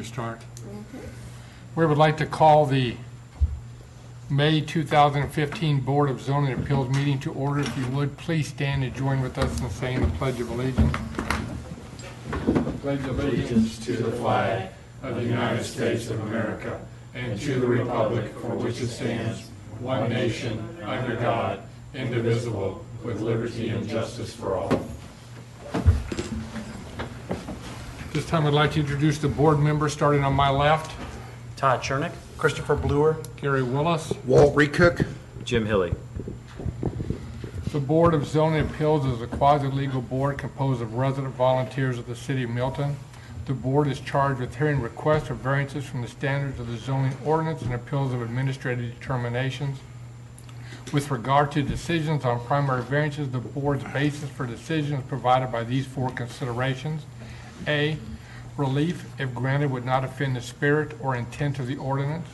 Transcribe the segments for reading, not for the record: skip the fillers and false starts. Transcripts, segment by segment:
Start. We would like to call the May 2015 Board of Zoning Appeals meeting to order. If you would, please stand and join with us in saying the Pledge of Allegiance. I pledge allegiance to the flag of the United States of America and to the republic for which it stands, one nation, under God, indivisible, with liberty and justice for all. This time I'd like to introduce the board members, starting on my left. Todd Chernick, Christopher Bluer, Gary Willis. Walt Recook, Jim Hilly. The Board of Zoning Appeals is a quasi-legal board composed of resident volunteers of the City of Milton. The board is charged with hearing requests for variances from the standards of the zoning ordinance and appeals of administrative determinations. With regard to decisions on primary variances, the board's basis for decision is provided by these four considerations. A, relief, if granted, would not offend the spirit or intent of the ordinance.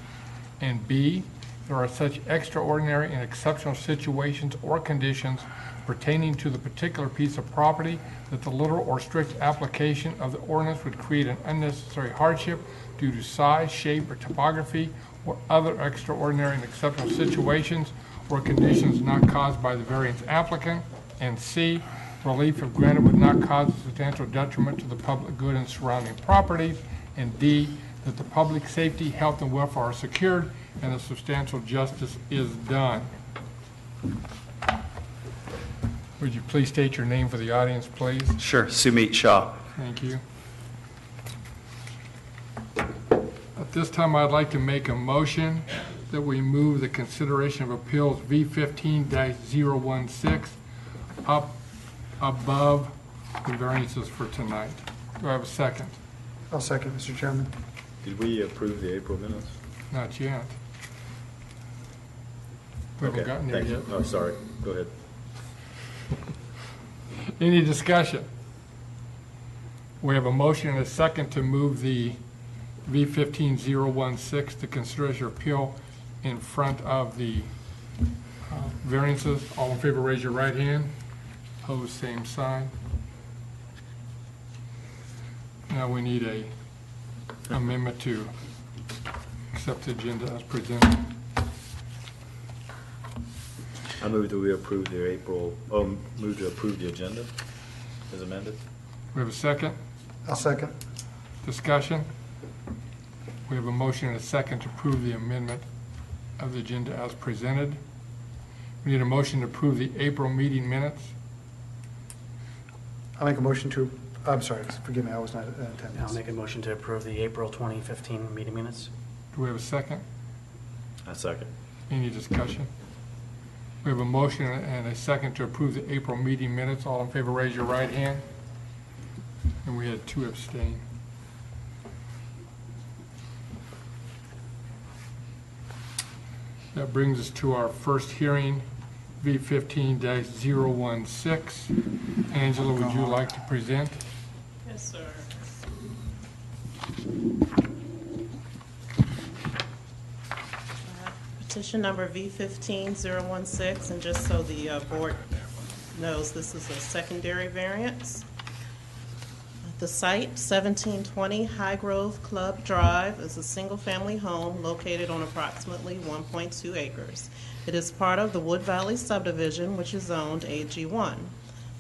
And B, there are such extraordinary and exceptional situations or conditions pertaining to the particular piece of property that the literal or strict application of the ordinance would create an unnecessary hardship due to size, shape, or topography, or other extraordinary and exceptional situations or conditions not caused by the variance applicant. And C, relief, if granted, would not cause a substantial detriment to the public good and surrounding property. And D, that the public safety, health, and welfare are secured and a substantial justice is done. Would you please state your name for the audience, please? Sure, Sumit Shah. Thank you. At this time, I'd like to make a motion that we move the consideration of appeals V15-016 up above the variances for tonight. Do I have a second? I'll second, Mr. Chairman. Did we approve the April minutes? Not yet. We haven't gotten there thank yet. you. Oh, sorry. Go ahead. Any discussion? We have a motion and a second to move the V15-016, the consideration of appeal, in front of the variances. All in favor, raise your right hand. Opposed, same sign. Now we need a amendment to accept the agenda as presented. I move that we approve the move to approve the agenda as amended. We have a second. I'll second. Discussion. We have a motion and a second to approve the amendment of the agenda as presented. We need a motion to approve the April meeting minutes. I'll make a motion to, I'm sorry, forgive me, I was not in attendance. I'll make a motion to approve the April 2015 meeting minutes. Do we have a second? I second. Any discussion? We have a motion and a second to approve the April meeting minutes. All in favor, raise your right hand. And we had 2 abstain. That brings us to our first hearing, V15-016. Angela, would you like to present? Yes, sir. Petition number V15-016, and just so the board knows, this is a secondary variance. The site, 1720 High Grove Club Drive, is a single-family home located on approximately 1.2 acres. It is part of the Wood Valley subdivision, which is zoned AG1.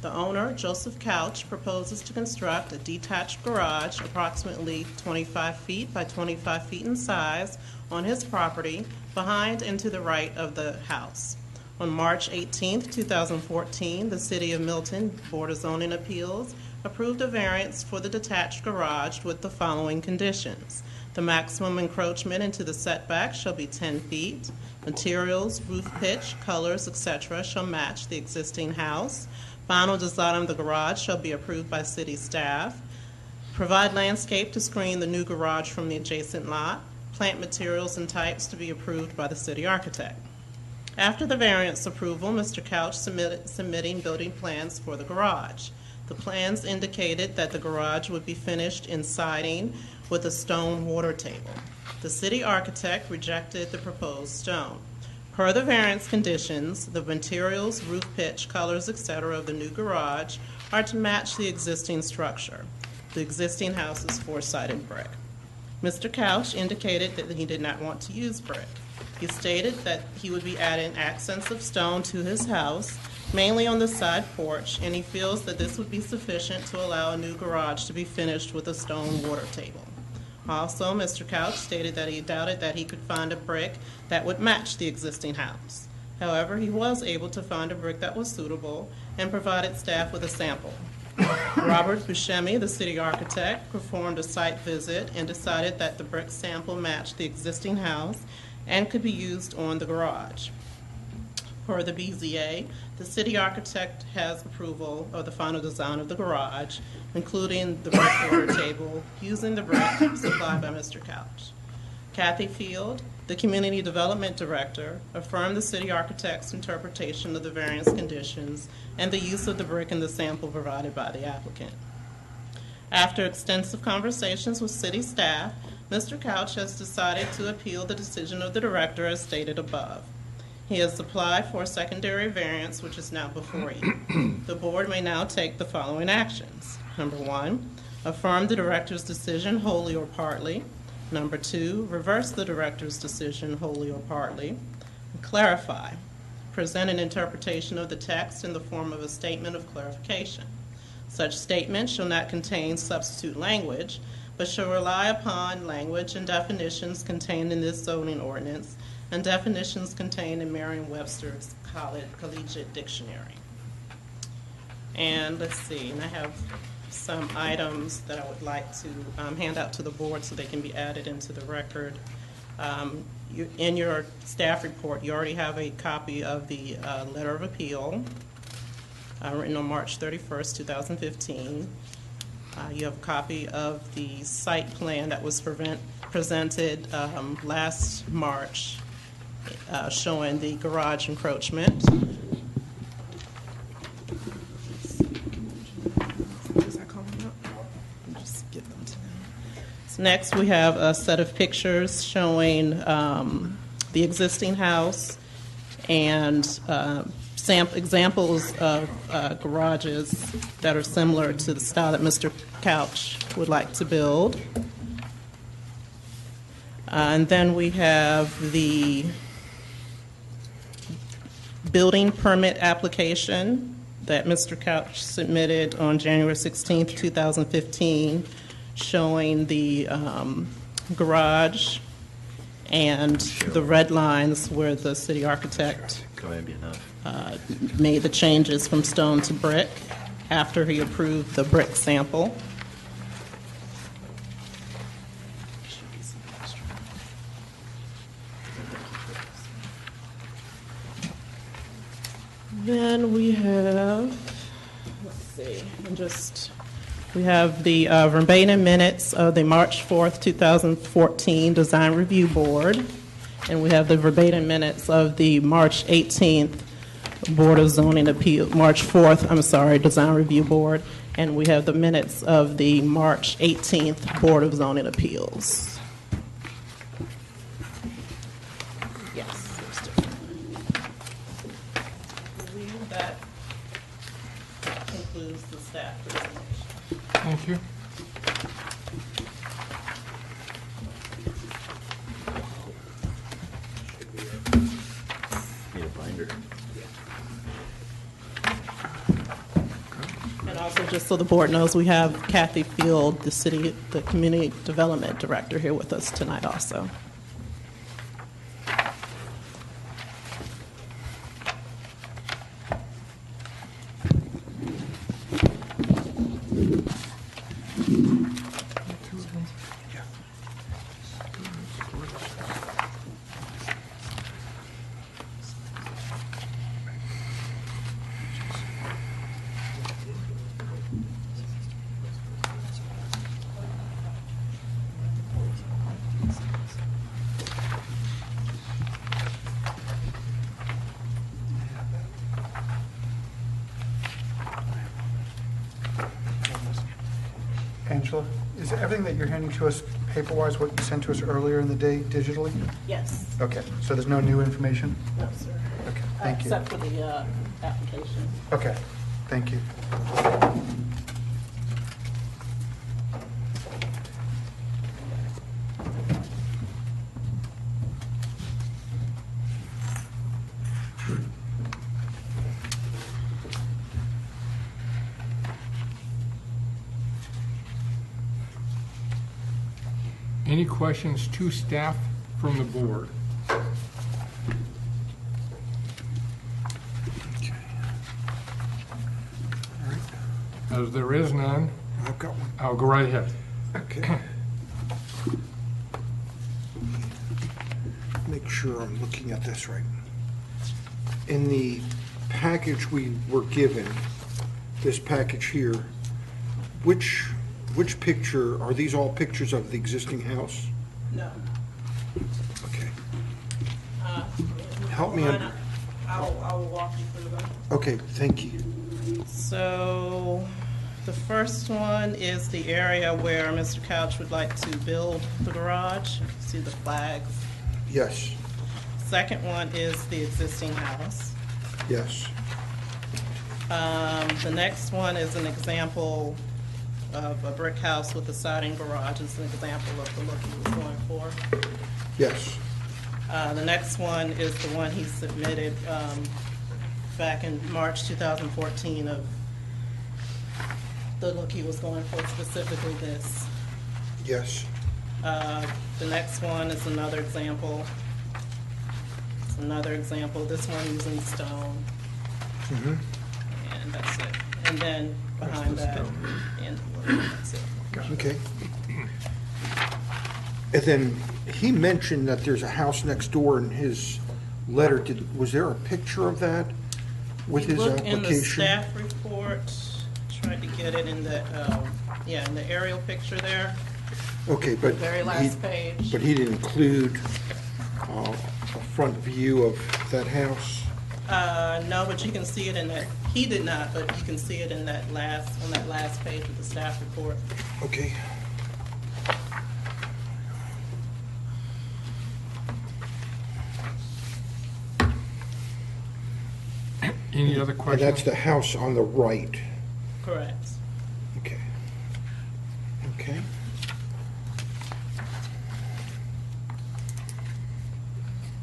The owner, Joseph Couch, proposes to construct a detached garage approximately 25 feet by 25 feet in size on his property behind and to the right of the house. On March 18, 2014, the City of Milton Board of Zoning Appeals approved a variance for the detached garage with the following conditions. The maximum encroachment into the setback shall be 10 feet. Materials, roof pitch, colors, etc. shall match the existing house. Final design of the garage shall be approved by city staff. Provide landscape to screen the new garage from the adjacent lot. Plant materials and types to be approved by the city architect. After the variance approval, Mr. Couch submitting building plans for the garage. The plans indicated that the garage would be finished in siding with a stone water table. The city architect rejected the proposed stone. Per the variance conditions, the materials, roof pitch, colors, etc. of the new garage are to match the existing structure. The existing house is 4-sided brick. Mr. Couch indicated that he did not want to use brick. He stated that he would be adding accents of stone to his house, mainly on the side porch, and he feels that this would be sufficient to allow a new garage to be finished with a stone water table. Also, Mr. Couch stated that he doubted that he could find a brick that would match the existing house. However, he was able to find a brick that was suitable and provided staff with a sample. Robert Buscemi, the city architect, performed a site visit and decided that the brick sample matched the existing house and could be used on the garage. Per the BZA, the city architect has approval of the final design of the garage, including the brick water table, using the brick supplied by Mr. Couch. Kathy Field, the community development director, affirmed the city architect's interpretation of the variance conditions and the use of the brick in the sample provided by the applicant. After extensive conversations with city staff, Mr. Couch has decided to appeal the decision of the director as stated above. He has applied for a secondary variance, which is now before you. The board may now take the following actions. Number 1, affirm the director's decision wholly or partly. Number 2, reverse the director's decision wholly or partly. Clarify. Present an interpretation of the text in the form of a statement of clarification. Such statement shall not contain substitute language, but shall rely upon language and definitions contained in this zoning ordinance and definitions contained in Merriam-Webster's Collegiate Dictionary. And let's see, and I have some items that I would like to hand out to the board so they can be added into the record. In your staff report, you already have a copy of the letter of appeal written on March 31st, 2015. You have a copy of the site plan that was presented last March showing the garage encroachment. Next, we have a set of pictures showing the existing house and examples of garages that are similar to the style that Mr. Couch would like to build. And then we have the building permit application that Mr. Couch submitted on January 16th, 2015, showing the garage and the red lines where the city architect made the changes from stone to brick after he approved the brick sample. Then we have, we have the verbatim minutes of the March 4th, 2014 Design Review Board, and we have the verbatim minutes of the March 18th Board of Zoning Appeal, March 4th, Design Review Board, and we have the minutes of the March 18th Board of Zoning Appeals. Yes, there's different. I believe that concludes the staff presentation. Thank you. Need a binder. And also, just so the board knows, we have Kathy Field, the Community Development Director, here with us tonight also. Angela, is everything that you're handing to us paper-wise what you sent to us earlier in the day digitally? Yes. Okay, so there's no new information? No, sir. Okay, thank you. Except for the application. Okay, thank you. Any questions to staff from the board? As there is none, I've got one. I'll go right ahead. Okay. Make sure I'm looking at this right. In the package we were given, this package here, which picture, are these all pictures of the existing house? No. Okay. Help me Hold on, I will walk you through them. Okay, thank you. So the first one is the area where Mr. Couch would like to build the garage. You can see the flags. Yes, Second one is the existing house. yes. The next one is an example of a brick house with a siding garage. It's an example of the look he was going for. Yes, The next one is the one he submitted back in March 2014 of the look he was going for, specifically this. yes, The next one is another example. It's another example, this one using stone, mhm, and that's it. And then behind that, and that's it. okay. And then he mentioned that there's a house next door in his letter. Was there a picture of that with his Look in the application? staff report, tried to get it in the, yeah, in the aerial picture there, Okay, but very last page. But he didn't include a front view of that house? No, but you can see it in that, he did not, but you can see it in that on that last page of the staff report. Okay. Any other And questions? that's the house on the right. Correct. Okay. Okay.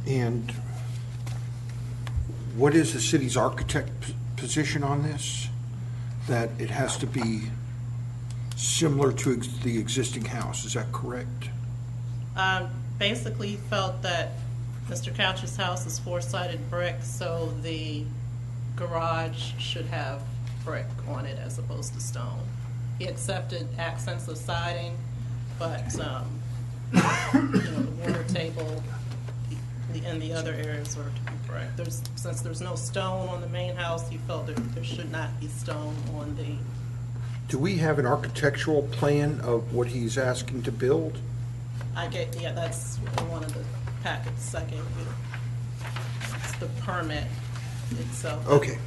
And what is the city's architect position on this? That it has to be similar to the existing house, is that correct? Basically he felt that Mr. Couch's house is four-sided brick, so the garage should have brick on it as opposed to stone. He accepted accents of siding, but, the water table and the other areas were to be brick. Since there's no stone on the main house, he felt that there should not be stone on the, Do we have an architectural plan of what he's asking to build? that's one of the packets I gave you. It's the permit itself. Okay.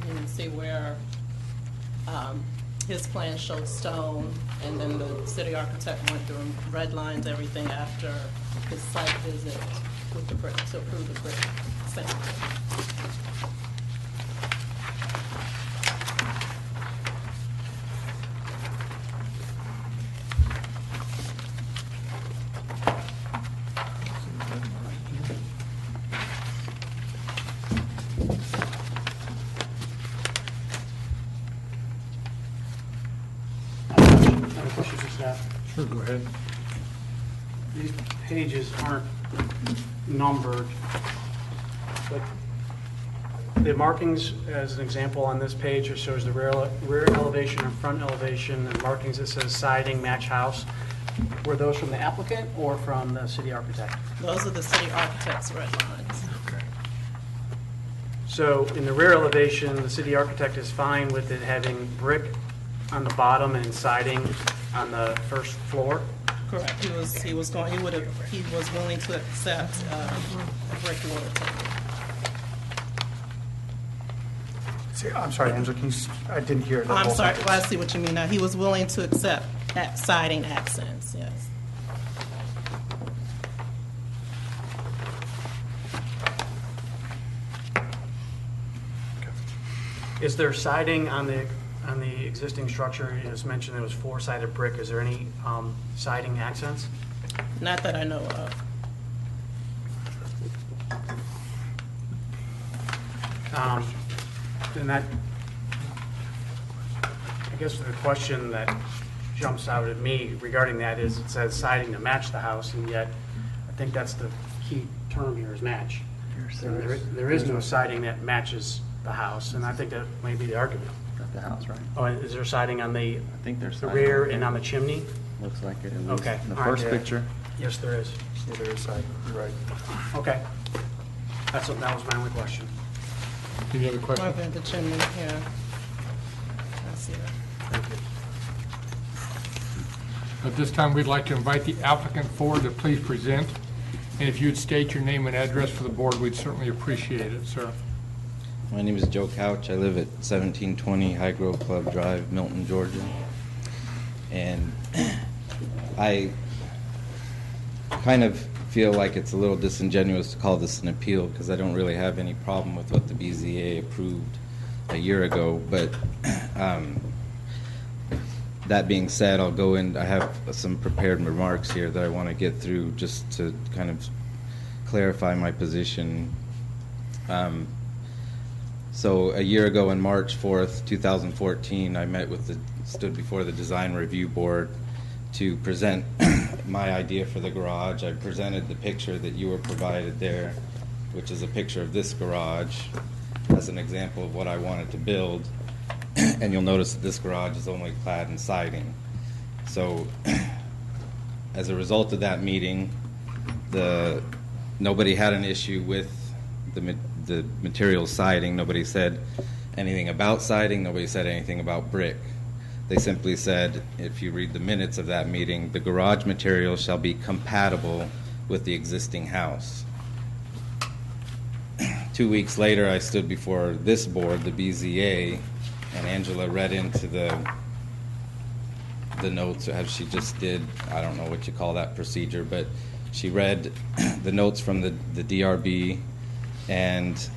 You can see where his plan showed stone, and then the city architect went through and redlined everything after his site visit with the brick, to approve the brick sample. Any questions of staff? Sure, go ahead. These pages aren't numbered, but the markings, as an example, on this page, it shows the rear elevation and front elevation, and markings that says siding, match house. Were those from the applicant or from the city architect? Those are the city architect's red lines. Okay. So in the rear elevation, the city architect is fine with it having brick on the bottom and siding on the first floor? Correct. He was willing to accept a brick water table. See, I'm sorry, Angela, I didn't hear that. I'm whole sorry, sentence. well, I see what you mean now. He was willing to accept siding accents, yes. Is there siding on the On the existing structure, it was mentioned there was four-sided brick. Is there any siding accents? Not that I know of. And that, I guess the question that jumps out at me regarding that is it says siding to match the house, and yet I think that's the key term here is match. And there is no siding that matches the house, and I think that may be the argument. Got the house, right? Oh, is there siding on the I think there's the siding. rear and on the chimney? Looks like it. At least Okay. in the All right, first yeah. picture. Yes, there is. Yeah, there is siding, you're right. Okay. That was my only question. Any other questions? Okay, the chimney, yeah. I see that. Thank you. At this time, we'd like to invite the applicant forward to please present. And if you'd state your name and address for the board, we'd certainly appreciate it, sir. My name is Joe Couch. I live at 1720 High Grove Club Drive, Milton, Georgia. And I kind of feel like it's a little disingenuous to call this an appeal because I don't really have any problem with what the BZA approved a year ago. But that being said, I'll go in. I have some prepared remarks here that I want to get through just to kind of clarify my position. So a year ago on March 4th, 2014, I stood before the Design Review Board to present my idea for the garage. I presented the picture that you were provided there, which is a picture of this garage as an example of what I wanted to build. And you'll notice that this garage is only clad in siding. So as a result of that meeting, nobody had an issue with the material siding. Nobody said anything about siding. Nobody said anything about brick. They simply said, if you read the minutes of that meeting, the garage material shall be compatible with the existing house. 2 weeks later, I stood before this board, the BZA, and Angela read into the notes as she just did. I don't know what you call that procedure, but she read the notes from the DRB, and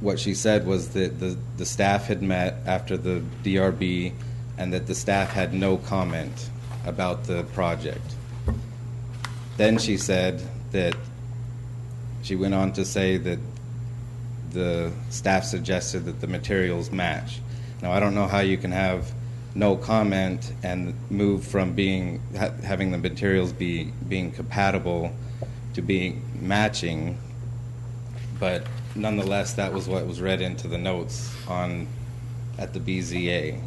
what she said was that the staff had met after the DRB and that the staff had no comment about the project. Then she said that she went on to say that the staff suggested that the materials match. Now, I don't know how you can have no comment and move from having the materials being compatible to being matching, but nonetheless, that was what was read into the notes at the BZA.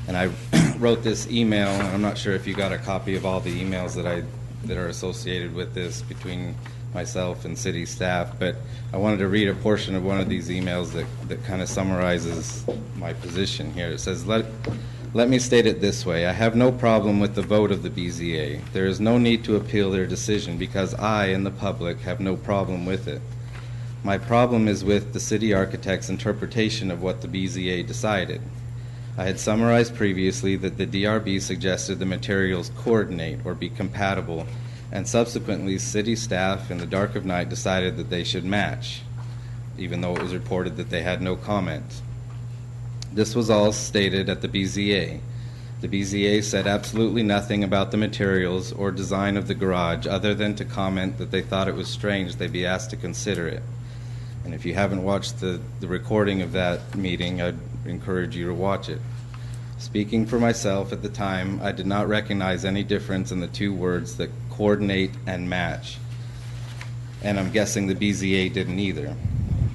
And I wrote this email, and I'm not sure if you got a copy of all the emails that are associated with this between myself and city staff, but I wanted to read a portion of one of these emails that kind of summarizes my position here. It says, let me state it this way. I have no problem with the vote of the BZA. There is no need to appeal their decision because I and the public have no problem with it. My problem is with the city architect's interpretation of what the BZA decided. I had summarized previously that the DRB suggested the materials coordinate or be compatible, and subsequently city staff in the dark of night decided that they should match, even though it was reported that they had no comment. This was all stated at the BZA. The BZA said absolutely nothing about the materials or design of the garage other than to comment that they thought it was strange they'd be asked to consider it. And if you haven't watched the recording of that meeting, I'd encourage you to watch it. Speaking for myself at the time, I did not recognize any difference in the two words that coordinate and match. And I'm guessing the BZA didn't either.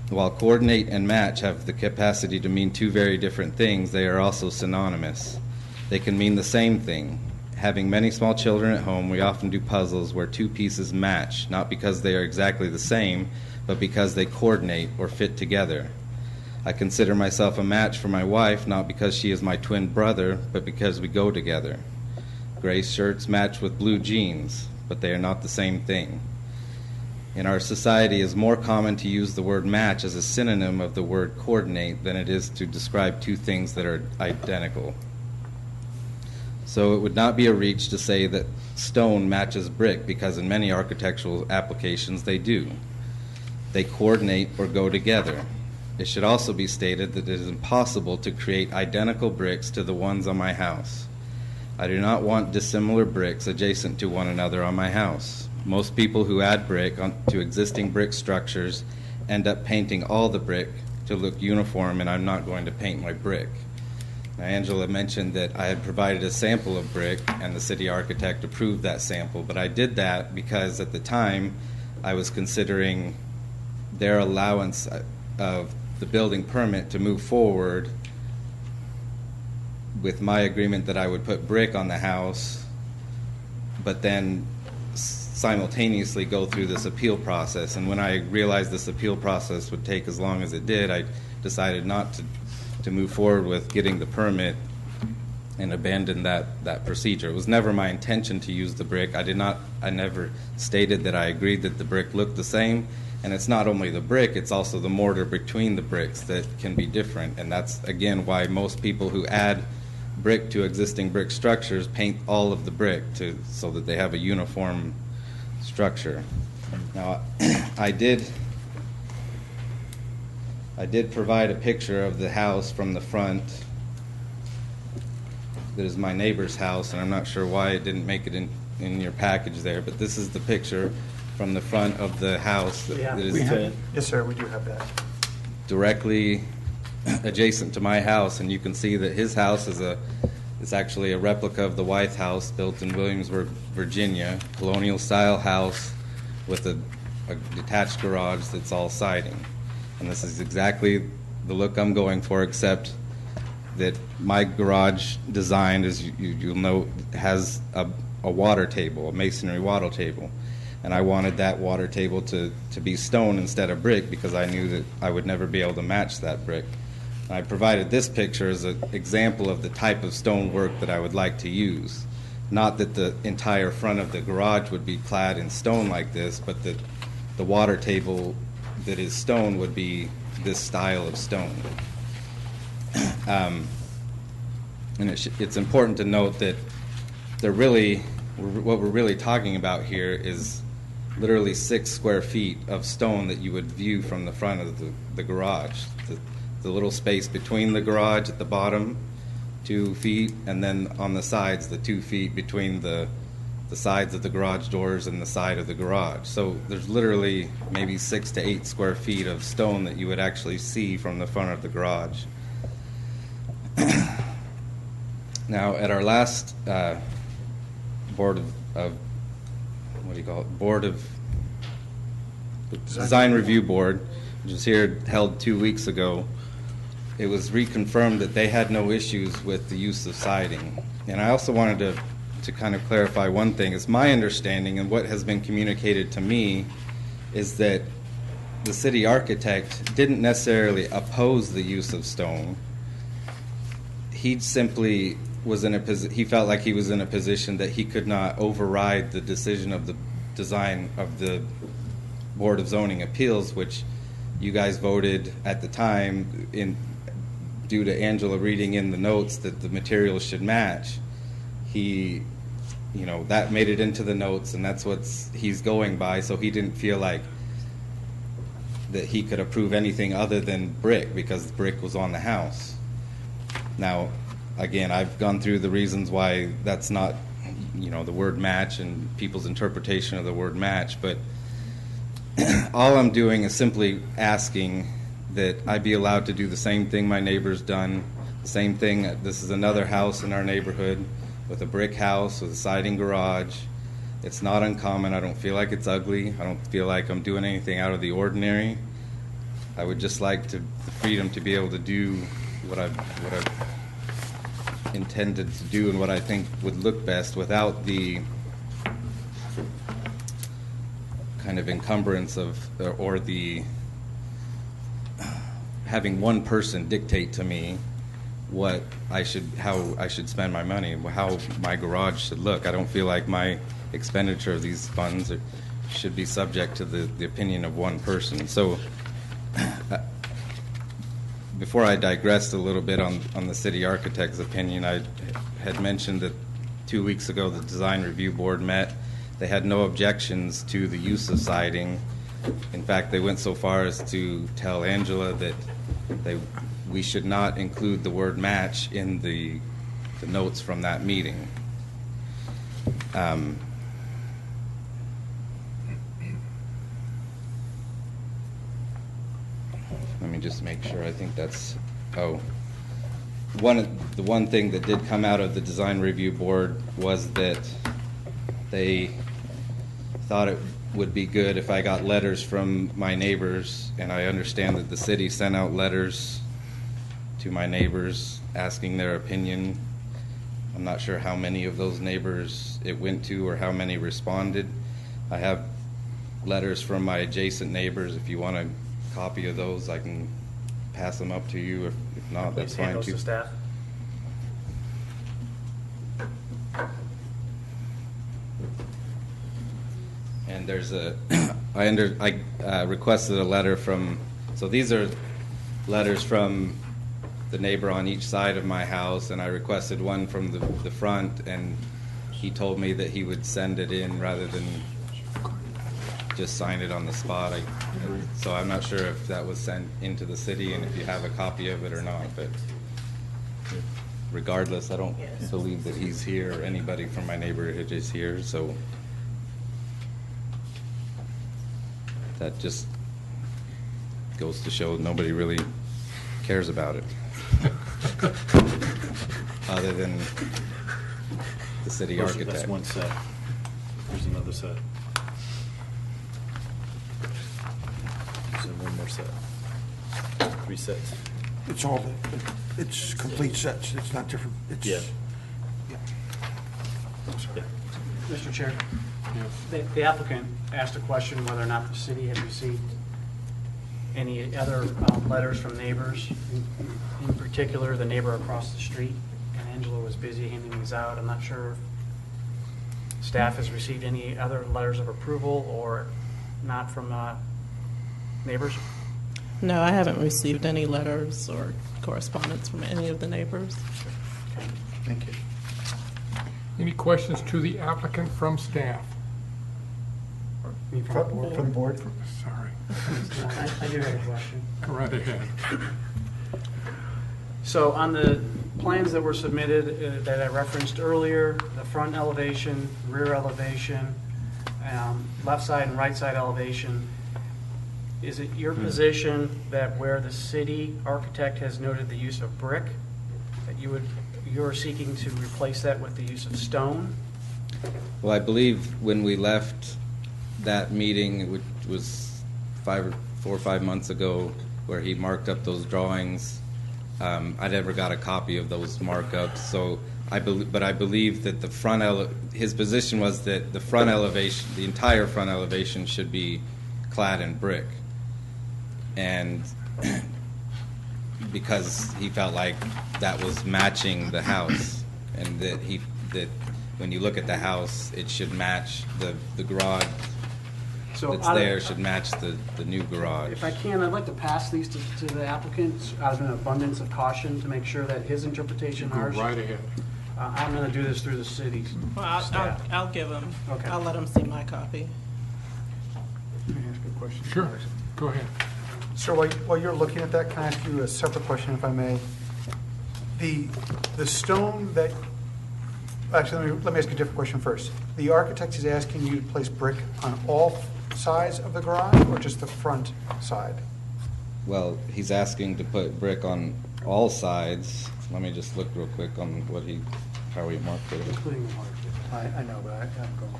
While coordinate and match have the capacity to mean two very different things, they are also synonymous. They can mean the same thing. Having many small children at home, we often do puzzles where two pieces match, not because they are exactly the same, but because they coordinate or fit together. I consider myself a match for my wife, not because she is my twin brother, but because we go together. Gray shirts match with blue jeans, but they are not the same thing. In our society, it is more common to use the word match as a synonym of the word coordinate than it is to describe two things that are identical. So it would not be a reach to say that stone matches brick, because in many architectural applications they do. They coordinate or go together. It should also be stated that it is impossible to create identical bricks to the ones on my house. I do not want dissimilar bricks adjacent to one another on my house. Most people who add brick to existing brick structures end up painting all the brick to look uniform, and I'm not going to paint my brick. Now, Angela mentioned that I had provided a sample of brick and the city architect approved that sample, but I did that because at the time I was considering their allowance of the building permit to move forward with my agreement that I would put brick on the house, but then simultaneously go through this appeal process. And when I realized this appeal process would take as long as it did, I decided not to move forward with getting the permit and abandon that procedure. It was never my intention to use the brick. I never stated that I agreed that the brick looked the same. And it's not only the brick, it's also the mortar between the bricks that can be different. And that's, again, why most people who add brick to existing brick structures paint all of the brick so that they have a uniform structure. Now, I did provide a picture of the house from the front. That is my neighbor's house, and I'm not sure why it didn't make it in your package there, but this is the picture from the front of the house that is Yes, sir, we do have that. directly adjacent to my house, and you can see that his house is actually a replica of the White House built in Williamsburg, Virginia, colonial style house with a detached garage that's all siding. And this is exactly the look I'm going for, except that my garage design, as you'll note, has a water table, a masonry water table. And I wanted that water table to be stone instead of brick because I knew that I would never be able to match that brick. And I provided this picture as an example of the type of stonework that I would like to use. Not that the entire front of the garage would be clad in stone like this, but that the water table that is stone would be this style of stone. And it's important to note that what we're really talking about here is literally 6 square feet of stone that you would view from the front of the garage. The little space between the garage at the bottom, 2 feet, and then on the sides, the 2 feet between the sides of the garage doors and the side of the garage. So there's literally maybe 6 to 8 square feet of stone that you would actually see from the front of the garage. Now, at our last Board of Design Review Board, which was held 2 weeks ago, it was reconfirmed that they had no issues with the use of siding. And I also wanted to kind of clarify one thing. It's my understanding, and what has been communicated to me, is that the city architect didn't necessarily oppose the use of stone. He simply he felt like he was in a position that he could not override the decision of the design of the Board of Zoning Appeals, which you guys voted at the time due to Angela reading in the notes that the materials should match. That made it into the notes, and that's what he's going by, so he didn't feel like that he could approve anything other than brick because brick was on the house. Now, again, I've gone through the reasons why that's not, the word match and people's interpretation of the word match, but all I'm doing is simply asking that I be allowed to do the same thing my neighbor's done, the same thing. This is another house in our neighborhood with a brick house with a siding garage. It's not uncommon. I don't feel like it's ugly. I don't feel like I'm doing anything out of the ordinary. I would just like the freedom to be able to do what I've intended to do and what I think would look best without the kind of encumbrance or the having one person dictate to me how I should spend my money, how my garage should look. I don't feel like my expenditure of these funds should be subject to the opinion of one person. So before I digressed a little bit on the city architect's opinion, I had mentioned that 2 weeks ago the Design Review Board met. They had no objections to the use of siding. In fact, they went so far as to tell Angela that we should not include the word match in the notes from that meeting. Let me just make sure. I think that's, the one thing that did come out of the design review board was that they thought it would be good if I got letters from my neighbors, and I understand that the city sent out letters to my neighbors asking their opinion. I'm not sure how many of those neighbors it went to or how many responded. I have letters from my adjacent neighbors. If you want a copy of those, I can pass them up to you. If not, that's Please hand fine those too. to staff. And there's I requested a letter from, so these are letters from the neighbor on each side of my house, and I requested one from the front, and he told me that he would send it in rather than just sign it on the spot. So I'm not sure if that was sent into the city and if you have a copy of it or not, but regardless, I don't believe that he's here or anybody from my neighborhood is here, so that just goes to show nobody really cares about it. Other than the city architect. That's one set. There's another set. There's one more set. 3 sets. It's all, it's complete sets, it's not different, it's. Yeah. Yeah. Yeah. Mr. Chair, the applicant asked a question whether or not the city had received any other letters from neighbors, in particular the neighbor across the street. And Angela was busy handing these out. I'm not sure if staff has received any other letters of approval or not from neighbors. No, I haven't received any letters or correspondence from any of the neighbors. Thank you. Any questions to the applicant from staff? From the board? Sorry. I do have a question. Go right ahead. So on the plans that were submitted that I referenced earlier, the front elevation, rear elevation, left side and right side elevation, is it your position that where the city architect has noted the use of brick, that you're seeking to replace that with the use of stone? Well, I believe when we left that meeting, which was 4 or 5 months ago, where he marked up those drawings, I never got a copy of those markups. So I believe that the his position was that the front elevation, the entire front elevation, should be clad in brick, and because he felt like that was matching the house, and that when you look at the house, it should match the garage So that's out of- there should match the new garage. If I can, I'd like to pass these to the applicant out of an abundance of caution to make sure that his interpretation, Go ours. right ahead. I'm going to do this through the city's Well, staff. I'll give them, Okay. I'll let them see my copy. Let me ask you a question. Sure, go ahead. Sir, while you're looking at that, can I ask you a separate question, if I may? The stone that, actually, let me ask you a different question first. The architect is asking you to place brick on all sides of the garage, or just the front side? Well, he's asking to put brick on all sides. Let me just look real quick on how he marked it. Including the water. I know, but I'm going,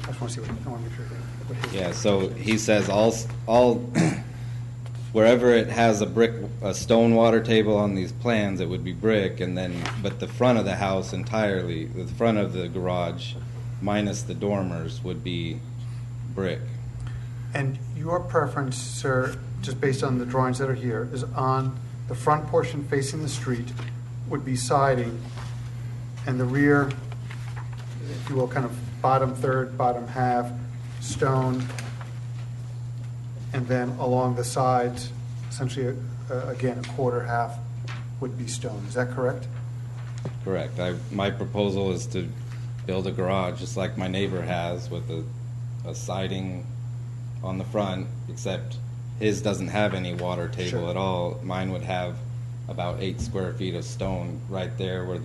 I just want to see I want to make sure what his. Yeah, so he says all wherever it has a stone water table on these plans, it would be brick, but the front of the house entirely, the front of the garage, minus the dormers, would be brick. And your preference, sir, just based on the drawings that are here, is on the front portion facing the street would be siding, and the rear, if you will, kind of bottom third, bottom half, stone, and then along the sides, essentially, again, a quarter half would be stone. Is that correct? Correct. My proposal is to build a garage just like my neighbor has, with a siding on the front, except his doesn't have any water table Sure. at all. Mine would have about 8 square feet of stone right there where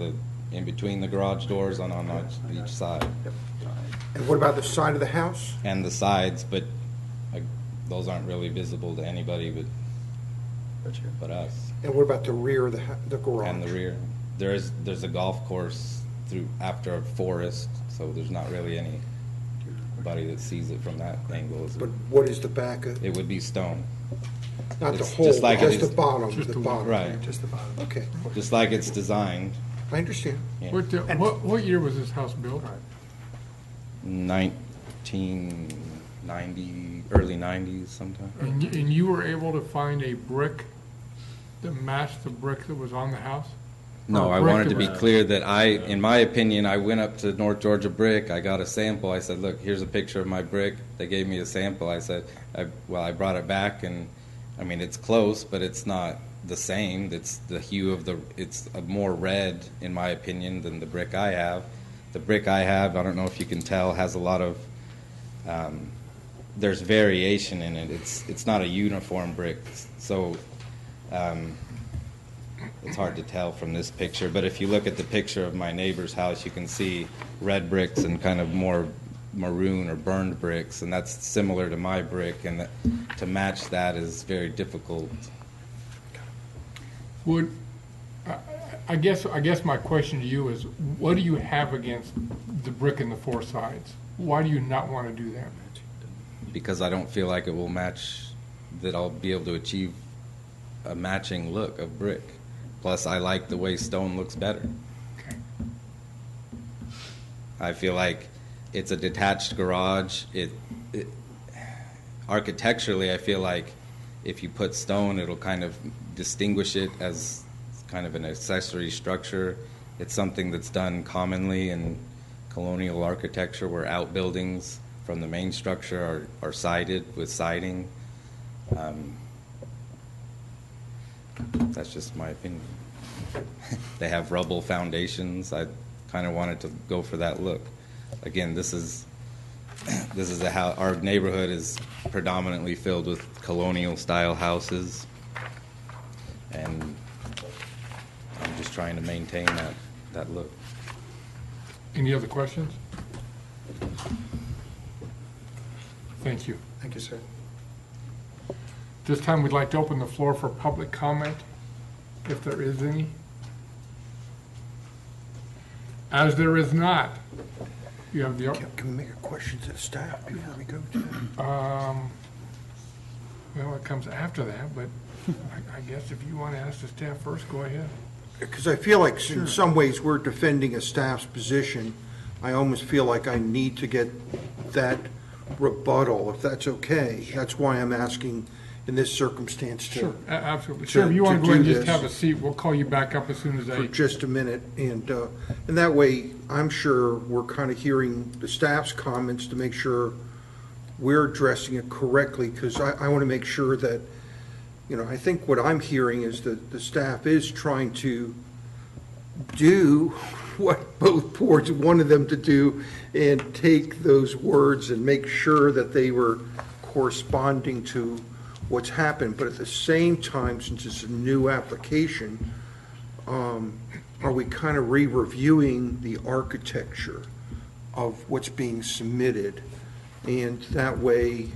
in between the garage doors on each side. And what about the side of the house? And the sides, but those aren't really visible to anybody but us. And what about the rear of the garage? And the rear. There's a golf course after a forest, so there's not really anybody that sees it from that angle. But what is the back of, It would be stone. not the it's whole, just like just it the is- bottom, Just the the- bottom. Right. Just the bottom, okay. Just like it's designed. I understand. Yeah. What year was this house built? 1990, early 90s sometime. And you were able to find a brick that matched the brick that was on the house? No, Or a I brick wanted that to be was- clear that in my opinion, I went up to North Georgia Brick. I got a sample. I said, "Look, here's a picture of my brick." They gave me a sample. I said, I brought it back, and I mean, it's close, but it's not the same. It's the hue of it's a more red, in my opinion, than the brick I have. The brick I have, I don't know if you can tell, has a lot of there's variation in it. It's not a uniform brick, so. It's hard to tell from this picture, but if you look at the picture of my neighbor's house, you can see red bricks and kind of more maroon or burned bricks, and that's similar to my brick, and to match that is very difficult. I guess my question to you is, what do you have against the brick in the four sides? Why do you not want to do that? Because I don't feel like it will match, that I'll be able to achieve a matching look of brick. Plus, I like the way stone looks better. Okay. I feel like it's a detached garage. Architecturally, I feel like if you put stone, it'll kind of distinguish it as kind of an accessory structure. It's something that's done commonly in colonial architecture, where outbuildings from the main structure are sided with siding. That's just my opinion. They have rubble foundations. I kind of wanted to go for that look. Again, this is a house. Our neighborhood is predominantly filled with colonial style houses, and I'm just trying to maintain that look. Any other questions? Thank you. Thank you, sir. This time, we'd like to open the floor for public comment, if there is any. As there is not, you have the, Can we make a question to the staff before we go to them? well, it comes after that, but I guess if you want to ask the staff first, go ahead. Because I feel like in some ways we're defending a staff's position. I almost feel like I need to get that rebuttal, if that's okay. That's why I'm asking in this circumstance Sure, to, absolutely. Sure, if you to want to go ahead and do just this. have a seat, we'll call you back up as soon as for they, just a minute. And that way, I'm sure we're kind of hearing the staff's comments to make sure we're addressing it correctly, because I want to make sure that, I think what I'm hearing is that the staff is trying to do what both boards wanted them to do and take those words and make sure that they were corresponding to what's happened. But at the same time, since it's a new application, are we kind of re-reviewing the architecture of what's being submitted? And that way,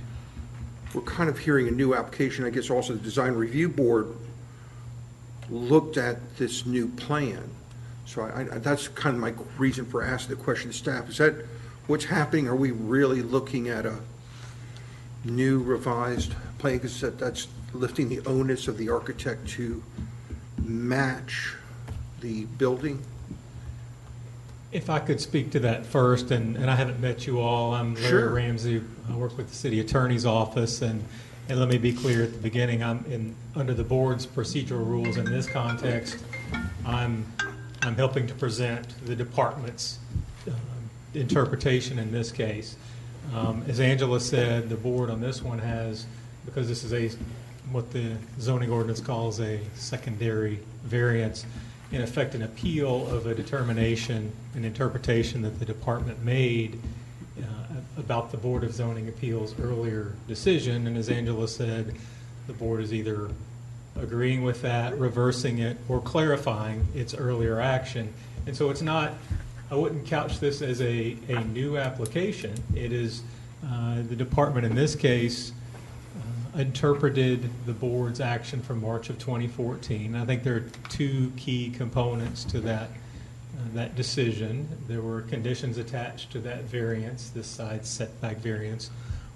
we're kind of hearing a new application. I guess also the Design Review Board looked at this new plan. So that's kind of my reason for asking the question to staff. Is that what's happening? Are we really looking at a new revised plan? Because that's lifting the onus of the architect to match the building? If I could speak to that first, and I haven't met you all. I'm Larry Sure. Ramsey. I work with the city attorney's office, and let me be clear at the beginning. Under the board's procedural rules in this context, I'm helping to present the department's interpretation in this case. As Angela said, the board on this one has, because this is what the zoning ordinance calls a secondary variance, in effect an appeal of a determination, an interpretation that the department made about the Board of Zoning Appeals' earlier decision, and as Angela said, the board is either agreeing with that, reversing it, or clarifying its earlier action. And so it's not, I wouldn't couch this as a new application. It is, the department in this case interpreted the board's action from March of 2014. I think there are two key components to that decision. There were conditions attached to that variance, this side setback variance.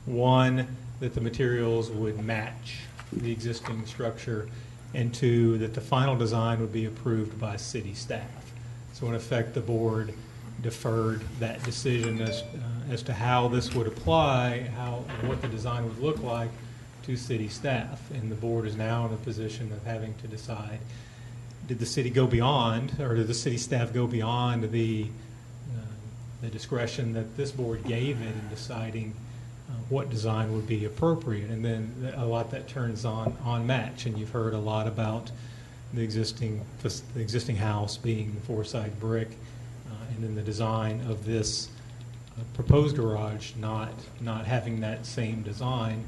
One, that the materials would match the existing structure, and two, that the final design would be approved by city staff. So in effect, the board deferred that decision as to how this would apply, what the design would look like to city staff. And the board is now in a position of having to decide, did the city go beyond, or did the city staff go beyond the discretion that this board gave it in deciding what design would be appropriate? And then a lot that turns on match. And you've heard a lot about the existing house being four-side brick, and then the design of this proposed garage not having that same design.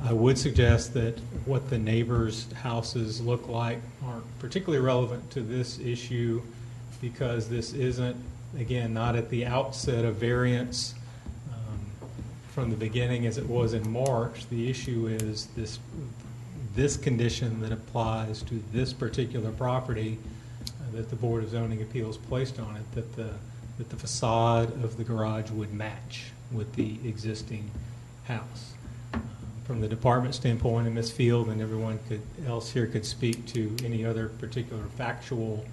I would suggest that what the neighbors' houses look like aren't particularly relevant to this issue, because this isn't, again, not at the outset of variance from the beginning as it was in March. The issue is this condition that applies to this particular property that the Board of Zoning Appeals placed on it, that the facade of the garage would match with the existing house. From the department standpoint, and Ms. Field and everyone else here could speak to any other particular factual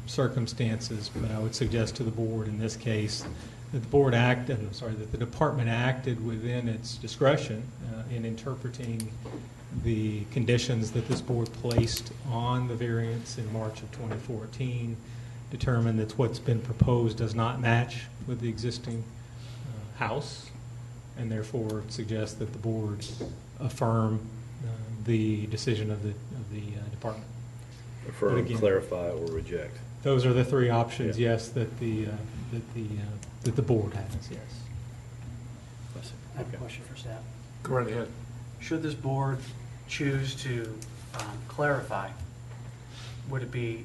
circumstances, but I would suggest to the board in this case that the department acted within its discretion in interpreting the conditions that this board placed on the variance in March of 2014, determined that what's been proposed does not match with the existing house, and therefore suggest that the board affirm the decision of the department. Affirm, again, clarify, or reject. Those are the three options, Yeah. yes, that the board has, yes. I have a question for staff. Go right ahead. Should this board choose to clarify, would it be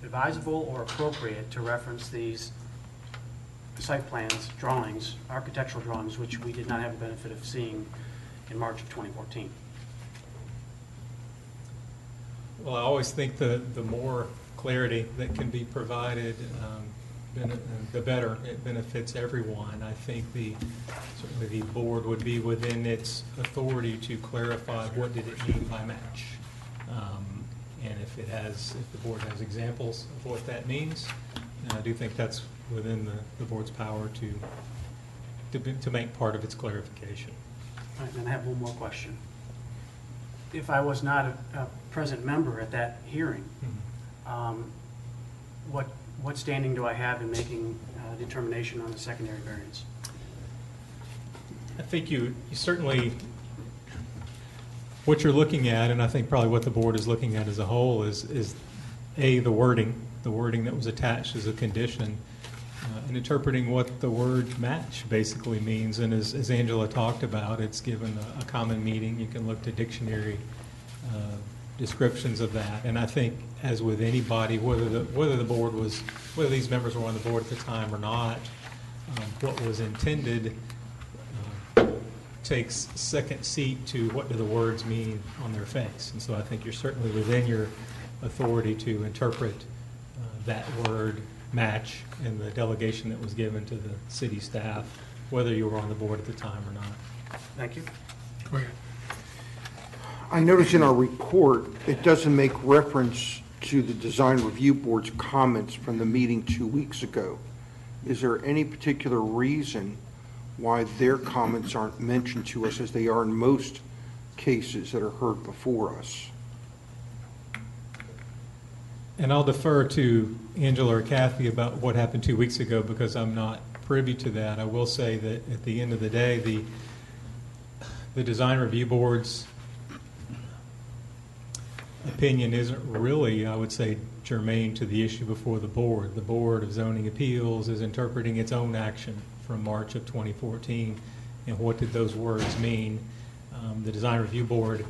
advisable or appropriate to reference these site plans, drawings, architectural drawings, which we did not have the benefit of seeing in March of 2014? Well, I always think the more clarity that can be provided, the better. It benefits everyone. I think certainly the board would be within its authority to clarify what did it mean by match. And if the board has examples of what that means, I do think that's within the board's power to make part of its clarification. All right, then I have one more question. If I was not a present member at that hearing, what standing do I have in making a determination on the secondary variance? I think you certainly, what you're looking at, and I think probably what the board is looking at as a whole is the wording that was attached as a condition, and interpreting what the word match basically means. And as Angela talked about, it's given a common meaning. You can look to dictionary descriptions of that. And I think, as with anybody, whether these members were on the board at the time or not, what was intended takes second seat to what do the words mean on their face. And so I think you're certainly within your authority to interpret that word match and the delegation that was given to the city staff, whether you were on the board at the time or not. Thank you. Go ahead. I notice in our report, it doesn't make reference to the Design Review Board's comments from the meeting 2 weeks ago. Is there any particular reason why their comments aren't mentioned to us as they are in most cases that are heard before us? And I'll defer to Angela or Kathy about what happened 2 weeks ago, because I'm not privy to that. I will say that at the end of the day, the Design Review Board's opinion isn't really, I would say, germane to the issue before the board. The Board of Zoning Appeals is interpreting its own action from March of 2014, and what did those words mean. The Design Review Board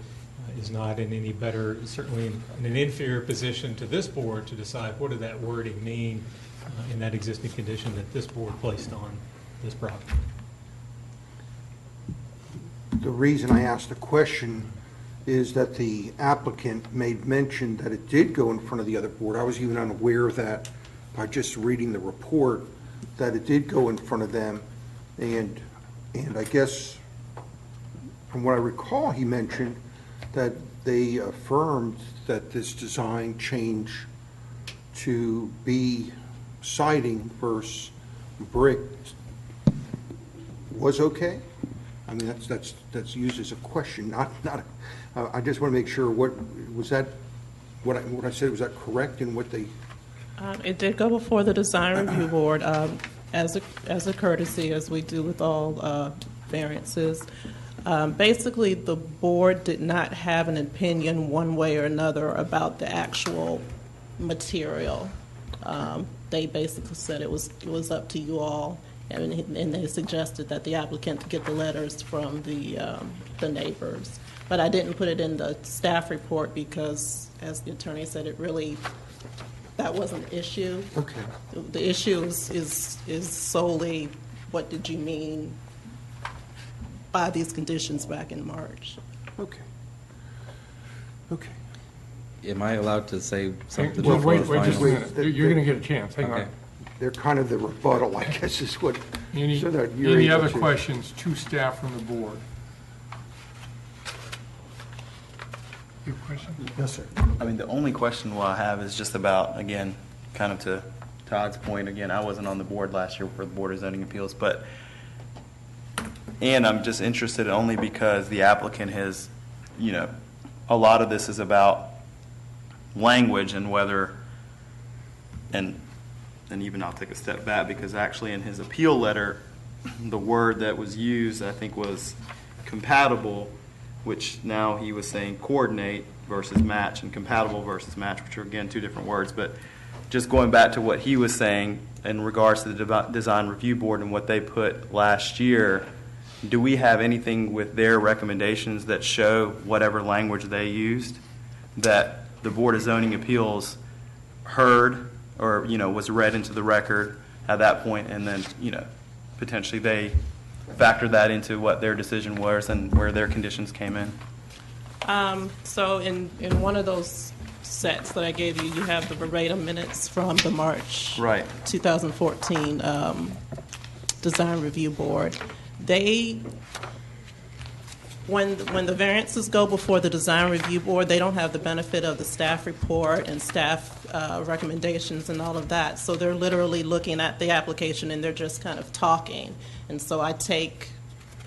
is not in any better, certainly in an inferior position to this board to decide what did that wording mean in that existing condition that this board placed on this project. The reason I asked the question is that the applicant made mention that it did go in front of the other board. I was even unaware of that by just reading the report, that it did go in front of them. And I guess, from what I recall, he mentioned that they affirmed that this design change to be siding versus brick was okay. I mean, that's used as a question, not. I just want to make sure. What was that? What I said, was that correct in what they? It did go before the Design Review Board as a courtesy, as we do with all variances. Basically, the board did not have an opinion one way or another about the actual material. They basically said it was up to you all, and they suggested that the applicant get the letters from the neighbors. But I didn't put it in the staff report because, as the attorney said, that wasn't an issue. Okay. The issue is solely what did you mean by these conditions back in March. Okay. Okay. Am I allowed to say something Well, before wait the just a final? minute. You're going to get a chance. Hang Okay. on. They're kind of the rebuttal, I guess, is what. Any so that you're any able other to- questions to staff from the board? Your question? Yes, sir. I mean, the only question I have is just about, again, kind of to Todd's point, again, I wasn't on the board last year for the Board of Zoning Appeals, and I'm just interested only because the applicant has, a lot of this is about language and whether, and even I'll take a step back because actually in his appeal letter, the word that was used, I think, was compatible, which now he was saying coordinate versus match, and compatible versus match, which are, again, two different words. But just going back to what he was saying in regards to the Design Review Board and what they put last year, do we have anything with their recommendations that show whatever language they used that the Board of Zoning Appeals heard or, was read into the record at that point, and then, potentially they factored that into what their decision was and where their conditions came in? So in one of those sets that I gave you, you have the verbatim minutes from the March Right. 2014 Design Review Board. When the variances go before the Design Review Board, they don't have the benefit of the staff report and staff recommendations and all of that. So they're literally looking at the application and they're just kind of talking. And so I take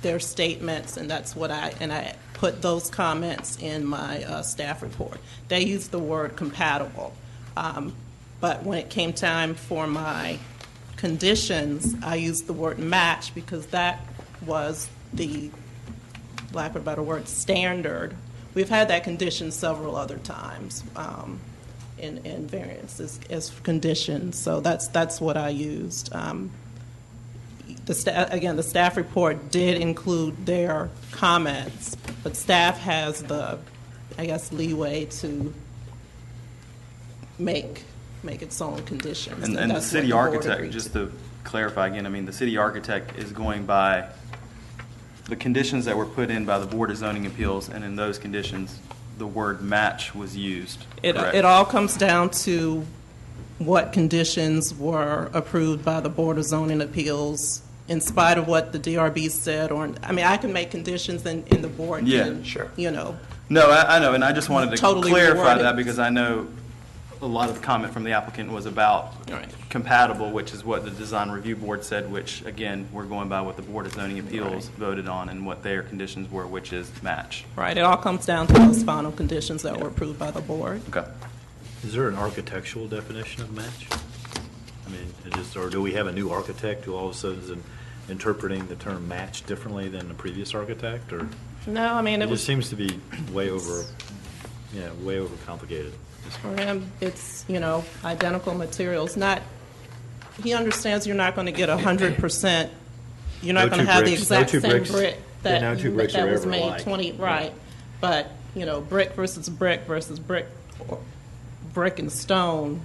their statements and that's what I put those comments in my staff report. They use the word compatible. But when it came time for my conditions, I used the word match because that was the, lack of a better word, standard. We've had that condition several other times in variances as conditions, so that's what I used. The staff report did include their comments, but staff has the, I guess, leeway to make its own conditions. And the that's city what the board architect, agreed just to clarify again, I mean, the city architect is going by the conditions that were put in by the Board of Zoning Appeals, and in those conditions, the word match was used. Correct? It all comes down to what conditions were approved by the Board of Zoning Appeals, in spite of what the DRB said. I can make conditions and the board can, sure. No, I know, and I just wanted to Totally clarify reworded. that because I know a lot of the comment from the applicant was about Right. compatible, which is what the Design Review Board said, which, again, we're going by what the Board of Zoning Appeals voted on and what their conditions were, which is match. right. It all comes down to those final conditions that were approved by the board. Okay. Is there an architectural definition of match? I mean, or do we have a new architect who all of a sudden is interpreting the term match differently than the previous architect, or? No, It it just was seems to be way over complicated. for him. It's identical materials. He understands you're not going to get 100% you're not No going to two have the bricks- exact no two same bricks- brick yeah, that, no two bricks that are was ever made alike. 20, right. But, you know, brick versus brick versus brick, or brick and stone,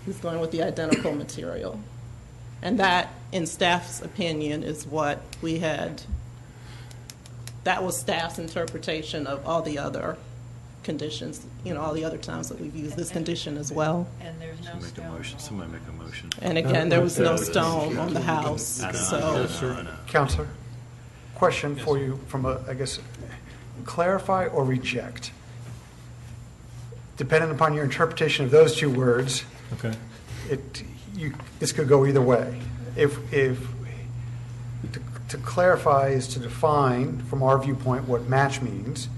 he's going with the identical material. And that, in staff's opinion, is what we had, that was staff's interpretation of all the other conditions, you know, all the other times that we've used this condition as well. And there's no Make a stone. motion, somebody make a motion. And again, there was no No, stone on the house, I know, so. I know. Counselor, question for you from a, I guess, clarify or reject? Depending upon your interpretation of those two words, Okay. this could go either way. If to clarify is to define, from our viewpoint, what match means,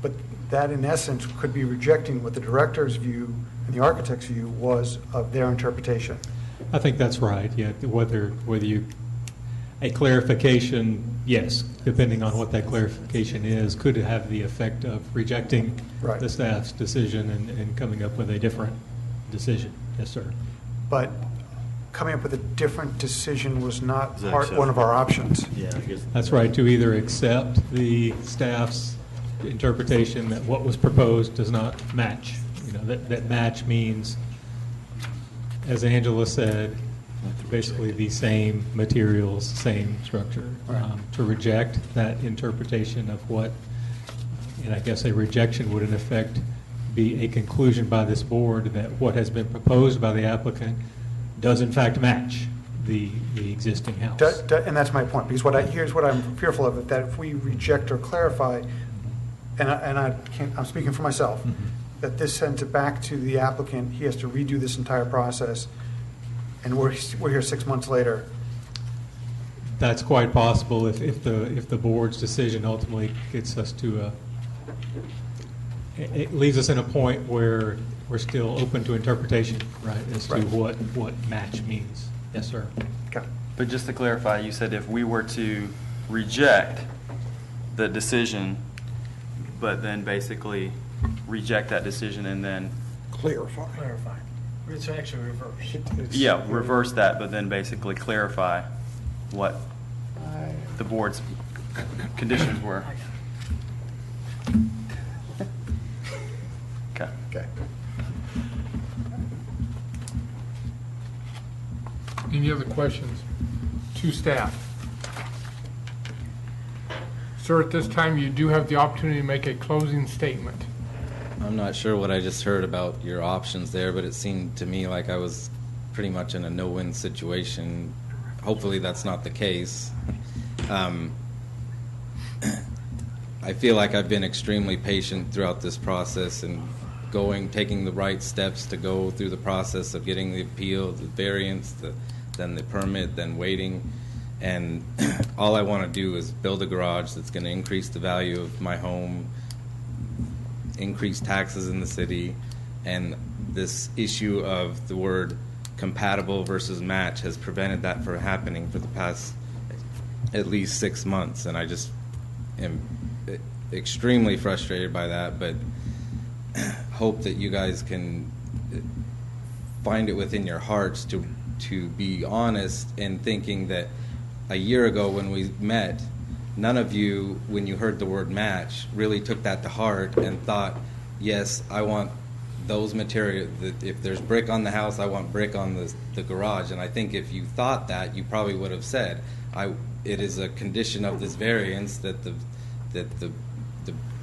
but that in essence could be rejecting what the director's view and the architect's view was of their interpretation. I think that's right, yeah, whether you, a clarification, yes, depending on what that clarification is, could have the effect of rejecting Right. the staff's decision and coming up with a different decision. Yes, sir. But coming up with a different decision was not Is that one of our options. Yeah, I guess. That's right, to either accept the staff's interpretation that what was proposed does not match. You know, that match means, as Angela said, basically the same materials, same structure. To reject that interpretation of what, and I guess a rejection would in effect be a conclusion by this board that what has been proposed by the applicant does in fact match the existing house. And that's my point, because here's what I'm fearful of, that if we reject or clarify, I'm speaking for myself, that this sends it back to the applicant, he has to redo this entire process, and we're here 6 months later. That's quite possible if the board's decision ultimately gets us to it leaves us in a point where we're still open to interpretation, right, as to what match means. Yes, sir. Okay. But just to clarify, you said if we were to reject the decision, but then basically reject that decision and then, Clarify. Clarify. It's actually reversed. yeah, reverse that, but then basically clarify what the board's conditions were. Okay. Okay. Any other questions to staff? Sir, at this time, you do have the opportunity to make a closing statement. I'm not sure what I just heard about your options there, but it seemed to me like I was pretty much in a no-win situation. Hopefully that's not the case. I feel like I've been extremely patient throughout this process and taking the right steps to go through the process of getting the appeal, the variance, then the permit, then waiting. And all I want to do is build a garage that's going to increase the value of my home, increase taxes in the city, and this issue of the word compatible versus match has prevented that from happening for the past at least 6 months, and I just am extremely frustrated by that, but hope that you guys can find it within your hearts to be honest in thinking that a year ago when we met, none of you, when you heard the word match, really took that to heart and thought, yes, I want those materials. If there's brick on the house, I want brick on the garage. And I think if you thought that, you probably would have said, it is a condition of this variance that the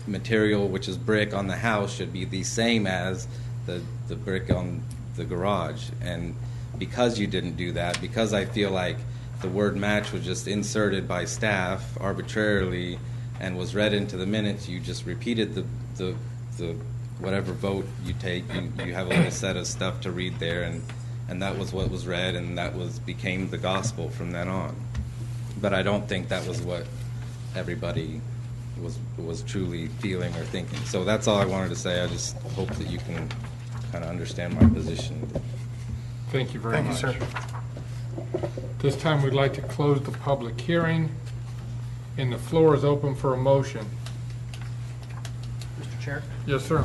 material, which is brick on the house, should be the same as the brick on the garage. And because you didn't do that, because I feel like the word match was just inserted by staff arbitrarily and was read into the minutes, you just repeated the whatever vote you take, you have a little set of stuff to read there, and that was what was read, and that became the gospel from then on. But I don't think that was what everybody was truly feeling or thinking. So that's all I wanted to say. I just hope that you can kind of understand my position. Thank you very much. Thank you, sir. This time, we'd like to close the public hearing, and the floor is open for a motion. Mr. Chair? Yes, sir.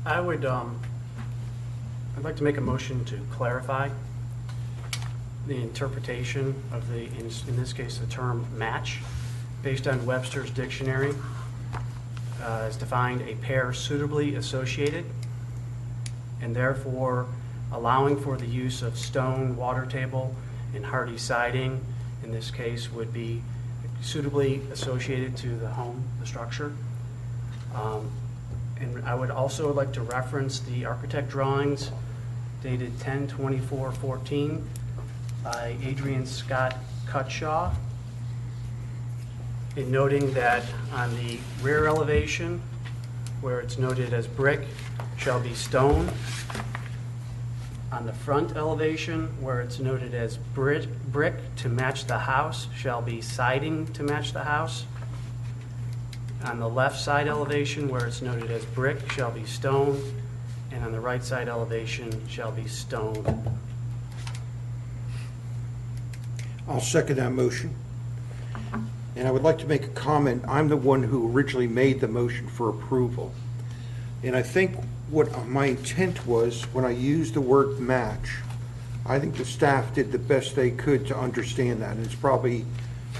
I'd like to make a motion to clarify the interpretation of the, in this case, the term match, based on Webster's dictionary, is defined a pair suitably associated, and therefore allowing for the use of stone water table and hardy siding, in this case, would be suitably associated to the home, the structure. And I would also like to reference the architect drawings dated 10/24/14 by Adrian Scott Cutshaw, in noting that on the rear elevation, where it's noted as brick, shall be stone. On the front elevation, where it's noted as brick to match the house, shall be siding to match the house. On the left side elevation, where it's noted as brick, shall be stone, and on the right side elevation shall be stone. I'll second that motion. And I would like to make a comment. I'm the one who originally made the motion for approval. And I think what my intent was, when I used the word match, I think the staff did the best they could to understand that. And it's probably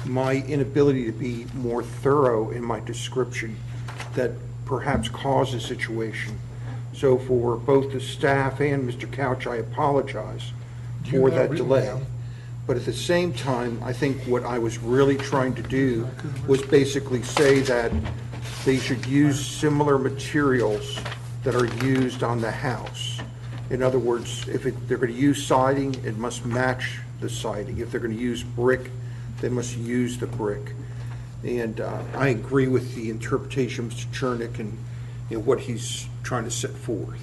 my inability to be more thorough in my description that perhaps caused the situation. So for both the staff and Mr. Couch, I apologize for that delay. But at the same time, I think what I was really trying to do was basically say that they should use similar materials that are used on the house. In other words, if they're going to use siding, it must match the siding. If they're going to use brick, they must use the brick. And I agree with the interpretation of Mr. Chernick and what he's trying to set forth.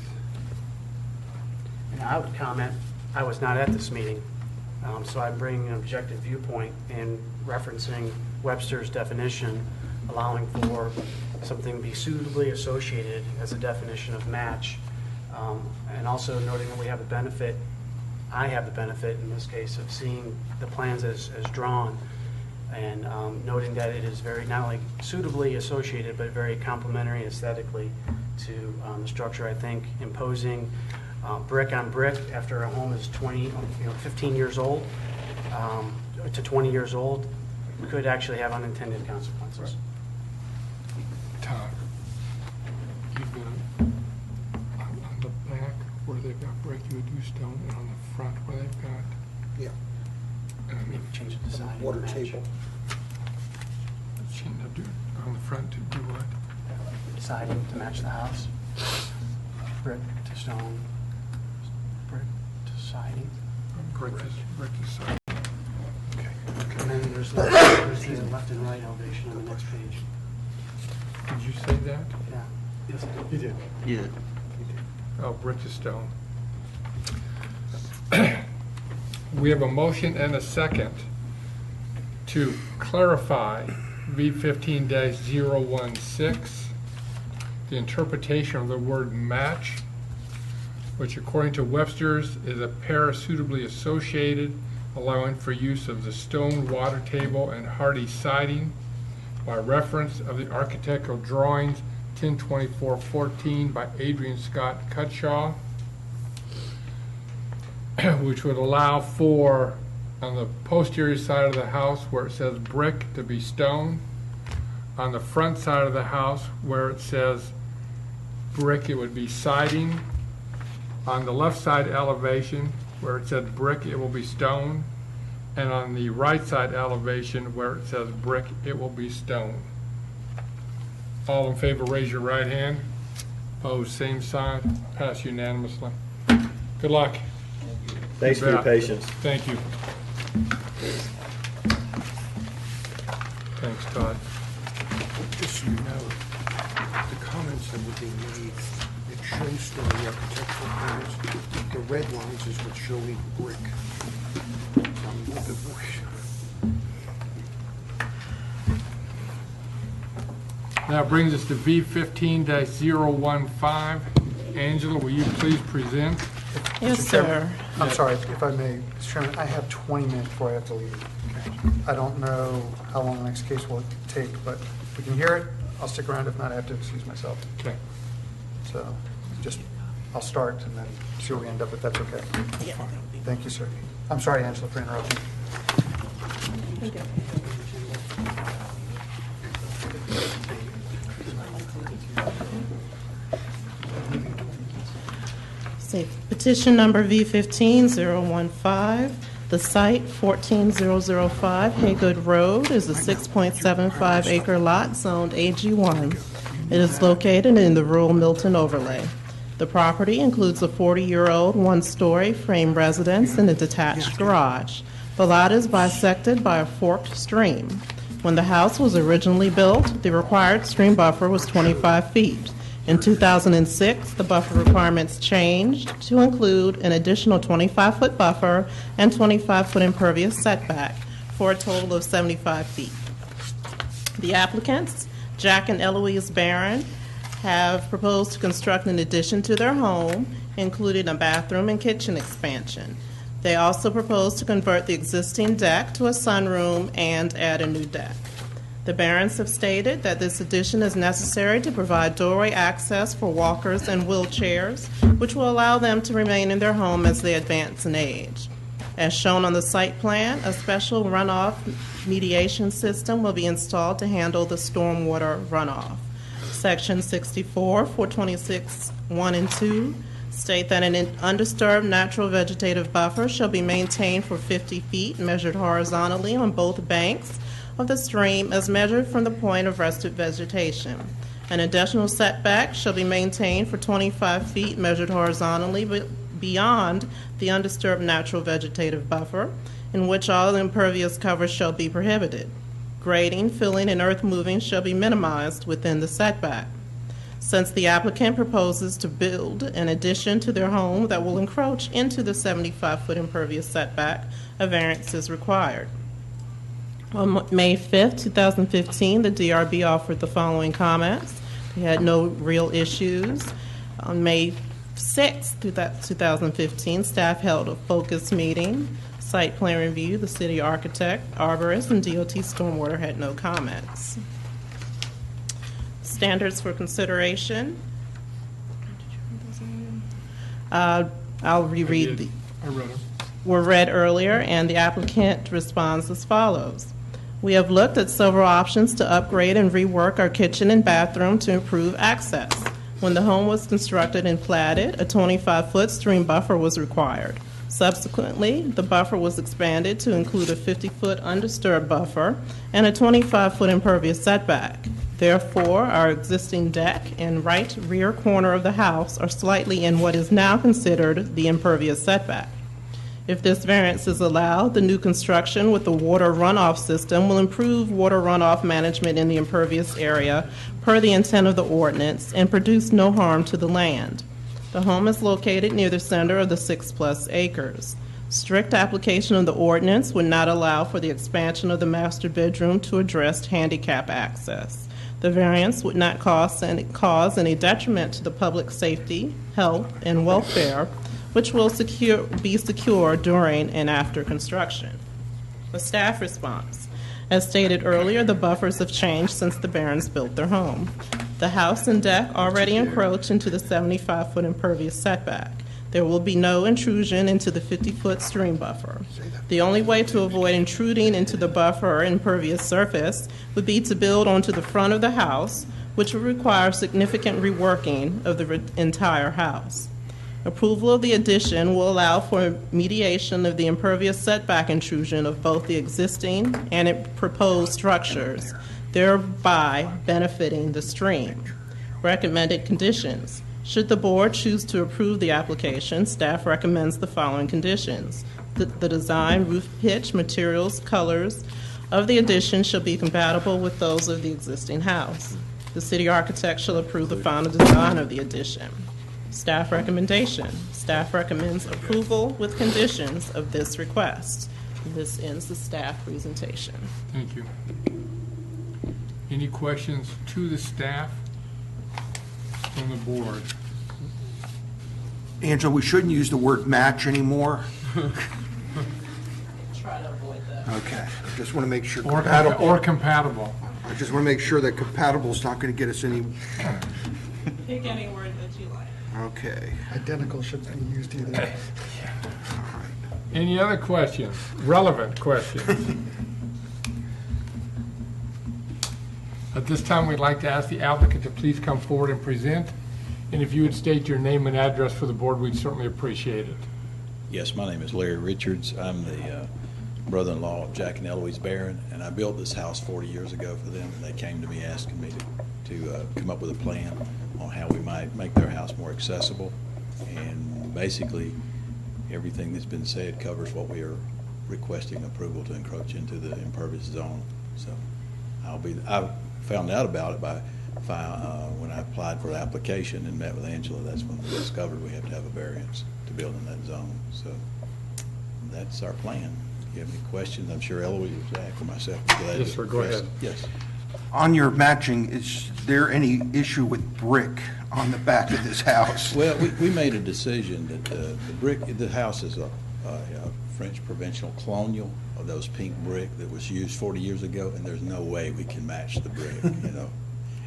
And I would comment, I was not at this meeting, so I'm bringing an objective viewpoint and referencing Webster's definition, allowing for something to be suitably associated as a definition of match, and also noting that we have the benefit, I have the benefit in this case, of seeing the plans as drawn, and noting that it is very, not only suitably associated, but very complementary aesthetically to the structure. I think imposing brick on brick after a home is 15 years old to 20 years old could actually have unintended consequences. Todd, you've got on the back where they've got brick, you would do stone, and on the front where they've got Yeah. Maybe change the design. Water match. table. on the front to do what? Siding to match the house. Brick to stone. Brick to siding. Brick is siding. Okay. And then there's the left and right elevation on the next page. Did you say that? Yeah. Yes, I did. You did. Yeah. Oh, brick to stone. We have a motion and a second to clarify V15-016, the interpretation of the word match, which according to Webster's is a pair suitably associated, allowing for use of the stone water table and hardy siding by reference of the architectural drawings 10/24/14 by Adrian Scott Cutshaw, which would allow for, on the posterior side of the house where it says brick, to be stone. On the front side of the house where it says brick, it would be siding. On the left side elevation where it says brick, it will be stone. And on the right side elevation where it says brick, it will be stone. All in favor, raise your right hand. Opposed, same sign. Pass unanimously. Good luck. Thanks for your patience. Thank you. Thanks, Todd. Just so you know, the comments that were being made, it shows still the architectural plans. The red lines is what's showing brick. I'm a little bit worried. That brings us to V15-015. Angela, will you please present? Yes, Mr. Chairman, sir. I'm sorry, if I may, Mr. Chairman, I have 20 minutes before I have to leave. I don't know how long the next case will take, but if we can hear it, I'll stick around. If not, I have to excuse myself. Okay. So just, I'll start and then see where we end up, if that's okay. Yeah. Thank you, sir. I'm sorry, Angela, for interrupting. Say petition number V15-015. The site, 14005 Haygood Road, is a 6.75 acre lot zoned AG1. It is located in the rural Milton overlay. The property includes a 40-year-old one-story frame residence and a detached garage. The lot is bisected by a forked stream. When the house was originally built, the required stream buffer was 25 feet. In 2006, the buffer requirements changed to include an additional 25-foot buffer and 25-foot impervious setback for a total of 75 feet. The applicants, Jack and Eloise Barron, have proposed to construct an addition to their home, including a bathroom and kitchen expansion. They also propose to convert the existing deck to a sunroom and add a new deck. The Barons have stated that this addition is necessary to provide doorway access for walkers and wheelchairs, which will allow them to remain in their home as they advance in age. As shown on the site plan, a special runoff mediation system will be installed to handle the stormwater runoff. Section 64, 426, 1 and 2 state that an undisturbed natural vegetative buffer shall be maintained for 50 feet measured horizontally on both banks of the stream as measured from the point of rested vegetation. An additional setback shall be maintained for 25 feet measured horizontally beyond the undisturbed natural vegetative buffer, in which all impervious cover shall be prohibited. Grading, filling, and earth moving shall be minimized within the setback. Since the applicant proposes to build an addition to their home that will encroach into the 75-foot impervious setback, a variance is required. On May 5th, 2015, the DRB offered the following comments. They had no real issues. On May 6th, 2015, staff held a focus meeting. Site plan review, the city architect, arborist, and DOT stormwater had no comments. Standards for consideration. I'll reread the. I read them. Were read earlier, and the applicant responds as follows. We have looked at several options to upgrade and rework our kitchen and bathroom to improve access. When the home was constructed and platted, a 25-foot stream buffer was required. Subsequently, the buffer was expanded to include a 50-foot undisturbed buffer and a 25-foot impervious setback. Therefore, our existing deck and right rear corner of the house are slightly in what is now considered the impervious setback. If this variance is allowed, the new construction with the water runoff system will improve water runoff management in the impervious area per the intent of the ordinance and produce no harm to the land. The home is located near the center of the 6+ acres. Strict application of the ordinance would not allow for the expansion of the master bedroom to address handicap access. The variance would not cause any detriment to the public safety, health, and welfare, which will be secure during and after construction. The staff response. As stated earlier, the buffers have changed since the Barons built their home. The house and deck already encroach into the 75-foot impervious setback. There will be no intrusion into the 50-foot stream buffer. The only way to avoid intruding into the buffer or impervious surface would be to build onto the front of the house, which would require significant reworking of the entire house. Approval of the addition will allow for mediation of the impervious setback intrusion of both the existing and proposed structures, thereby benefiting the stream. Recommended conditions. Should the board choose to approve the application, staff recommends the following conditions. The design, roof pitch, materials, colors of the addition shall be compatible with those of the existing house. The city architect shall approve the final design of the addition. Staff recommendation. Staff recommends approval with conditions of this request. This ends the staff presentation. Thank you. Any questions to the staff from the board? Angela, we shouldn't use the word match anymore. Try to avoid that. Okay, I just want to make sure Or compatible. compatible? I just want to make sure that compatible is not going to get us any, Pick any word that you like. okay. Identical shouldn't be used either. All right. Any other questions? Relevant questions? At this time, we'd like to ask the applicant to please come forward and present. And if you would state your name and address for the board, we'd certainly appreciate it. Yes, my name is Larry Richards. I'm the brother-in-law of Jack and Eloise Barron, and I built this house 40 years ago for them, and they came to me asking me to come up with a plan on how we might make their house more accessible. And basically, everything that's been said covers what we are requesting approval to encroach into the impervious zone. So I found out about it when I applied for the application and met with Angela. That's when we discovered we have to have a variance to build in that zone. So that's our plan. If you have any questions, I'm sure Eloise or Zach or myself would be glad Yes, to sir, go address. ahead. Yes. On your matching, is there any issue with brick on the back of this house? Well, we made a decision that the house is a French provincial colonial of those pink brick that was used 40 years ago, and there's no way we can match the brick,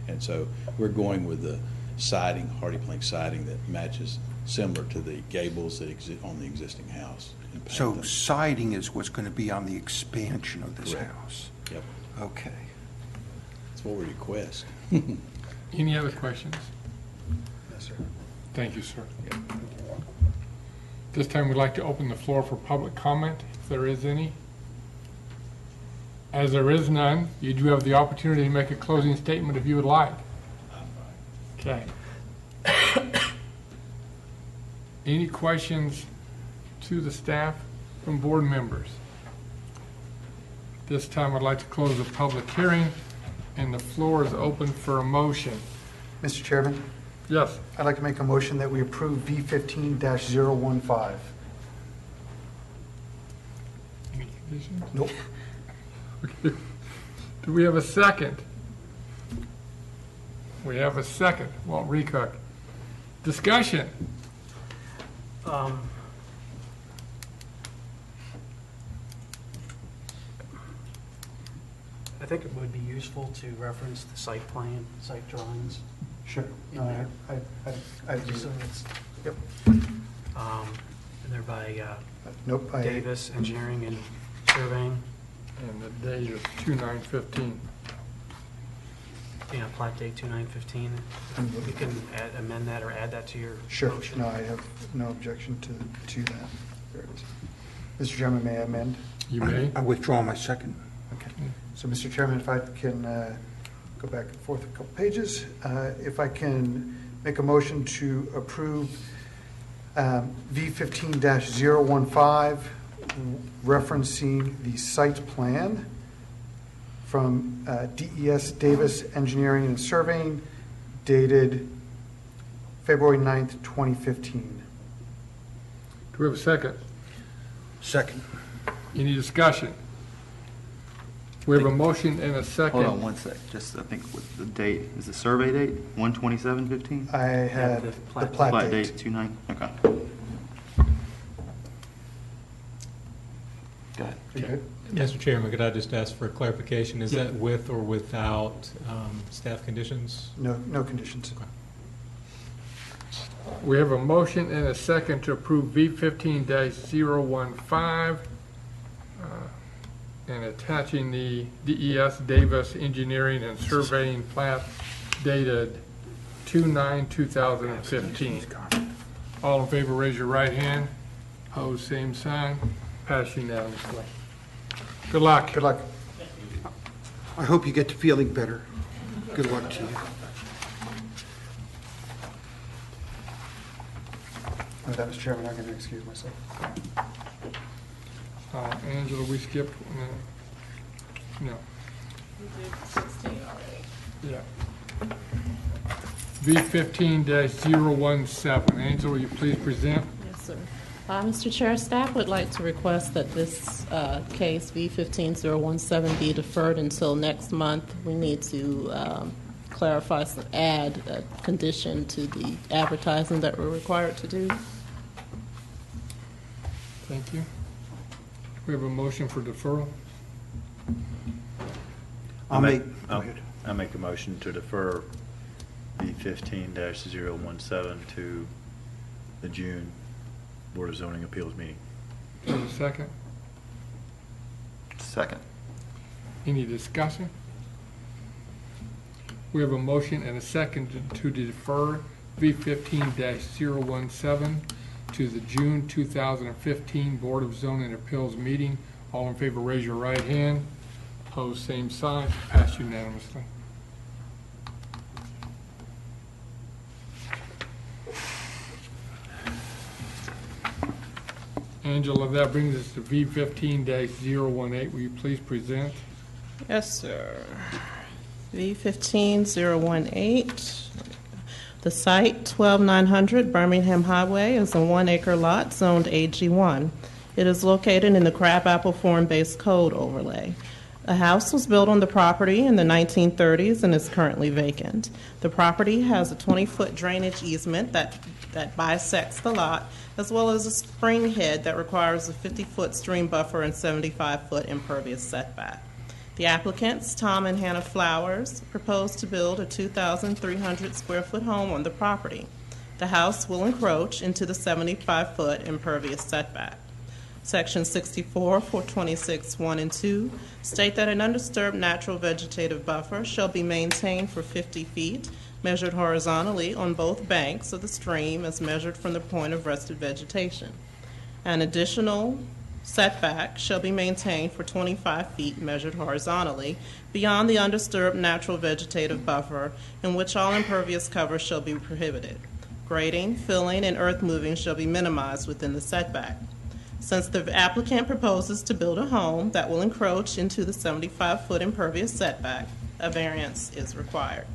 And so we're going with the siding, hardy plank siding that matches similar to the gables that exist on the existing house. So siding is what's going to be on the expansion of this Correct. house? Yep, Okay. that's what we request. Any other questions? Yes, sir. Thank you, sir. This time, we'd like to open the floor for public comment, if there is any. As there is none, you do have the opportunity to make a closing statement if you would like. Okay. Any questions to the staff from board members? This time, I'd like to close the public hearing, and the floor is open for a motion. Mr. Chairman, Yes? I'd like to make a motion that we approve V15-015. Any conditions? Nope. Okay. Do we have a second? We have a second. Walt Recook. Discussion. I think it would be useful to reference the site plan, site drawings. Sure. In No, there. I do. So it's, Yep. and they're by Nope. Davis Engineering and Surveying, And the date is 2/9/15. plat date 2/9/15. You can amend that or add that to your Sure. motion. No, I have no objection to that. There it is. Mr. Chairman, may I amend? You may. I withdraw my second. Okay. So, Mr. Chairman, if I can go back and forth a couple pages, if I can make a motion to approve V15-015, referencing the site plan from DES Davis Engineering and Surveying dated February 9th, 2015. Do we have a second? Second. Any discussion? We have a motion and a second. Hold on one sec. Just, I think with the date, is the survey date 1/27/15? I had the the plat plat Flat date. date 2/9, okay. Go ahead. Are you good? Mr. Chairman, could I just ask for clarification? Is that with or without staff conditions? No conditions. We have a motion and a second to approve V15-015 and attaching the DES Davis Engineering and Surveying plat dated 2/9/2015. All in favor, raise your right hand. Opposed, same sign. Pass unanimously. Good luck. Good luck. I hope you get to feeling better. Good luck to you. With that, Mr. Chairman, I'm going to excuse myself. Angela, we skipped, no. We did 16 already. Yeah. V15-017. Angela, will you please present? Yes, sir. Mr. Chair, staff would like to request that this case, V15-017, be deferred until next month. We need to clarify, add a condition to the advertising that we're required to do. Thank you. We have a motion for deferral. I'll make, go Oh, ahead. I make a motion to defer V15-017 to the June Board of Zoning Appeals meeting. Have a second? Second. Any discussion? We have a motion and a second to defer V15-017 to the June 2015 Board of Zoning Appeals meeting. All in favor, raise your right hand. Opposed, same sign. Passed unanimously. Angela, that brings us to V15-018. Will you please present? Yes, sir. V15-018. The site, 12900 Birmingham Highway, is a 1-acre lot zoned AG1. It is located in the Crabapple Form-Based Code overlay. A house was built on the property in the 1930s and is currently vacant. The property has a 20-foot drainage easement that bisects the lot, as well as a spring head that requires a 50-foot stream buffer and 75-foot impervious setback. The applicants, Tom and Hannah Flowers, propose to build a 2,300 square foot home on the property. The house will encroach into the 75-foot impervious setback. Section 64, 426, 1 and 2 state that an undisturbed natural vegetative buffer shall be maintained for 50 feet, measured horizontally on both banks of the stream as measured from the point of rested vegetation. An additional setback shall be maintained for 25 feet measured horizontally beyond the undisturbed natural vegetative buffer, in which all impervious cover shall be prohibited. Grading, filling, and earth moving shall be minimized within the setback. Since the applicant proposes to build a home that will encroach into the 75-foot impervious setback, a variance is required.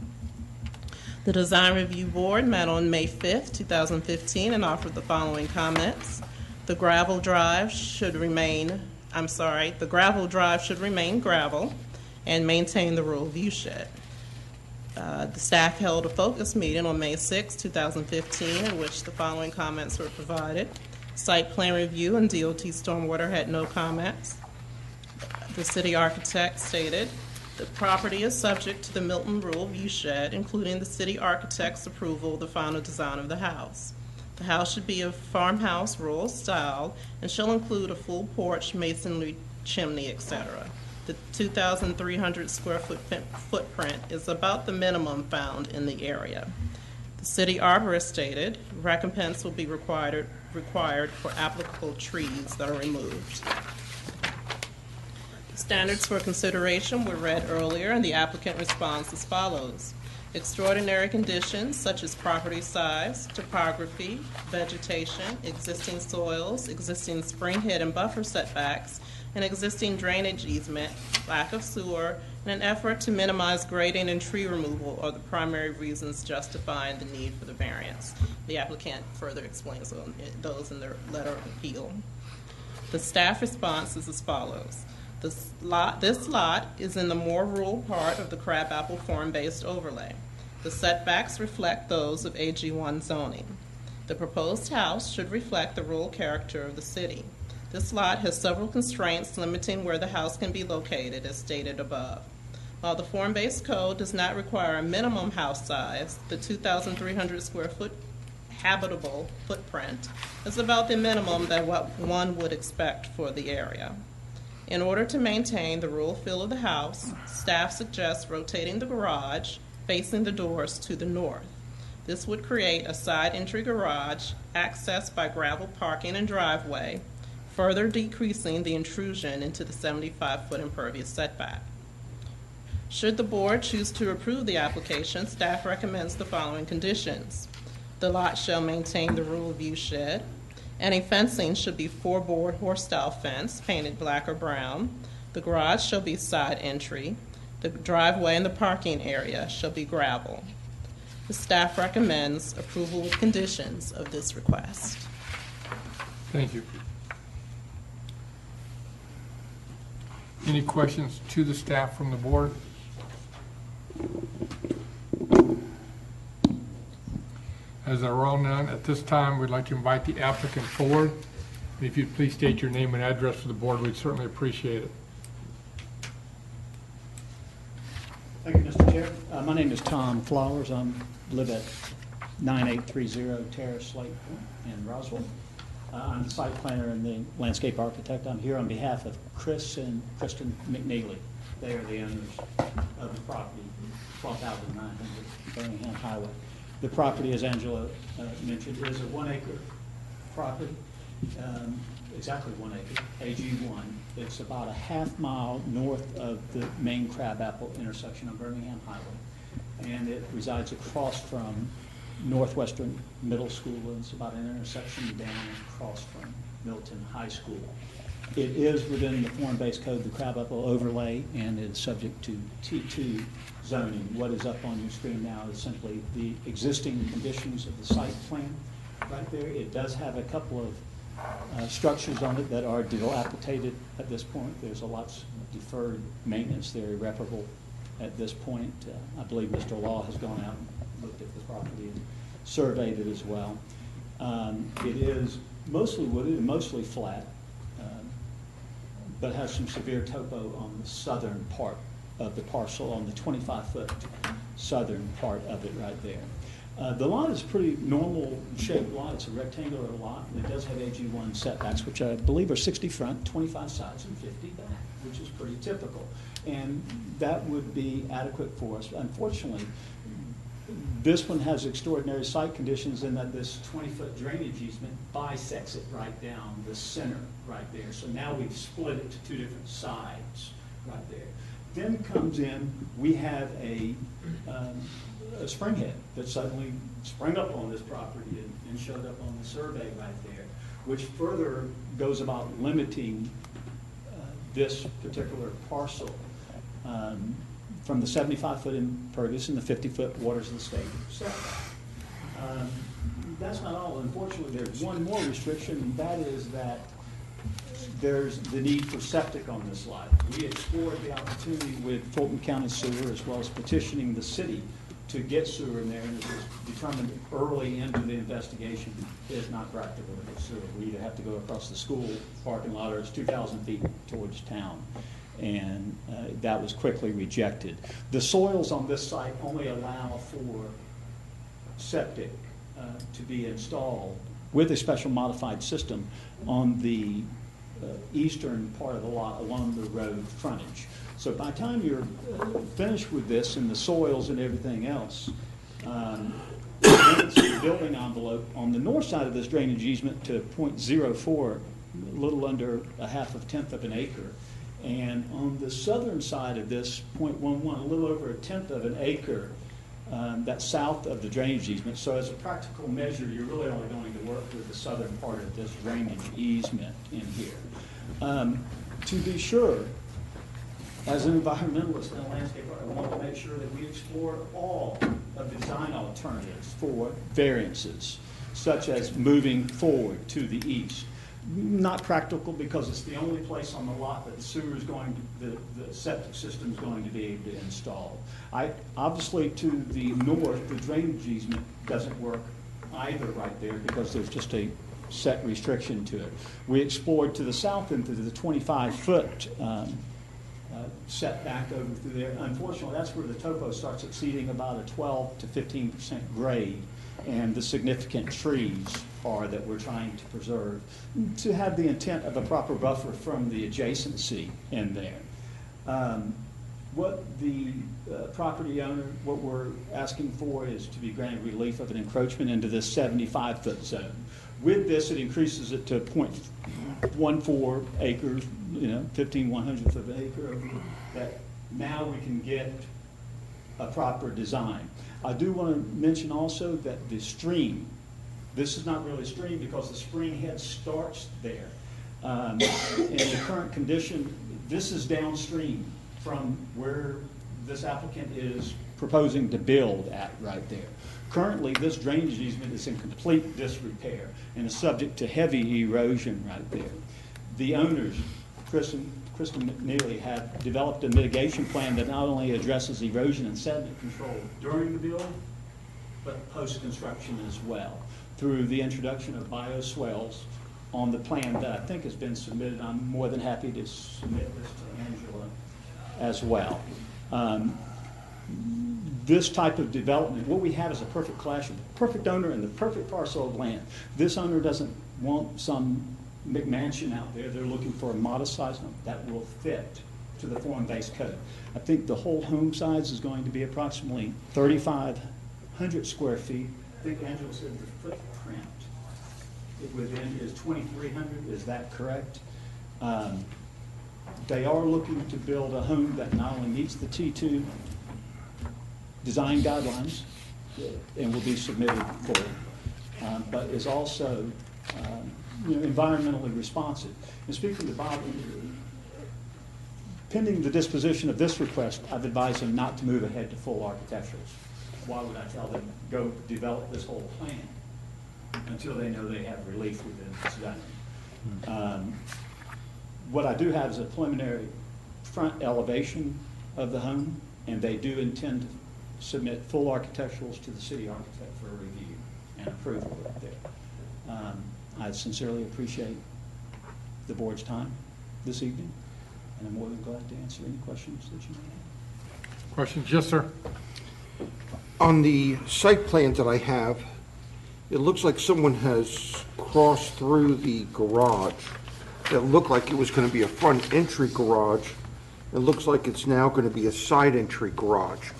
The Design Review Board met on May 5th, 2015, and offered the following comments. The gravel drive should remain gravel and maintain the rural view shed. The staff held a focus meeting on May 6, 2015, in which the following comments were provided. Site plan review and DOT stormwater had no comments. The city architect stated, the property is subject to the Milton Rural View Shed, including the city architect's approval of the final design of the house. The house should be a farmhouse rural style and shall include a full porch, masonry, chimney, etc. The 2,300 square foot footprint is about the minimum found in the area. The city arborist stated recompense will be required for applicable trees that are removed. The standards for consideration were read earlier, and the applicant responds as follows. Extraordinary conditions such as property size, topography, vegetation, existing soils, existing spring head and buffer setbacks, and existing drainage easement, lack of sewer, and an effort to minimize grading and tree removal are the primary reasons justifying the need for the variance. The applicant further explains those in their letter of appeal. The staff response is as follows. This lot is in the more rural part of the Crabapple Farm-Based overlay. The setbacks reflect those of AG1 zoning. The proposed house should reflect the rural character of the city. This lot has several constraints limiting where the house can be located, as stated above. While the form-based code does not require a minimum house size, the 2,300 square foot habitable footprint is about the minimum that what one would expect for the area. In order to maintain the rural feel of the house, staff suggests rotating the garage facing the doors to the north. This would create a side entry garage accessed by gravel parking and driveway, further decreasing the intrusion into the 75-foot impervious setback. Should the board choose to approve the application, staff recommends the following conditions. The lot shall maintain the rural view shed. Any fencing should be 4-board horse-style fence, painted black or brown. The garage shall be side entry. The driveway and the parking area shall be gravel. The staff recommends approval with conditions of this request. Thank you. Any questions to the staff from the board? As there are all none, at this time, we'd like to invite the applicant forward. And if you'd please state your name and address for the board, we'd certainly appreciate it. Thank you, Mr. Chair. My name is Tom Flowers. I live at 9830 Terrace Lake in Roswell. I'm the site planner and the landscape architect. I'm here on behalf of Chris and Kristen McNeely. They are the owners of the property, 12,900 Birmingham Highway. The property, as Angela mentioned, is a 1 acre property, exactly 1 acre, AG1. It's about a half mile north of the main Crabapple intersection on Birmingham Highway. And it resides across from Northwestern Middle School, and it's about an intersection down across from Milton High School. It is within the form-based code, the Crabapple overlay, and is subject to T2 zoning. What is up on your screen now is simply the existing conditions of the site plan right there. It does have a couple of structures on it that are dilapidated at this point. There's a lot of deferred maintenance. They're irreparable at this point. I believe Mr. Law has gone out and looked at the property and surveyed it as well. It is mostly wooded and mostly flat, but has some severe topo on the southern part of the parcel, on the 25-foot southern part of it right there. The lot is pretty normal shaped lot. It's a rectangular lot, and it does have AG1 setbacks, which I believe are 60 front, 25 sides, and 50 back, which is pretty typical. And that would be adequate for us. Unfortunately, this one has extraordinary site conditions in that this 20-foot drainage easement bisects it right down the center right there. So now we've split it to two different sides right there. Then comes in, we have a springhead that suddenly sprang up on this property and showed up on the survey right there, which further goes about limiting this particular parcel from the 75-foot impervious and the 50-foot waters of the state setback. That's not all. Unfortunately, there's one more restriction, and that is that there's the need for septic on this lot. We explored the opportunity with Fulton County Sewer as well as petitioning the city to get sewer in there, and it was determined early into the investigation it is not practical to get sewer. We either have to go across the school parking lot or it's 2,000 feet towards town. And that was quickly rejected. The soils on this site only allow for septic to be installed with a special modified system on the eastern part of the lot along the road frontage. So by the time you're finished with this and the soils and everything else, the building envelope on the north side of this drainage easement to 0.04, a little under a half of a tenth of an acre. And on the southern side of this, 0.11, a little over a tenth of an acre, that's south of the drainage easement. So as a practical measure, you're really only going to work with the southern part of this drainage easement in here. To be sure, as an environmentalist and a landscaper, I want to make sure that we explore all of the design alternatives for variances, such as moving forward to the east. Not practical because it's the only place on the lot that the sewer is going to, the septic system is going to be able to install. Obviously, to the north, the drainage easement doesn't work either right there because there's just a set restriction to it. We explored to the south into the 25-foot setback over through there. Unfortunately, that's where the topo starts exceeding about a 12 to 15% grade, and the significant trees are that we're trying to preserve to have the intent of a proper buffer from the adjacency in there. What the property owner, what we're asking for is to be granted relief of an encroachment into this 75-foot zone. With this, it increases it to 0.14 acres, 15/100th of an acre. That now we can get a proper design. I do want to mention also that the stream, this is not really a stream because the spring head starts there. In the current condition, this is downstream from where this applicant is proposing to build at right there. Currently, this drainage easement is in complete disrepair and is subject to heavy erosion right there. The owners, Kristen McNeely, have developed a mitigation plan that not only addresses erosion and sediment control during the build, but post-construction as well, through the introduction of bioswales on the plan that I think has been submitted. I'm more than happy to submit this to Angela as well. This type of development, what we have is a perfect clash of the perfect owner and the perfect parcel of land. This owner doesn't want some McMansion out there. They're looking for a modest size home that will fit to the form-based code. I think the whole home size is going to be approximately 3,500 square feet. I think Angela said the footprint within is 2,300. Is that correct? They are looking to build a home that not only meets the T2 design guidelines and will be submitted for, but is also environmentally responsive. And speaking to Bob, pending the disposition of this request, I've advised them not to move ahead to full architecturals. Why would I tell them, go develop this whole plan until they know they have relief within this zoning? What I do have is a preliminary front elevation of the home, and they do intend to submit full architecturals to the city architect for a review and approval up there. I sincerely appreciate the board's time this evening, and I'm more than glad to answer any questions that you may have. Questions? Yes, sir. On the site plan that I have, it looks like someone has crossed through the garage that looked like it was going to be a front entry garage. It looks like it's now going to be a side entry garage,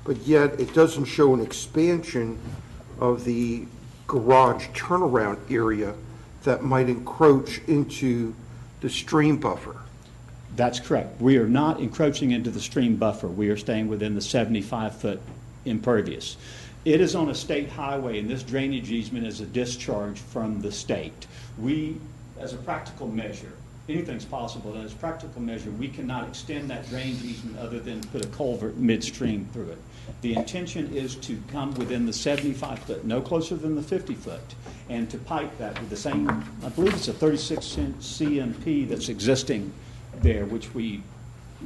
but yet it doesn't show an expansion of the garage turnaround area that might encroach into the stream buffer. That's correct. We are not encroaching into the stream buffer. We are staying within the 75-foot impervious. It is on a state highway, and this drainage easement is a discharge from the state. We, as a practical measure, anything's possible, as a practical measure, we cannot extend that drainage easement other than put a culvert midstream through it. The intention is to come within the 75-foot, no closer than the 50-foot, and to pipe that with the same, I believe it's a 36-inch CMP that's existing there, which we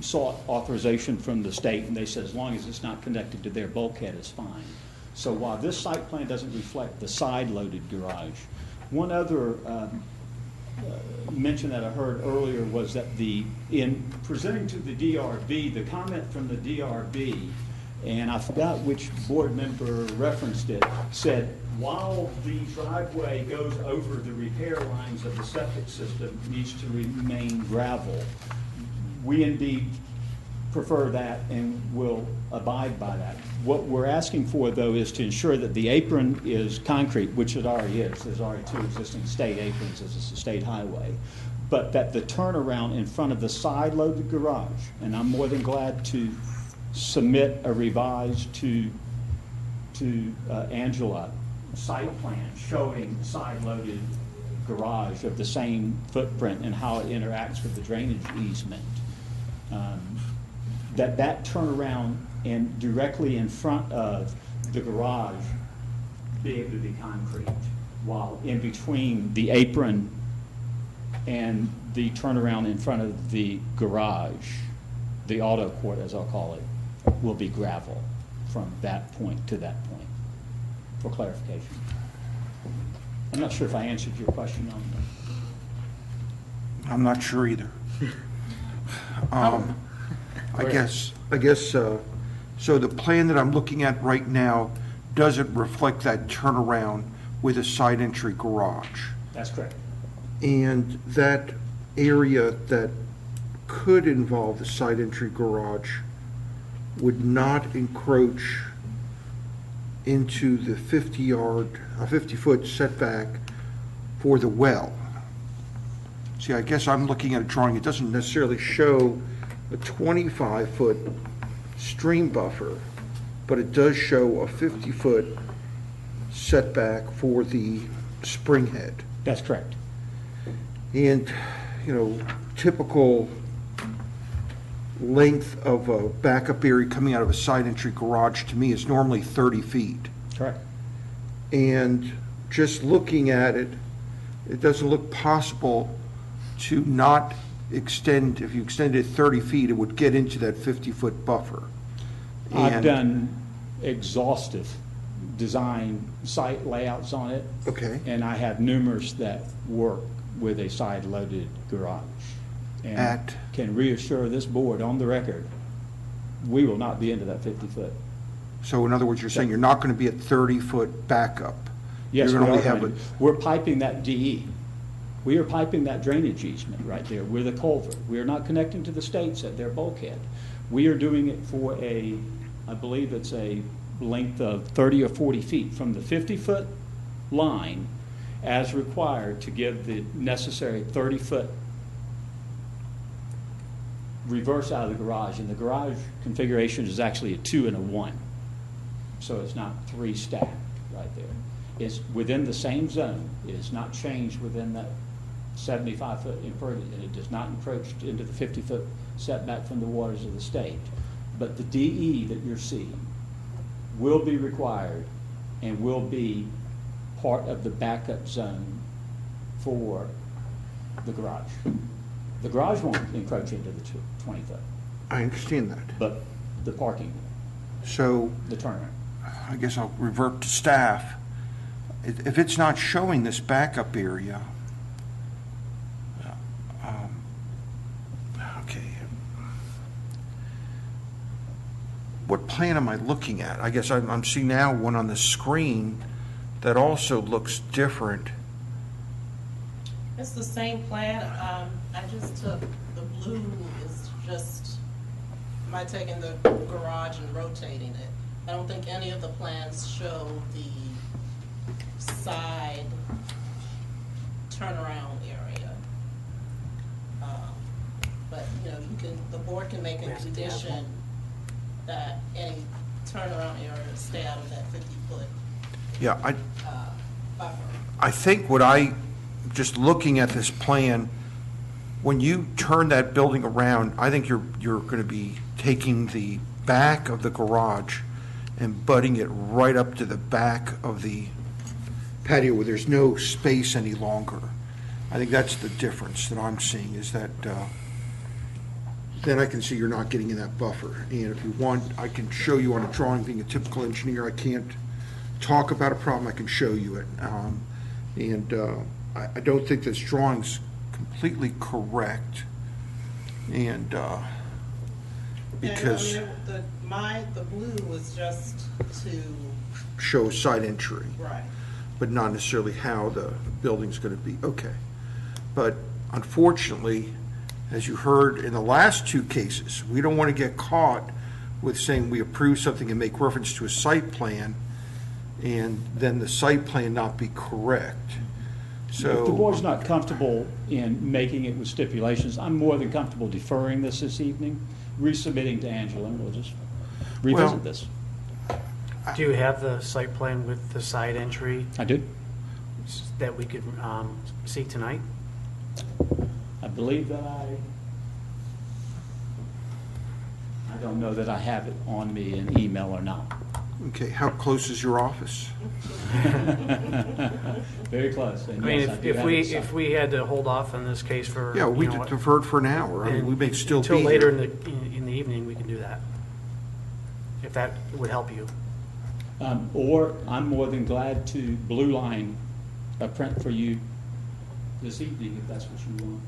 sought authorization from the state, and they said as long as it's not connected to their bulkhead, it's fine. So while this site plan doesn't reflect the side-loaded garage, one other mention that I heard earlier was that in presenting to the DRB, the comment from the DRB, and I forgot which board member referenced it, said while the driveway goes over the repair lines of the septic system, it needs to remain gravel. We indeed prefer that and will abide by that. What we're asking for, though, is to ensure that the apron is concrete, which it already is. There's already 2 existing state aprons as it's a state highway. But that the turnaround in front of the side-loaded garage, and I'm more than glad to submit a revised to Angela site plan showing side-loaded garage of the same footprint and how it interacts with the drainage easement. That turnaround and directly in front of the garage be able to be concrete, while in between the apron and the turnaround in front of the garage, the auto court as I'll call it, will be gravel from that point to that point, for clarification. I'm not sure if I answered your question on that. I'm not sure either. I guess, so the plan that I'm looking at right now doesn't reflect that turnaround with a side entry garage. That's correct. And that area that could involve the side entry garage would not encroach into the 50-foot setback for the well. See, I guess I'm looking at a drawing. It doesn't necessarily show a 25-foot stream buffer, but it does show a 50-foot setback for the spring head. That's correct. And, typical length of a backup area coming out of a side entry garage to me is normally 30 feet. Correct. And just looking at it, it doesn't look possible to not extend. If you extended it 30 feet, it would get into that 50-foot buffer. I've done exhaustive design site layouts on it. Okay. And I have numerous that work with a side-loaded garage. And can reassure this board on the record, we will not be into that 50-foot. So in other words, you're saying you're not going to be at 30-foot backup? Yes, You're we going to are. only have We're piping that DE. We are piping that drainage easement right there. We're the culvert. We are not connecting to the states at their bulkhead. We are doing it for I believe it's a length of 30 or 40 feet from the 50-foot line as required to give the necessary 30-foot reverse out of the garage. And the garage configuration is actually a 2 and a 1. So it's not 3 stacked right there. It's within the same zone. It is not changed within that 75-foot impervious, and it does not encroach into the 50-foot setback from the waters of the state. But the DE that you're seeing will be required and will be part of the backup zone for the garage. The garage won't encroach into the 20-foot, I understand that. but the parking will, So the turnaround. I guess I'll revert to staff. If it's not showing this backup area, okay. What plan am I looking at? I guess I'm seeing now one on the screen that also looks different. It's the same plan. I just took, the blue is just, am I taking the garage and rotating it? I don't think any of the plans show the side turnaround area. But, you know, the board can make a condition that any turnaround area stay out of that 50-foot Yeah, buffer. I think just looking at this plan, when you turn that building around, I think you're going to be taking the back of the garage and butting it right up to the back of the patio where there's no space any longer. I think that's the difference that I'm seeing, is that then I can see you're not getting in that buffer. And if you want, I can show you on a drawing. Being a typical engineer, I can't talk about a problem, I can show you it. I don't think this drawing's completely correct. And because The blue was just to, show side entry, right. but not necessarily how the building's going to be. Okay. But unfortunately, as you heard in the last 2 cases, we don't want to get caught with saying we approve something and make reference to a site plan and then the site plan not be correct. So If the board's not comfortable in making it with stipulations, I'm more than comfortable deferring this evening, resubmitting to Angela, and we'll just revisit this. Do you have the site plan with the side entry I do. that we could see tonight? I believe that I don't know that I have it on me in email or not. Okay, how close is your office? Very close. I And mean, yes, I do have it if signed. we had to hold off on this case for, Yeah, we you know, deferred for an hour. I mean, we may still be until later here. in the evening, we can do that. If that would help you. Or I'm more than glad to blue line a print for you this evening, if that's what you want.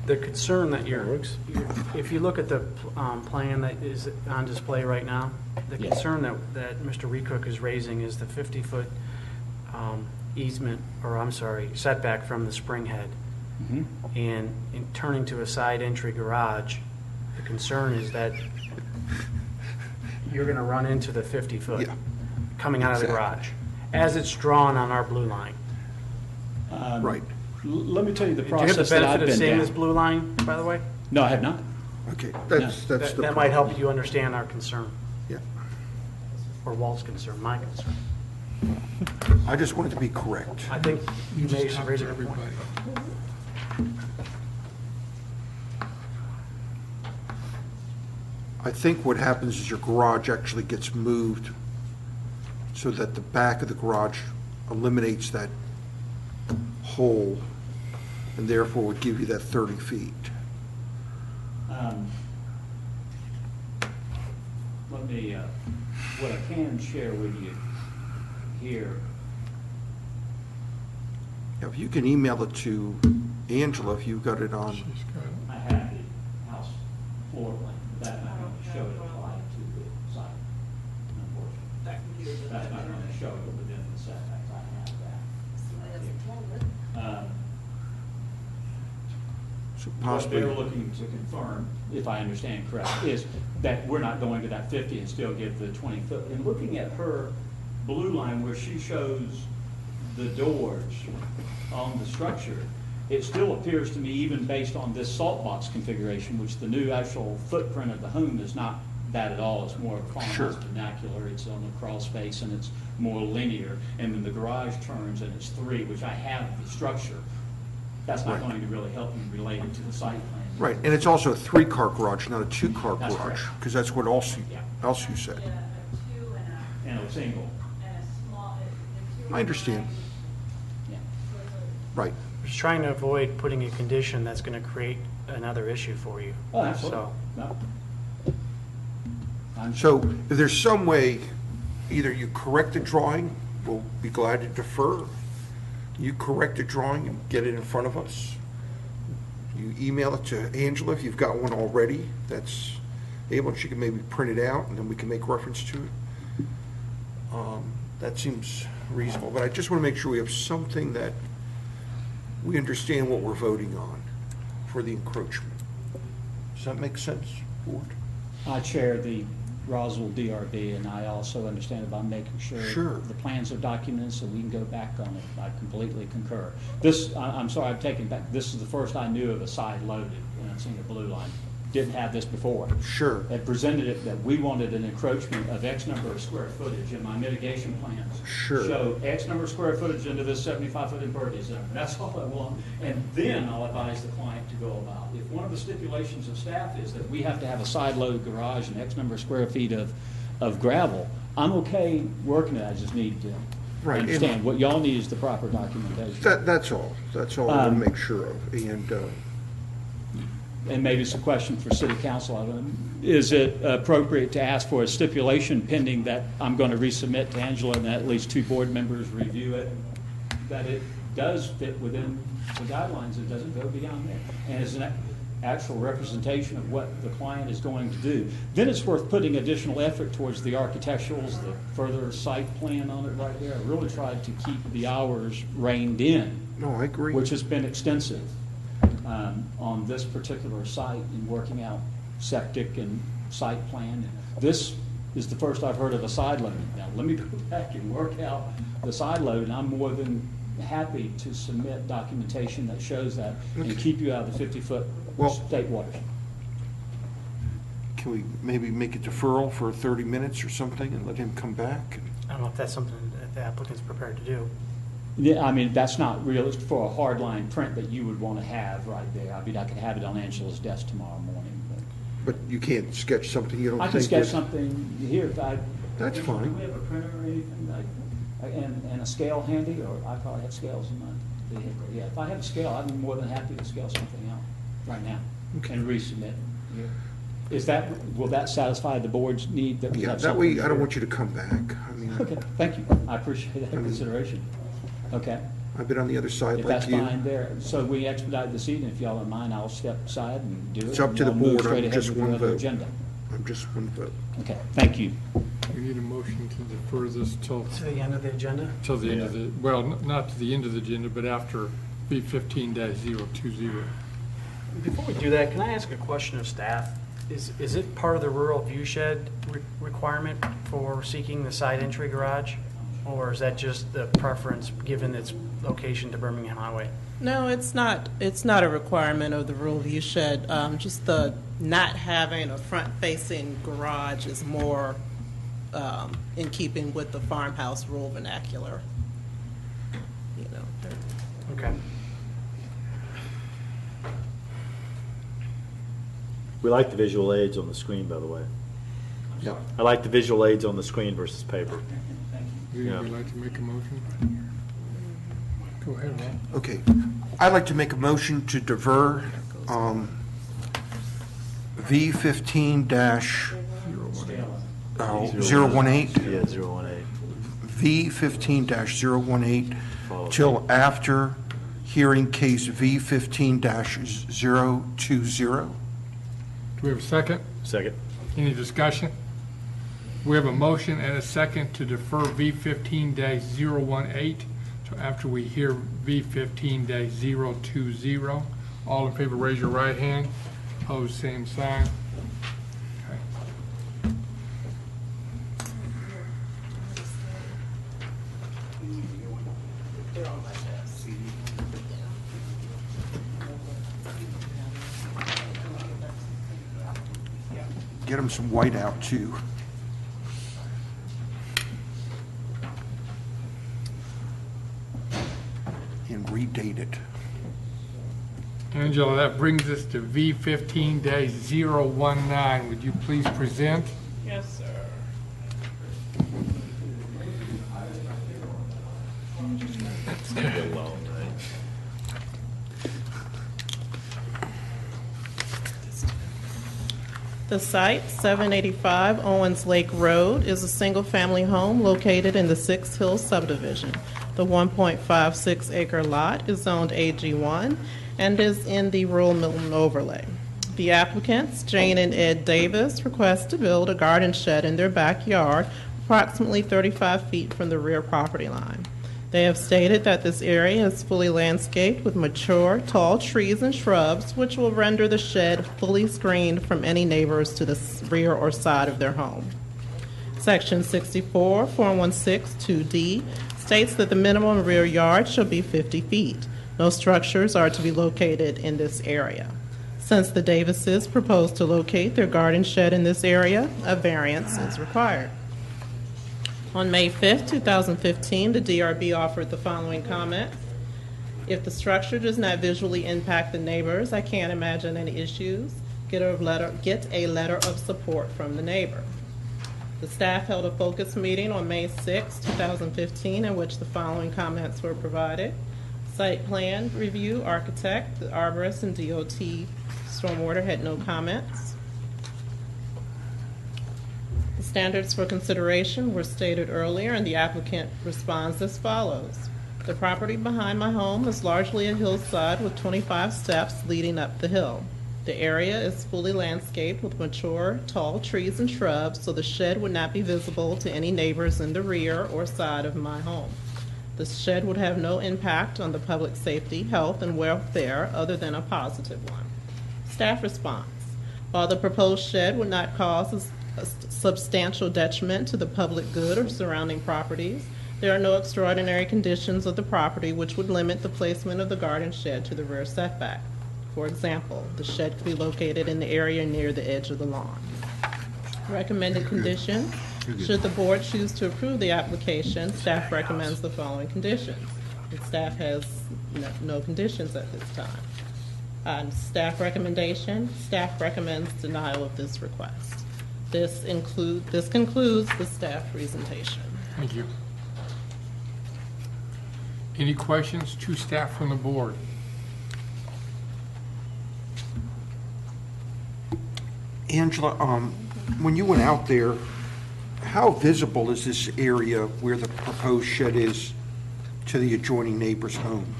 The concern that if you look at the plan that is on display right now, the Yes. concern that Mr. Recook is raising is the 50-foot easement, or I'm sorry, setback from the spring head. Mhm. And in turning to a side entry garage, the concern is that you're going to run into the 50-foot Yeah. coming out of the Exactly. garage, as it's drawn on our blue line. Right. Let me tell you the Do you have the process that I've benefit of been seeing this down. blue line, by the way? No, I have not. Okay, that's the That might problem. help you understand our concern, Yeah. or Walt's concern, my concern. I just wanted to be correct. I think you may Talk raise to a good point. everybody. I think what happens is your garage actually gets moved so that the back of the garage eliminates that hole and therefore would give you that 30 feet. Let me, what I can share with you here. Now, if you can email it to Angela, if you've got it on. She's got it. I have the house floor plan, but that's not going to show it applied to the site, unfortunately. That's not going to show it within the setbacks. I have that. So What possibly, they're looking to confirm, if I understand correct, is that we're not going to that 50 and still give the 20 foot. And looking at her blue line where she shows the doors on the structure, it still appears to me, even based on this salt box configuration, which the new actual footprint of the home is not that at all. It's more farmhouse vernacular. It's on a crawl space and it's more linear. And then the garage turns and it's 3, which I have the structure. That's not going to really help me relate it to the site plan. right, and it's also a 3-car garage, not a 2-car That's garage, correct. because that's what else Yeah. you said. And a single. I understand, Yeah. right. Just trying to avoid putting a condition that's going to create another issue for you. Oh, absolutely. So, No. I'm So if there's some way, either you correct the drawing, we'll be glad to defer. You correct the drawing and get it in front of us. You email it to Angela if you've got one already that's able, and she can maybe print it out, and then we can make reference to it. That seems reasonable, but I just want to make sure we have something that we understand what we're voting on for the encroachment. Does that make sense, Board? I chair the Roswell DRB, and I also understand about making Sure. sure the plans are documented so we can go back on it. I completely concur. I'm sorry, I'm taking back, this is the first I knew of a side loaded, and I've seen the blue line. Didn't have this before. Sure. It presented it that we wanted an encroachment of X number of square footage, and my mitigation plans Sure. show X number of square footage into this 75-foot impervious zone. That's all I want. And then I'll advise the client to go about. If one of the stipulations of staff is that we have to have a side-load garage and X number of square feet of gravel, I'm okay working it. I just need to Right, and- understand. What y'all need is the proper documentation. That's all. That's all I want to make sure of. And maybe it's a question for city council. I don't know. Is it appropriate to ask for a stipulation pending that I'm going to resubmit to Angela and that at least 2 board members review it, that it does fit within the guidelines, it doesn't go beyond there, and is an actual representation of what the client is going to do? Then it's worth putting additional effort towards the architecturals, the further site plan on it right there. I really tried to keep the hours reined in, No, I agree. which has been extensive on this particular site in working out septic and site plan. This is the first I've heard of a side load. Now, let me go back and work out the side load, and I'm more than happy to submit documentation that shows that and keep you out of the 50-foot Well- state waters. Can we maybe make a deferral for 30 minutes or something and let him come back? I don't know if that's something that the applicant's prepared to do. Yeah, I mean, that's not realistic for a hard line print that you would want to have right there. I mean, I could have it on Angela's desk tomorrow morning. But you can't sketch something you don't I think can sketch is- something here if I. That's fine. Do we have a printer or anything, and a scale handy, or I probably have scales in my vehicle? Yeah, if I have a scale, I'd be more than happy to scale something out right now and resubmit. Is that, will that satisfy the board's need that we Yeah, have that something? way, I don't here? want you to come back. I mean, Okay, thank you. I appreciate that consideration. Okay. I've been on the other side If like that's you. fine there. So we expedite this evening. If y'all don't mind, I'll step aside and do it. It's up and to the y'all move board. straight I'm ahead just with your one other vote. agenda. I'm just one vote. Okay, thank you. We need a motion to defer this till To the end of the agenda? the end of the, well, not to the end of the agenda, but after B15-020. Before we do that, can I ask a question of staff? Is it part of the rural view shed requirement for seeking the side entry garage? Or is that just the preference given its location to Birmingham Highway? No, it's not a requirement of the rural view shed. Just the not having a front-facing garage is more in keeping with the farmhouse rural vernacular. You know. Okay. We like the visual aids on the screen, by the way. Yeah. I like the visual aids on the screen versus paper. Would anybody like to make a motion? Go ahead, Ron. Okay. I'd like to make a motion to defer V15-018, Yeah, 018. V15-018 till after hearing case V15-020. Do we have a second? Second. Any discussion? We have a motion and a second to defer V15-018 till after we hear V15-020. All in favor, raise your right hand. Opposed, same sign. Okay. Get them some white out too. And redate it. Angela, that brings us to V15-019. Would you please present? Yes, sir. The site, 785 Owens Lake Road, is a single-family home located in the Six Hills subdivision. The 1.56-acre lot is zoned AG1 and is in the rural Milton overlay. The applicants, Jane and Ed Davis, request to build a garden shed in their backyard approximately 35 feet from the rear property line. They have stated that this area is fully landscaped with mature, tall trees and shrubs, which will render the shed fully screened from any neighbors to the rear or side of their home. Section 64, 416 2D states that the minimum rear yard shall be 50 feet. No structures are to be located in this area. Since the Davises propose to locate their garden shed in this area, a variance is required. On May 5th, 2015, the DRB offered the following comment. If the structure does not visually impact the neighbors, I can't imagine any issues. Get a letter of support from the neighbor. The staff held a focus meeting on May 6, 2015, in which the following comments were provided. Site plan review, architect, the arborist, and DOT stormwater had no comments. The standards for consideration were stated earlier, and the applicant responds as follows. The property behind my home is largely a hillside with 25 steps leading up the hill. The area is fully landscaped with mature, tall trees and shrubs, so the shed would not be visible to any neighbors in the rear or side of my home. The shed would have no impact on the public safety, health, and welfare other than a positive one. Staff response. While the proposed shed would not cause a substantial detriment to the public good or surrounding properties, there are no extraordinary conditions of the property which would limit the placement of the garden shed to the rear setback. For example, the shed could be located in the area near the edge of the lawn. Recommended conditions. Should the board choose to approve the application, staff recommends the following conditions. And staff has no conditions at this time. Staff recommendation, staff recommends denial of this request. This concludes the staff presentation. Thank you. Any questions to staff from the board? Angela, when you went out there, how visible is this area where the proposed shed is to the adjoining neighbor's home?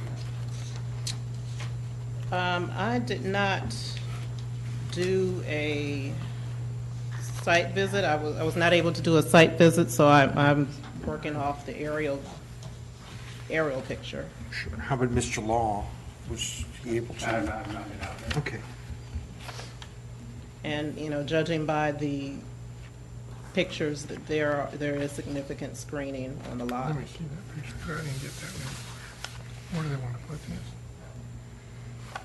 I did not do a site visit. I was not able to do a site visit, so I'm working off the aerial picture. Sure. How about Mr. Law? Was he able to? I've not been out there. Okay. And, judging by the pictures, that there is significant screening on the lot. Let me see that picture. I didn't get that one. Where do they want to put this?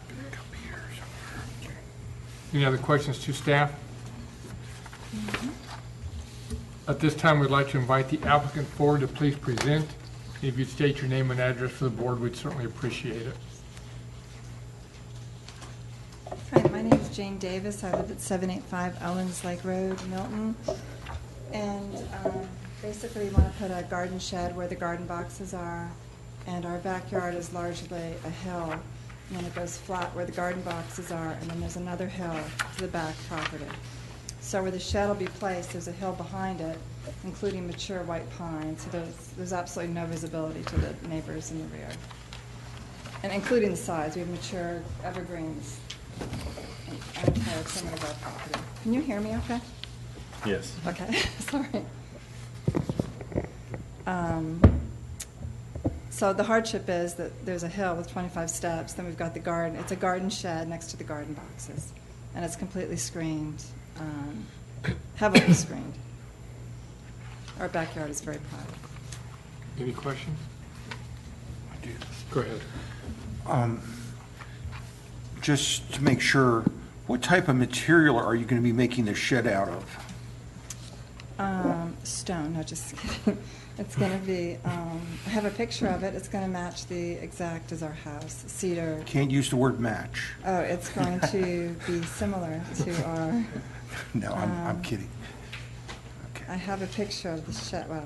Up here somewhere. Okay. Any other questions to staff? At this time, we'd like to invite the applicant forward to please present. If you'd state your name and address for the board, we'd certainly appreciate it. Hi, my name is Jane Davis. I live at 785 Owens Lake Road, Milton. And basically, we want to put a garden shed where the garden boxes are. And our backyard is largely a hill. And then it goes flat where the garden boxes are. And then there's another hill to the back property. So where the shed will be placed, there's a hill behind it, including mature white pines. So there's absolutely no visibility to the neighbors in the rear. And including the sides, we have mature evergreens on the entire perimeter of our property. Can you hear me okay? Yes. Okay, sorry. So the hardship is that there's a hill with 25 steps, then we've got the garden. It's a garden shed next to the garden boxes, and it's completely screened, heavily screened. Our backyard is very private. Any questions? I do. Go ahead. Just to make sure, what type of material are you going to be making the shed out of? Stone, no, just kidding. It's going to be, I have a picture of it. It's going to match the exact as our house, cedar. Can't use the word match. Oh, it's going to be similar to our, No, I'm kidding. Okay. I have a picture of the shed, well,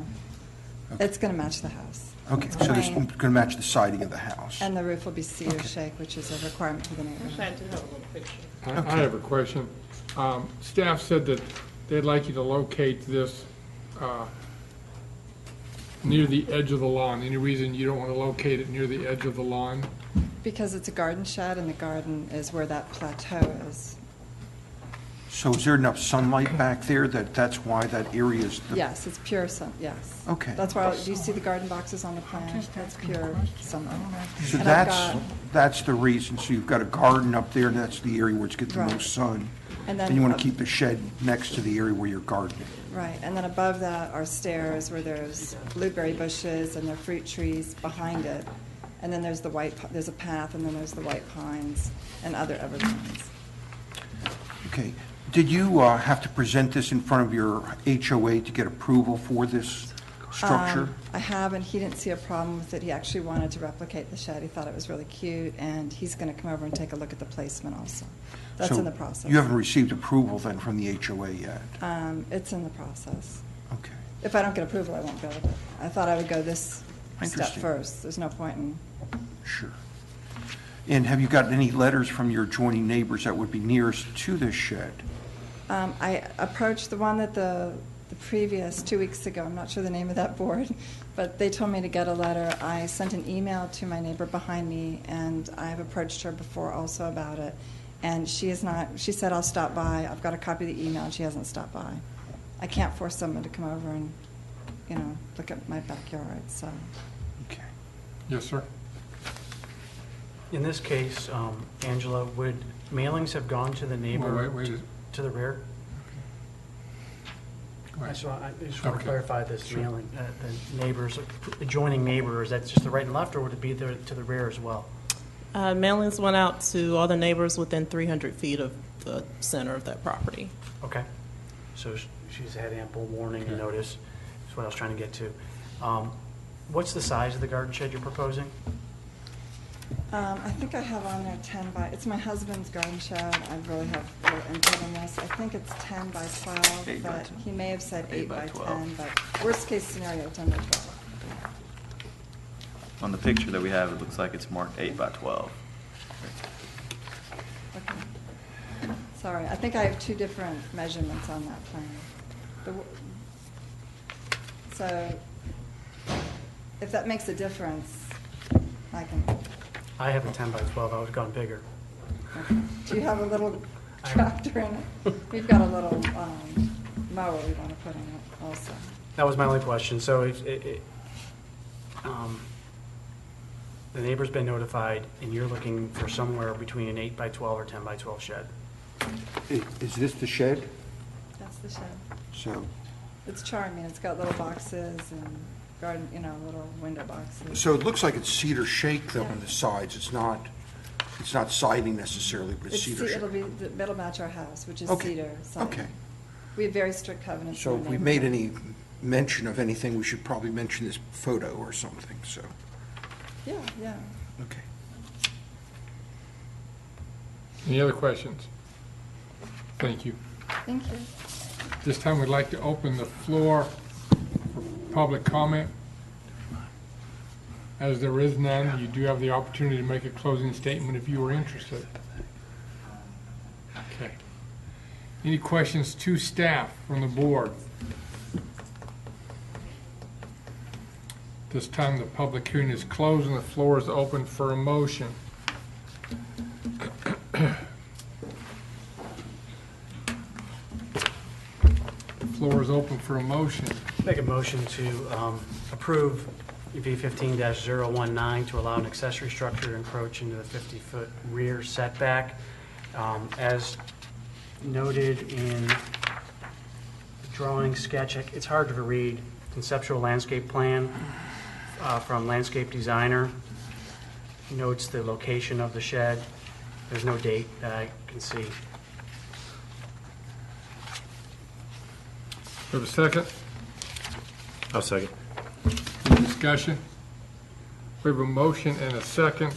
it's going to match the house. Okay, so this is going to match the siding of the house. And the roof will be cedar Okay. shake, which is a requirement for the neighborhood. I do have a little picture. I have a question. Staff said that they'd like you to locate this near the edge of the lawn. Any reason you don't want to locate it near the edge of the lawn? Because it's a garden shed, and the garden is where that plateau is. So is there enough sunlight back there that's why that area is? Yes, it's pure sun, yes. Okay. That's why, do you see the garden boxes on the plan? That's pure sunlight. So And I've got- that's the reason. So you've got a garden up there, and that's the area where it's getting the Right. most sun. And then And you want up- to keep the shed next to the area where you're gardening. Right, and then above that are stairs where there's blueberry bushes and there are fruit trees behind it. And then there's there's a path, and then there's the white pines and other evergreens. Okay. Did you have to present this in front of your HOA to get approval for this structure? I have, and he didn't see a problem with it. He actually wanted to replicate the shed. He thought it was really cute, and he's going to come over and take a look at the placement also. That's So in the process. You haven't received approval then from the HOA yet? It's in the process. Okay. If I don't get approval, I won't go with it. I thought I would go this step Interesting. first. There's no point in, Sure. And have you got any letters from your adjoining neighbors that would be nearest to this shed? I approached the one that the previous, 2 weeks ago, I'm not sure the name of that board, but they told me to get a letter. I sent an email to my neighbor behind me, and I've approached her before also about it. And she said, I'll stop by. I've got a copy of the email, and she hasn't stopped by. I can't force someone to come over and, look at my backyard, so. Okay. Yes, sir. In this case, Angela, would mailings have gone to the neighbor Wait. to the rear? Go I ahead. just want to Okay. clarify this Sure. mailing, the neighbors, adjoining neighbors, that's just the right and left, or would it be there to the rear as well? Mailings went out to all the neighbors within 300 feet of the center of that property. Okay. So she's had ample warning and notice, is what I was trying to get to. What's the size of the garden shed you're proposing? I think I have on there 10 by, it's my husband's garden shed. I really have little input on this. I think it's 10 by 12, 8 by but 10. he may have said 8 by 12. 10, but worst case scenario, 10 by 12. On the picture that we have, it looks like it's marked 8 by 12. Okay. Sorry, I think I have two different measurements on that plan. So if that makes a difference, I can, I have a 10 by 12, I would have gone bigger. okay. Do you have a little tractor in it? We've got a little mower we want to put in it also. That was my only question. So if, the neighbor's been notified, and you're looking for somewhere between an 8 by 12 or 10 by 12 shed. Is this the shed? That's the shed. So, It's charming. It's got little boxes and garden, little window boxes. so it looks like it's cedar shake though on the sides. It's not siding necessarily, but it's cedar shake. It'll match our house, which is Okay. cedar siding. Okay. We have very strict covenants. So in if our we made neighborhood. any mention of anything, we should probably mention this photo or something, so, Yeah, yeah. okay. Any other questions? Thank you. Thank you. This time, we'd like to open the floor for public comment. As there is none, you do have the opportunity to make a closing statement if you are interested. Okay. Any questions to staff from the board? This time, the public hearing is closed and the floor is open for a motion. The floor is open for a motion. Make a motion to approve V15-019 to allow an accessory structure to encroach into the 50-foot rear setback. As noted in the drawing sketch, it's hard to read, conceptual landscape plan from landscape designer. Notes the location of the shed. There's no date that I can see. We have a second? I'll second. Any discussion? We have a motion and a second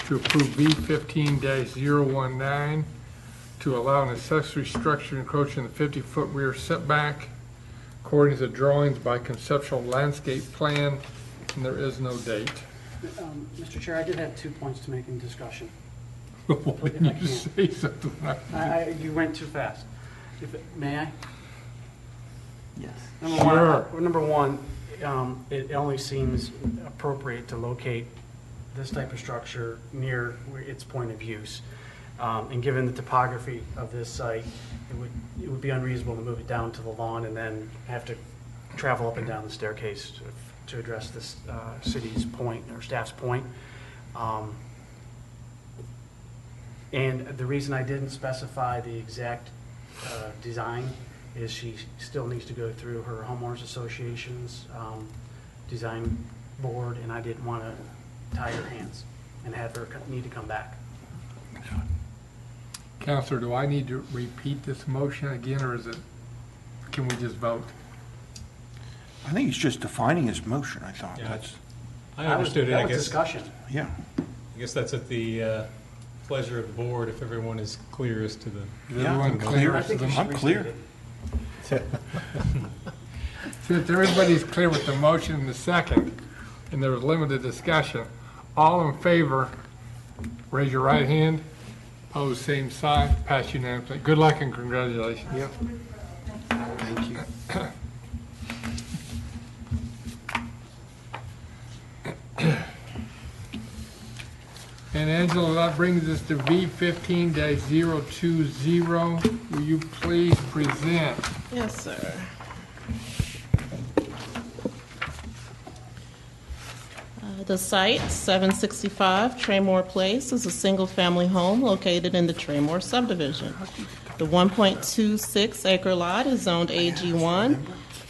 to approve V15-019 to allow an accessory structure encroaching the 50-foot rear setback according to drawings by conceptual landscape plan, and there is no date. Mr. Chair, I did have 2 points to make in discussion. Why didn't you say something? You went too fast. May I? Yes. Number one, it only seems appropriate to locate this type of structure near its point of use. And given the topography of this site, it would be unreasonable to move it down to the lawn and then have to travel up and down the staircase to address this city's point or staff's point. And the reason I didn't specify the exact design is she still needs to go through her homeowners association's design board, and I didn't want to tie her hands and have her need to come back. Counselor, do I need to repeat this motion again, or can we just vote? I think he's just defining his motion, I thought. Yeah. That's, I understood it, That I was guess. discussion. yeah. I guess that's at the pleasure of the board, if everyone is clear as to the. Is everyone clear? I think you should I'm clear. restate it. Since everybody's clear with the motion and the second, and there was limited discussion, all in favor, raise your right hand. Opposed, same sign. Pass unanimously. Good luck and congratulations. Yep. Thank you. And Angela, that brings us to V15-020. Will you please present? Yes, sir. The site, 765 Traymore Place, is a single-family home located in the Traymore subdivision. The 1.26-acre lot is zoned AG1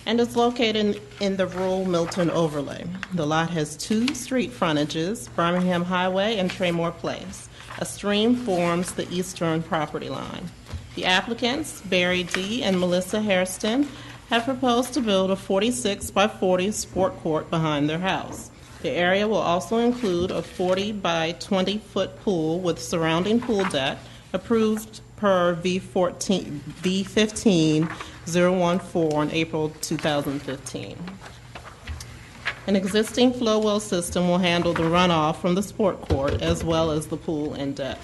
and is located in the rural Milton overlay. The lot has 2 street frontages, Birmingham Highway and Traymore Place. A stream forms the eastern property line. The applicants, Barry D. and Melissa Hairston, have proposed to build a 46 by 40 sport court behind their house. The area will also include a 40 by 20 foot pool with surrounding pool deck approved per V15-014 in April 2015. An existing flow well system will handle the runoff from the sport court as well as the pool and deck.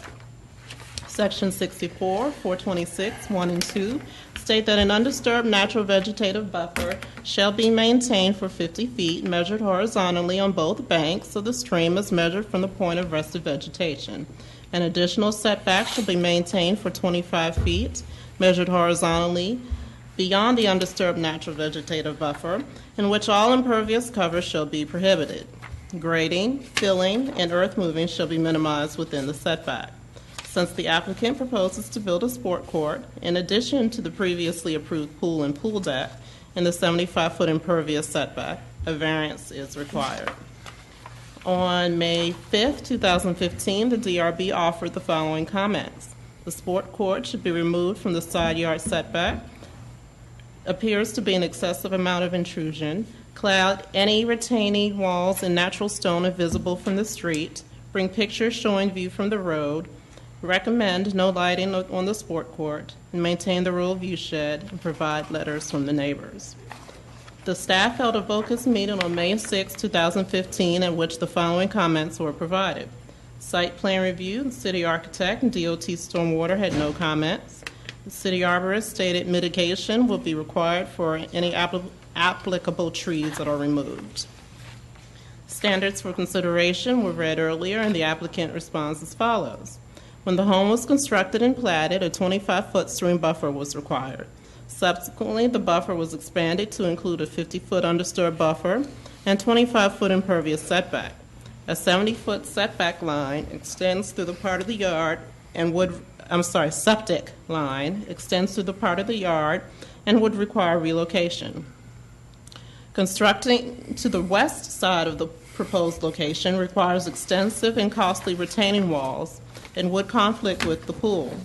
Section 64, 426, 1 and 2 state that an undisturbed natural vegetative buffer shall be maintained for 50 feet, measured horizontally on both banks of the stream as measured from the point of rested vegetation. An additional setback shall be maintained for 25 feet, measured horizontally beyond the undisturbed natural vegetative buffer, in which all impervious cover shall be prohibited. Grading, filling, and earth moving shall be minimized within the setback. Since the applicant proposes to build a sport court, in addition to the previously approved pool and pool deck and the 75-foot impervious setback, a variance is required. On May 5, 2015, the DRB offered the following comments. The sport court should be removed from the side yard setback. Appears to be an excessive amount of intrusion. Cloud any retaining walls and natural stone are visible from the street. Bring pictures showing view from the road. Recommend no lighting on the sport court, and maintain the rural view shed, and provide letters from the neighbors. The staff held a focus meeting on May 6, 2015, at which the following comments were provided. Site plan review, the city architect and DOT stormwater had no comments. The city arborist stated mitigation will be required for any applicable trees that are removed. Standards for consideration were read earlier, and the applicant responds as follows. When the home was constructed and platted, a 25-foot stream buffer was required. Subsequently, the buffer was expanded to include a 50-foot undisturbed buffer and 25-foot impervious setback. A 70-foot setback line extends through the part of the yard and septic line extends through the part of the yard and would require relocation. Constructing to the west side of the proposed location requires extensive and costly retaining walls and would conflict with the pool.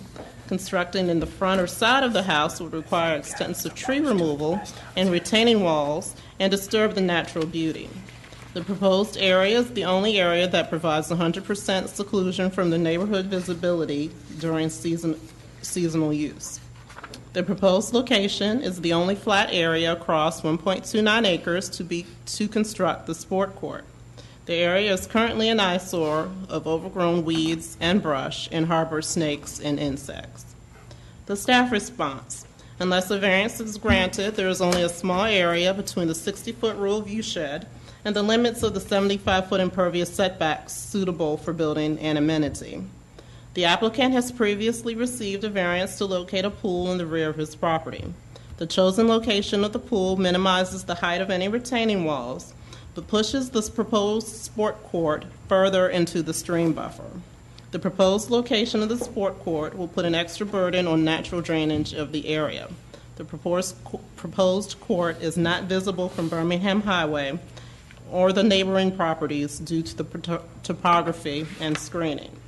Constructing in the front or side of the house would require extensive tree removal and retaining walls and disturb the natural beauty. The proposed area is the only area that provides 100% seclusion from the neighborhood visibility during seasonal use. The proposed location is the only flat area across 1.29 acres to construct the sport court. The area is currently an eyesore of overgrown weeds and brush and harbors snakes and insects. The staff response: unless a variance is granted, there is only a small area between the 60-foot rule view shed and the limits of the 75-foot impervious setbacks suitable for building and amenity. The applicant has previously received a variance to locate a pool in the rear of his property. The chosen location of the pool minimizes the height of any retaining walls, but pushes this proposed sport court further into the stream buffer. The proposed location of the sport court will put an extra burden on natural drainage of the area. The proposed court is not visible from Birmingham Highway or the neighboring properties due to the topography and screening.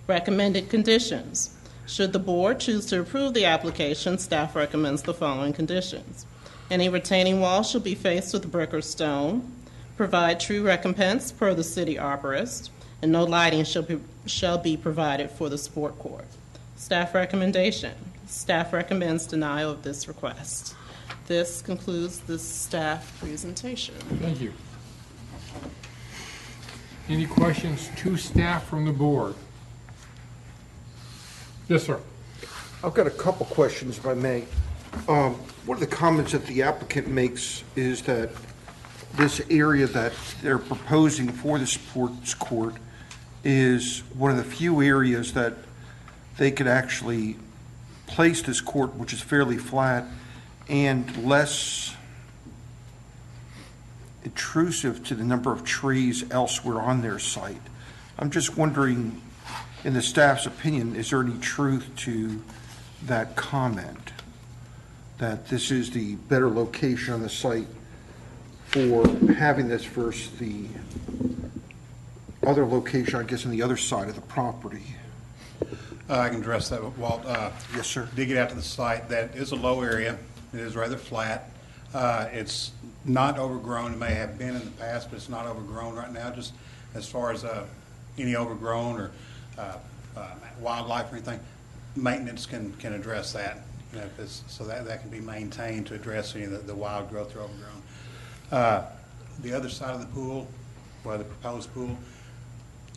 Recommended conditions. Should the board choose to approve the application, staff recommends the following conditions. Any retaining wall shall be faced with brick or stone. Provide true recompense per the city arborist, and no lighting shall be provided for the sport court. Staff recommendation. Staff recommends denial of this request. This concludes the staff presentation. Thank you. Any questions to staff from the board? Yes, sir. I've got a couple questions, if I may. One of the comments that the applicant makes is that this area that they're proposing for the sports court is one of the few areas that they could actually place this court, which is fairly flat and less intrusive to the number of trees elsewhere on their site. I'm just wondering, in the staff's opinion, is there any truth to that comment, that this is the better location on the site for having this versus the other location, I guess, on the other side of the property? I can address that, Walt. Yes, sir. Did get out to the site. That is a low area. It is rather flat. It's not overgrown. It may have been in the past, but it's not overgrown right now. Just as far as any overgrown or wildlife or anything, maintenance can address that. You know, so that can be maintained to address any of the wild growth or overgrown. The other side of the pool, or the proposed pool,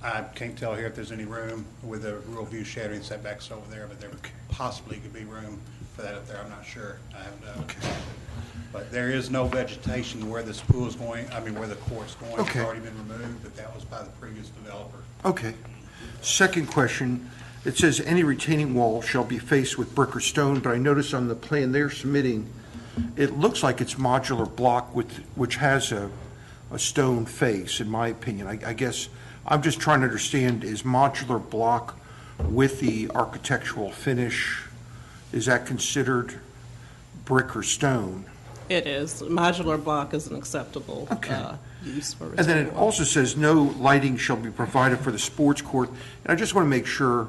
I can't tell here if there's any room with the rural view shading setbacks over there, but there possibly could be room for that up there. I'm not sure. I haven't. Okay. But there is no vegetation where this pool is going. I mean, where the court's going. Okay. It's already been removed, but that was by the previous developer. Okay. Second question. It says any retaining wall shall be faced with brick or stone, but I notice on the plan they're submitting, it looks like it's modular block which has a stone face, in my opinion. I guess I'm just trying to understand, is modular block with the architectural finish, is that considered brick or stone? It is. Modular block is an acceptable use for And then it also says no lighting shall be provided for the sports court. And I just want to make sure,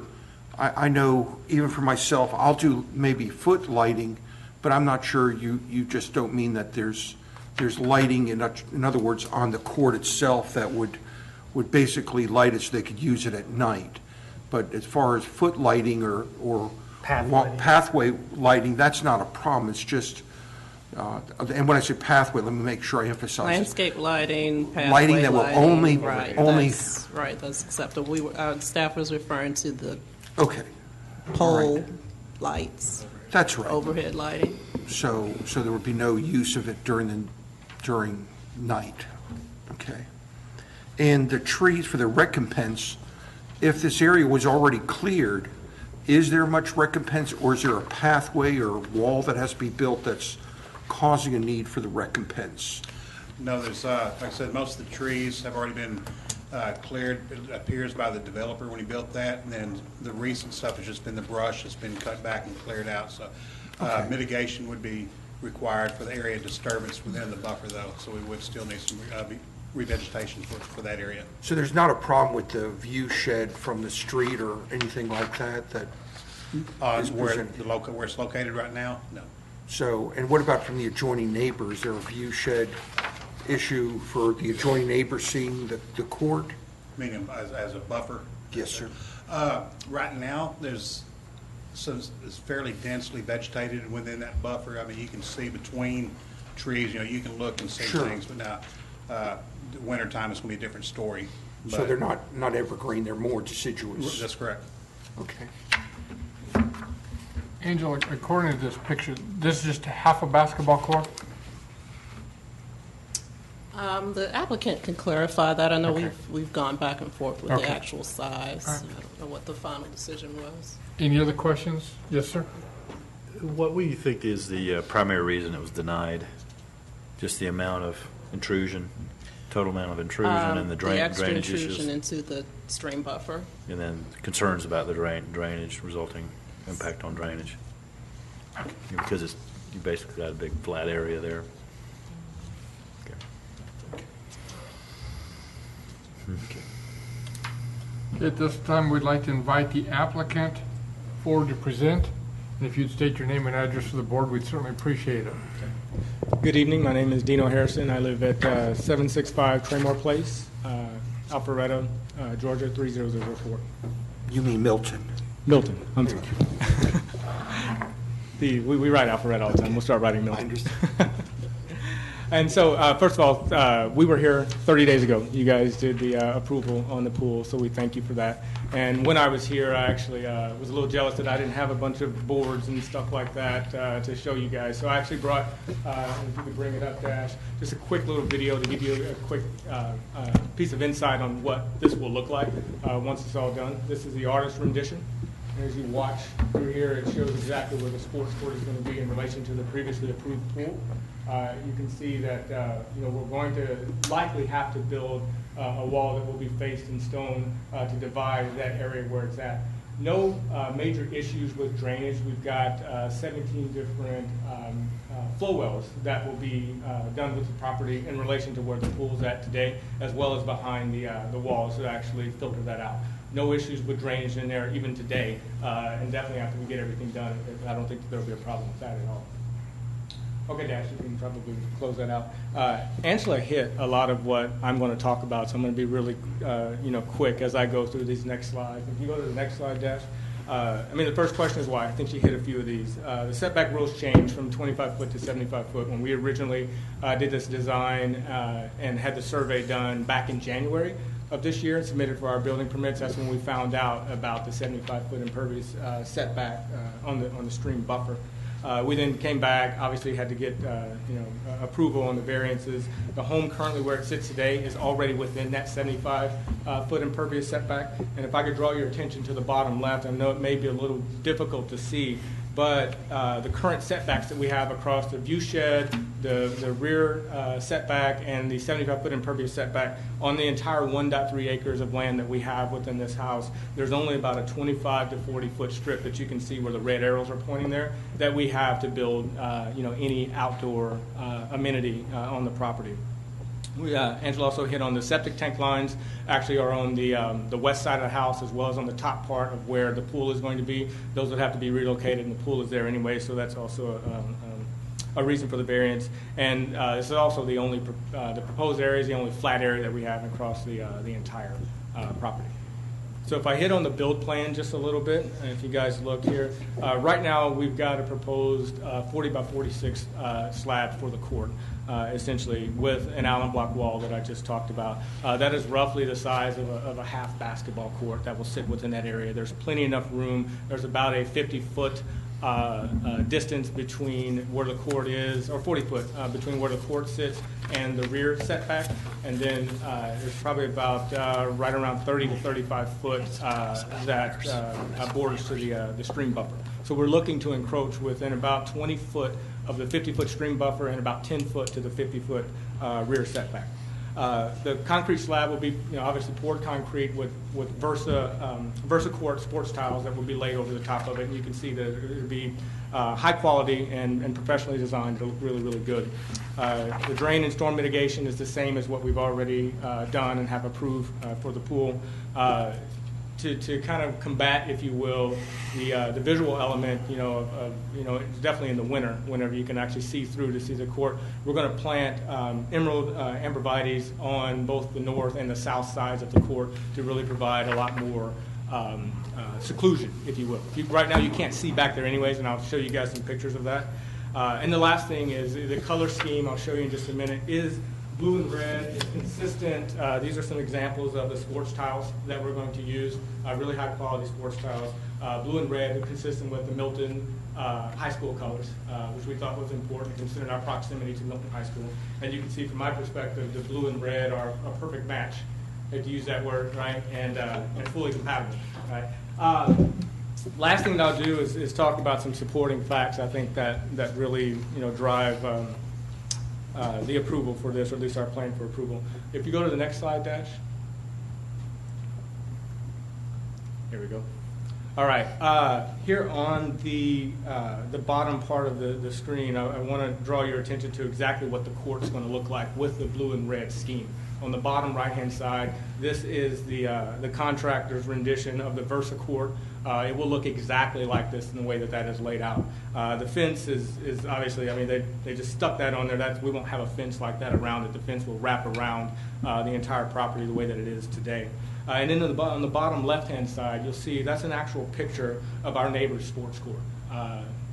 I know even for myself, I'll do maybe foot lighting, but I'm not sure you just don't mean that there's lighting, in other words, on the court itself that would basically light it so they could use it at night. But as far as foot lighting or pathway lighting, that's not a problem. It's just, and when I say pathway, let me make sure I emphasize landscape lighting, pathway lighting that will only That's right. That's acceptable. Our staff was referring to the pole lights. That's right. Overhead lighting. So there would be no use of it during night. Okay. And the trees for the recompense, if this area was already cleared, is there much recompense, or is there a pathway or wall that has to be built that's causing a need for the recompense? No, there's, like I said, most of the trees have already been cleared, it appears, by the developer when he built that. And then the recent stuff has just been the brush that's been cut back and cleared out. So mitigation would be required for the area disturbance within the buffer, though. So we would still need some revegetation for that area. So there's not a problem with the view shed from the street or anything like that, that is Where presented? where it's located right now? No. So, and what about from the adjoining neighbors? Is there a view shed issue for the adjoining neighbor seeing the court? Meaning as a buffer? Yes, sir. Right now, it's fairly densely vegetated within that buffer. I mean, you can see between trees, you can look and see Sure. things, but now, the wintertime is gonna be a different story. So But- they're not evergreen, they're more deciduous? That's correct. Okay. Angela, according to this picture, this is just half a basketball court? The applicant can clarify that. I know Okay. we've gone back and forth with Okay. the actual size. All right. I don't know what the final decision was. Any other questions? Yes, sir? What do you think is the primary reason it was denied? Just the amount of intrusion, total amount of intrusion, and the extra drainage intrusion issues, into the stream buffer. and then concerns about the drainage resulting impact on drainage? Because you basically got a big flat area there. At this time, we'd like to invite the applicant forward to present. And if you'd state your name and address for the board, we'd certainly appreciate it. Good evening. My name is Dino Harrison. I live at 765 Traymore Place, Alpharetta, Georgia 30004. You mean Milton? Milton. I'm sorry. We write Alpharetta all the time. We'll start writing Milton. I understand. And so, first of all, we were here 30 days ago. You guys did the approval on the pool, so we thank you for that. And when I was here, I actually was a little jealous that I didn't have a bunch of boards and stuff like that to show you guys. So I actually brought, if you could bring it up, Dash, just a quick little video to give you a quick piece of insight on what this will look like once it's all done. This is the artist rendition. And as you watch through here, it shows exactly where the sports court is going to be in relation to the previously approved pool. You can see that we're going to likely have to build a wall that will be faced in stone to divide that area where it's at. No major issues with drainage. We've got 17 different flow wells that will be done with the property in relation to where the pool's at today, as well as behind the walls to actually filter that out. No issues with drainage in there even today, and definitely after we get everything done, I don't think there'll be a problem with that at all. Okay, Dash, you can probably close that out. Angela hit a lot of what I'm going to talk about, so I'm going to be really, quick as I go through these next slides. If you go to the next slide, Dash. The first question is why. I think she hit a few of these. The setback rules changed from 25 foot to 75 foot. When we originally did this design and had the survey done back in January of this year and submitted for our building permits, that's when we found out about the 75-foot impervious setback on the stream buffer. We then came back, obviously had to get approval on the variances. The home currently where it sits today is already within that 75-foot impervious setback. And if I could draw your attention to the bottom left, I know it may be a little difficult to see, but the current setbacks that we have across the view shed, the rear setback, and the 75-foot impervious setback on the entire 1.3 acres of land that we have within this house, there's only about a 25 to 40-foot strip that you can see where the red arrows are pointing there that we have to build any outdoor amenity on the property. Angela also hit on the septic tank lines actually are on the west side of the house as well as on the top part of where the pool is going to be. Those would have to be relocated, and the pool is there anyway, so that's also a reason for the variance. And this is also the only the proposed area is the only flat area that we have across the entire property. So if I hit on the build plan just a little bit, and if you guys look here, right now we've got a proposed 40 by 46 slab for the court, essentially with an Allen block wall that I just talked about. That is roughly the size of a half basketball court that will sit within that area. There's plenty enough room. There's about a 50-foot distance between where the court is, or 40 foot between where the court sits and the rear setback, and then there's probably about right around 30 to 35 foot that borders to the stream buffer. So we're looking to encroach within about 20 foot of the 50-foot stream buffer and about 10 foot to the 50-foot rear setback. The concrete slab will be, obviously poured concrete with Versa Court sports tiles that will be laid over the top of it. And you can see that it'll be high quality and professionally designed to look really, really good. The drain and storm mitigation is the same as what we've already done and have approved for the pool. To kind of combat, if you will, the visual element, it's definitely in the winter, whenever you can actually see through to see the court. We're going to plant emerald arborvitaes on both the north and the south sides of the court to really provide a lot more seclusion, if you will. Right now, you can't see back there anyways, and I'll show you guys some pictures of that. And the last thing is the color scheme, I'll show you in just a minute, is blue and red. It's consistent. These are some examples of the sports tiles that we're going to use, really high quality sports tiles. Blue and red are consistent with the Milton High School colors, which we thought was important considering our proximity to Milton High School. And you can see from my perspective, the blue and red are a perfect match, if you use that word, right, and fully compatible, right? Last thing that I'll do is talk about some supporting facts, I think, that really drive the approval for this, or at least our plan for approval. If you go to the next slide, Dash. Here we go. All right. Here on the bottom part of the screen, I want to draw your attention to exactly what the court's going to look like with the blue and red scheme. On the bottom right-hand side, this is the contractor's rendition of the Versa court. It will look exactly like this in the way that is laid out. The fence is obviously, they just stuck that on there. We won't have a fence like that around it. The fence will wrap around the entire property the way that it is today. And then on the bottom left-hand side, you'll see that's an actual picture of our neighbor's sports court,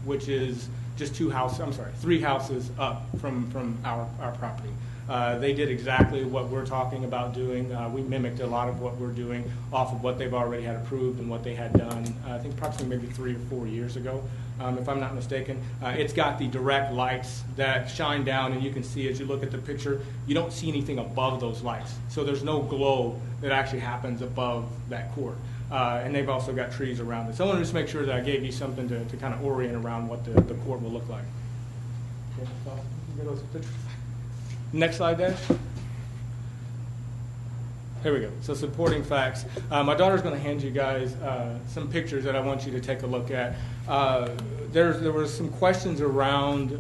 which is just 3 houses up from our property. They did exactly what we're talking about doing. We mimicked a lot of what we're doing off of what they've already had approved and what they had done, I think approximately maybe 3 or 4 years ago, if I'm not mistaken. It's got the direct lights that shine down, and you can see as you look at the picture, you don't see anything above those lights. So there's no glow that actually happens above that court. And they've also got trees around it. So I wanted to just make sure that I gave you something to kind of orient around what the court will look like. Okay, so you get those pictures. Next slide, Dash. Here we go. So supporting facts. My daughter's going to hand you guys some pictures that I want you to take a look at. There were some questions around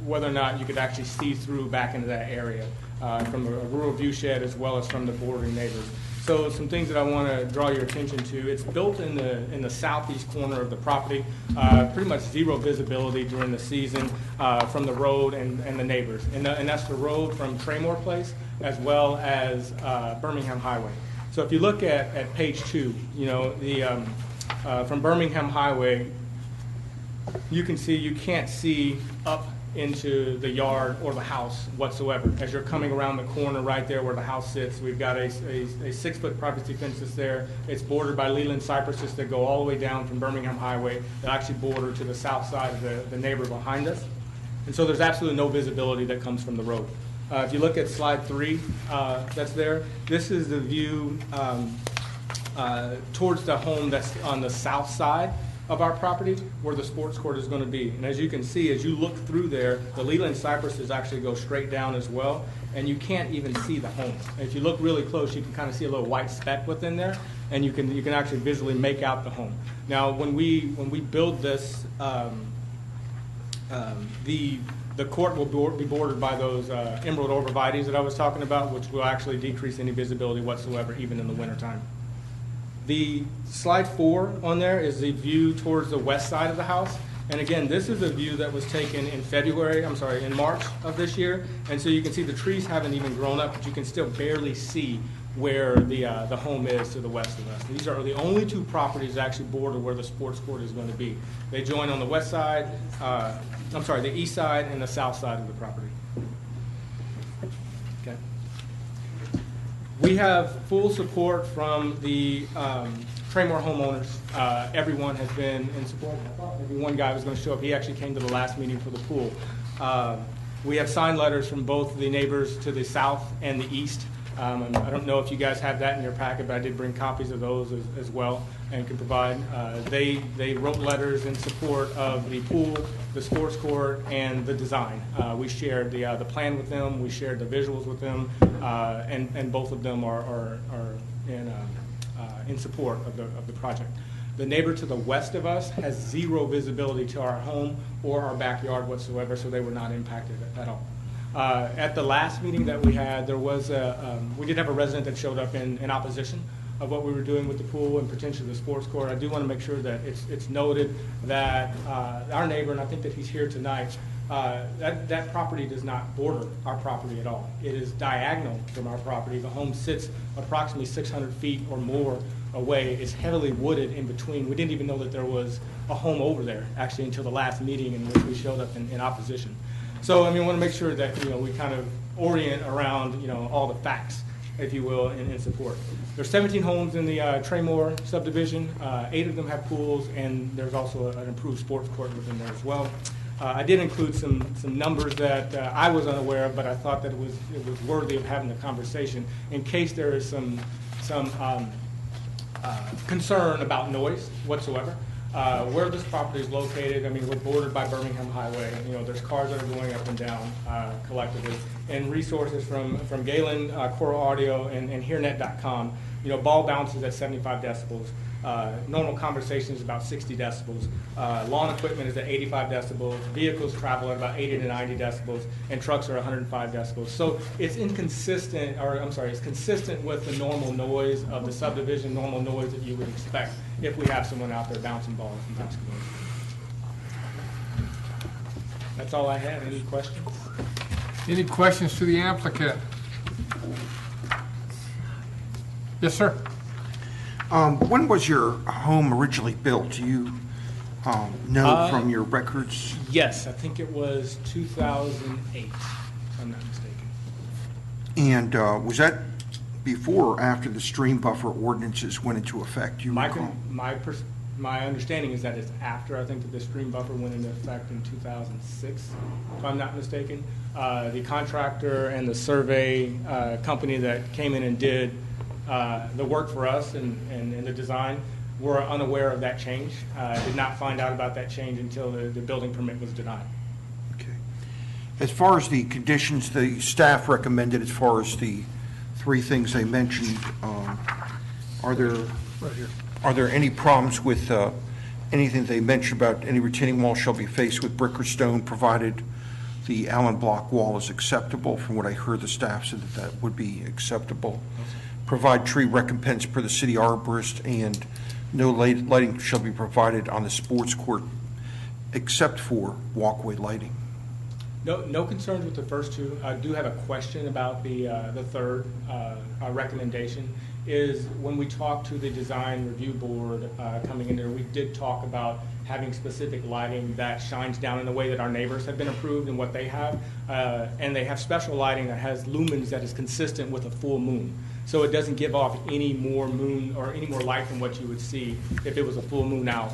whether or not you could actually see through back into that area from a rural view shed as well as from the bordering neighbors. So some things that I want to draw your attention to. It's built in the southeast corner of the property, pretty much zero visibility during the season from the road and the neighbors. And that's the road from Traymore Place as well as Birmingham Highway. So if you look at page 2, from Birmingham Highway, you can see you can't see up into the yard or the house whatsoever. As you're coming around the corner right there where the house sits, we've got a 6-foot privacy fence that's there. It's bordered by Leland cypresses that go all the way down from Birmingham Highway that actually border to the south side of the neighbor behind us. And so there's absolutely no visibility that comes from the road. If you look at slide 3 that's there, this is the view towards the home that's on the south side of our property where the sports court is going to be. And as you can see, as you look through there, the Leland cypresses actually go straight down as well, and you can't even see the home. And if you look really close, you can kind of see a little white speck within there, and you can actually visually make out the home. Now, when we build this, the court will be bordered by those emerald arborvitaes that I was talking about, which will actually decrease any visibility whatsoever, even in the wintertime. The slide 4 on there is the view towards the west side of the house. And again, this is a view that was taken in March of this year. And so you can see the trees haven't even grown up, but you can still barely see where the home is to the west of us. These are the only 2 properties that actually border where the sports court is going to be. They join on the west side, the east side and the south side of the property. Okay. We have full support from the Traymore homeowners. Everyone has been in support. I thought maybe one guy was going to show up. He actually came to the last meeting for the pool. We have signed letters from both the neighbors to the south and the east I don't know if you guys have that in your packet, but I did bring copies of those as well and can provide. They wrote letters in support of the pool, the sports court, and the design. We shared the plan with them. We shared the visuals with them, and both of them are in support of the project. The neighbor to the west of us has zero visibility to our home or our backyard whatsoever, so they were not impacted at all. At the last meeting that we had, there was we did have a resident that showed up in opposition of what we were doing with the pool and potentially the sports court. I do want to make sure that it's noted that our neighbor, and I think that he's here tonight, that property does not border our property at all. It is diagonal from our property. The home sits approximately 600 feet or more away. It's heavily wooded in between. We didn't even know that there was a home over there, actually, until the last meeting in which we showed up in opposition. So, I mean, I want to make sure that, we kind of orient around, all the facts, if you will, in support. There's 17 homes in the Traymore subdivision. 8 of them have pools, and there's also an improved sports court within there as well. I did include some numbers that I was unaware of, but I thought that it was worthy of having the conversation in case there is some concern about noise whatsoever. Where this property is located, I mean, we're bordered by Birmingham Highway. There's cars that are going up and down collectively. And resources from Galen, Coral Audio, and HearNet.com, ball bounces at 75 decibels. Normal conversation is about 60 decibels. Lawn equipment is at 85 decibels. Vehicles travel at about 80 to 90 decibels, and trucks are 105 decibels. So it's it's consistent with the normal noise of the subdivision, normal noise that you would expect if we have someone out there bouncing balls and basketballs. That's all I had. Any questions? Any questions to the applicant? Yes, sir. When was your home originally built? Do you know from your records? Yes, I think it was 2008, if I'm not mistaken. And was that before or after the stream buffer ordinances went into effect? Do you recall? My understanding is that it's after. I think that the stream buffer went into effect in 2006, if I'm not mistaken. The contractor and the survey company that came in and did the work for us and the design were unaware of that change. Did not find out about that change until the building permit was denied. Okay. As far as the conditions the staff recommended, as far as the 3 things they mentioned, are there any problems with anything they mentioned about any retaining wall shall be faced with brick or stone provided the Allen block wall is acceptable? From what I heard, the staff said that would be acceptable. Provide tree recompense per the city arborist, and no lighting shall be provided on the sports court except for walkway lighting. No concerns with the first 2. I do have a question about the third recommendation. Is when we talked to the design review board coming in there, we did talk about having specific lighting that shines down in the way that our neighbors have been approved and what they have. And they have special lighting that has lumens that is consistent with a full moon. So it doesn't give off any more moon or any more light than what you would see if it was a full moon out,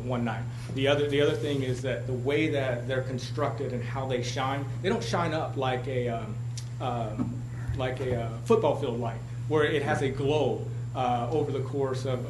one night. The other thing is that the way that they're constructed and how they shine, they don't shine up like a football field light, where it has a glow over the course of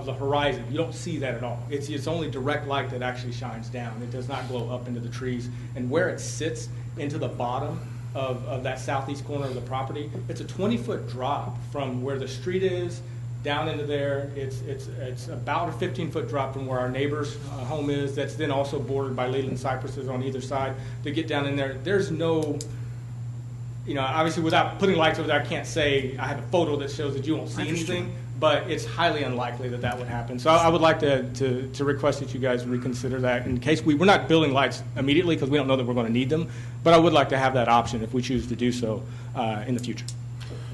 the horizon. You don't see that at all. It's only direct light that actually shines down. It does not glow up into the trees. And where it sits into the bottom of that southeast corner of the property, it's a 20-foot drop from where the street is down into there. It's about a 15-foot drop from where our neighbor's home is. That's then also bordered by Leland cypresses on either side. To get down in there, there's no, obviously without putting lights over there, I can't say I have a photo that shows that you won't see anything, but it's highly unlikely that would happen. So I would like to request that you guys reconsider that in case we're not building lights immediately because we don't know that we're going to need them, but I would like to have that option if we choose to do so in the future.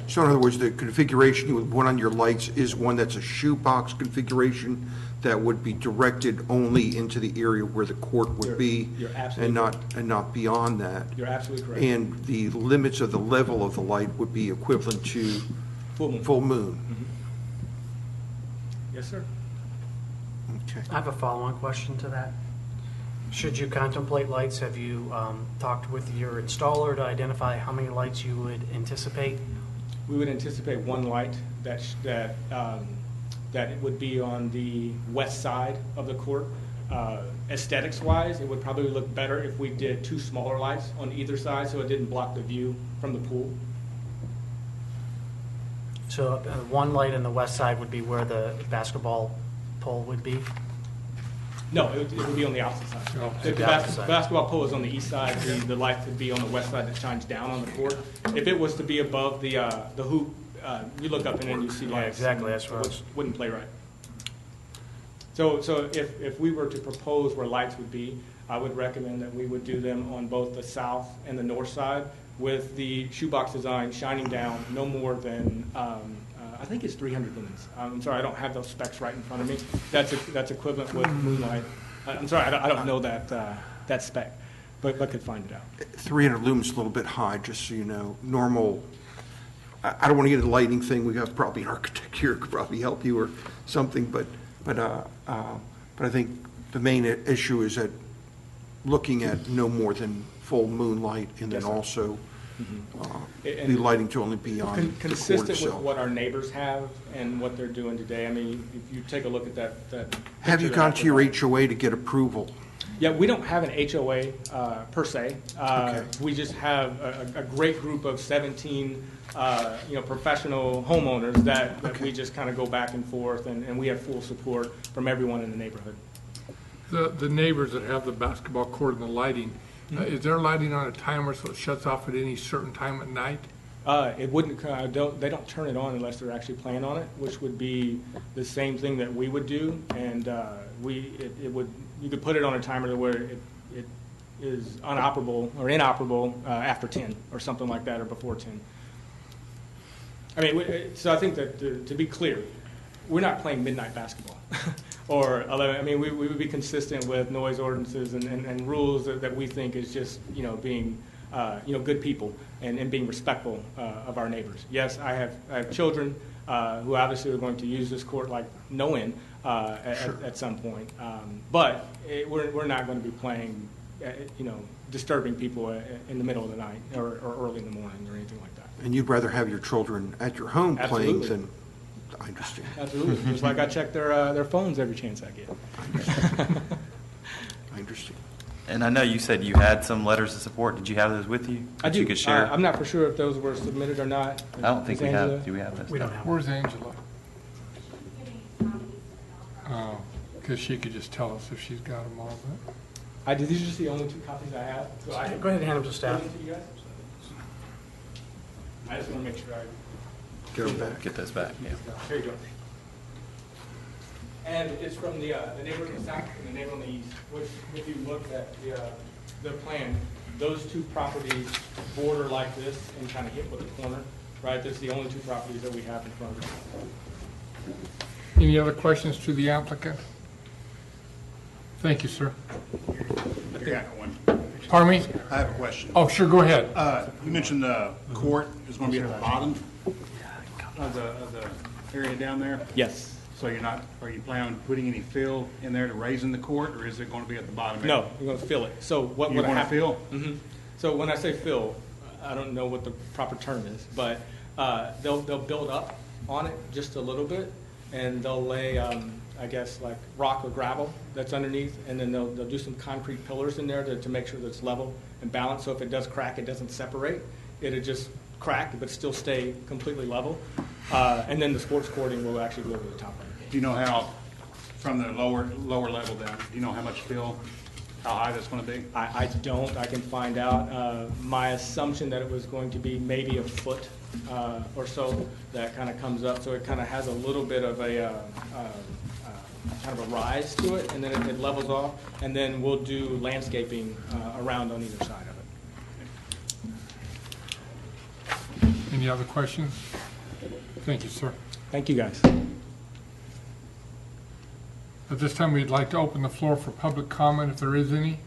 So in other words, the configuration you would want on your lights is one that's a shoebox configuration that would be directed only into the area where the court would be, you're absolutely and not beyond that. You're absolutely correct. And the limits of the level of the light would be equivalent to full moon. Mm-hmm. Yes, sir. Okay. I have a follow-on question to that. Should you contemplate lights, have you talked with your installer to identify how many lights you would anticipate? we would anticipate one light that it would be on the west side of the court. Aesthetics-wise, it would probably look better if we did 2 smaller lights on either side so it didn't block the view from the pool. So one light in the west side would be where the basketball pole would be? No, it would be on the opposite side. Oh, If the the opposite side. basketball pole is on the east side, the light would be on the west side that shines down on the court. If it was to be above the hoop, you look up and then you see Yeah, lights. exactly, that's what I Which was- wouldn't play right. So if we were to propose where lights would be, I would recommend that we would do them on both the south and the north side with the shoebox design shining down no more than, I think it's 300 lumens. I'm sorry, I don't have those specs right in front of me. That's equivalent with moonlight. I'm sorry, I don't know that spec, but could find it out. 300 lumens is a little bit high, just so you know. Normal, I don't want to get into the lighting thing. We got probably an architect here who could probably help you or something, but I think the main issue is that looking at no more than full moonlight, and then Yes, sir. also And the lighting to only be on the court consistent with itself. what our neighbors have and what they're doing today. I mean, if you take a look at that. Have you picture gone that I to your provided. HOA to get approval? Yeah, we don't have an HOA per se. Okay. We just have a great group of 17, professional homeowners that Okay. we just kind of go back and forth, and we have full support from everyone in the neighborhood. The neighbors that have the basketball court and the lighting, is their lighting on a timer so it shuts off at any certain time at night? It wouldn't. They don't turn it on unless they're actually playing on it, which would be the same thing that we would do. And you could put it on a timer to where it is unoperable or inoperable after 10 or something like that, or before 10. I mean, so I think that to be clear, we're not playing midnight basketball or 11. I mean, we would be consistent with noise ordinances and rules that we think is just being good people and being respectful of our neighbors. Yes, I have children who obviously are going to use this court like no end at some point, but we're not going to be playing, disturbing people in the middle of the night or early in the morning or anything like that. And you'd rather have your children at your home playing Absolutely. than, I understand. Absolutely, just like I check their phones every chance I get. I understand. And I know you said you had some letters of support. Did you have those with you? I that do. You could share? I'm not for sure if those were submitted or not. I don't think Ms. we Angela? have. Do we have this? We don't have one. Where's Angela? Oh, because she could just tell us if she's got them all, but. These are just the only 2 copies I have. So I Go ahead and hand them to staff. Give them to you guys. I just want to make sure I. Get them back. Get those back, yeah. Here you go. And it's from the neighbor on the south and the neighbor on the east, which, if you look at the plan, those 2 properties border like this and kind of hit with the corner, right? That's the only 2 properties that we have in front of us. Any other questions to the applicant? Thank you, sir. I got one. Pardon me? I have a question. Oh, sure, go ahead. You mentioned the court is going to be at the bottom of the area down there. Yes. So are you planning on putting any fill in there to raise in the court, or is it going to be at the bottom? No, we're going to fill it. So what You're would going to happen? fill? Mm-hmm. So when I say fill, I don't know what the proper term is, but they'll build up on it just a little bit, and they'll lay, I guess, like rock or gravel that's underneath, and then they'll do some concrete pillars in there to make sure that it's level and balanced. So if it does crack, it doesn't separate. It'll just crack, but still stay completely level. And then the sports courting will actually go over the top of it. Do you know how, from the lower level down, do you know how much fill, how high that's going to be? I don't. I can find out. My assumption that it was going to be maybe a foot or so that kind of comes up. So it kind of has a little bit of a kind of a rise to it, and then it levels off. And then we'll do landscaping around on either side of it. Any other questions? Thank you, sir. Thank you, guys. At this time, we'd like to open the floor for public comment, if there is any.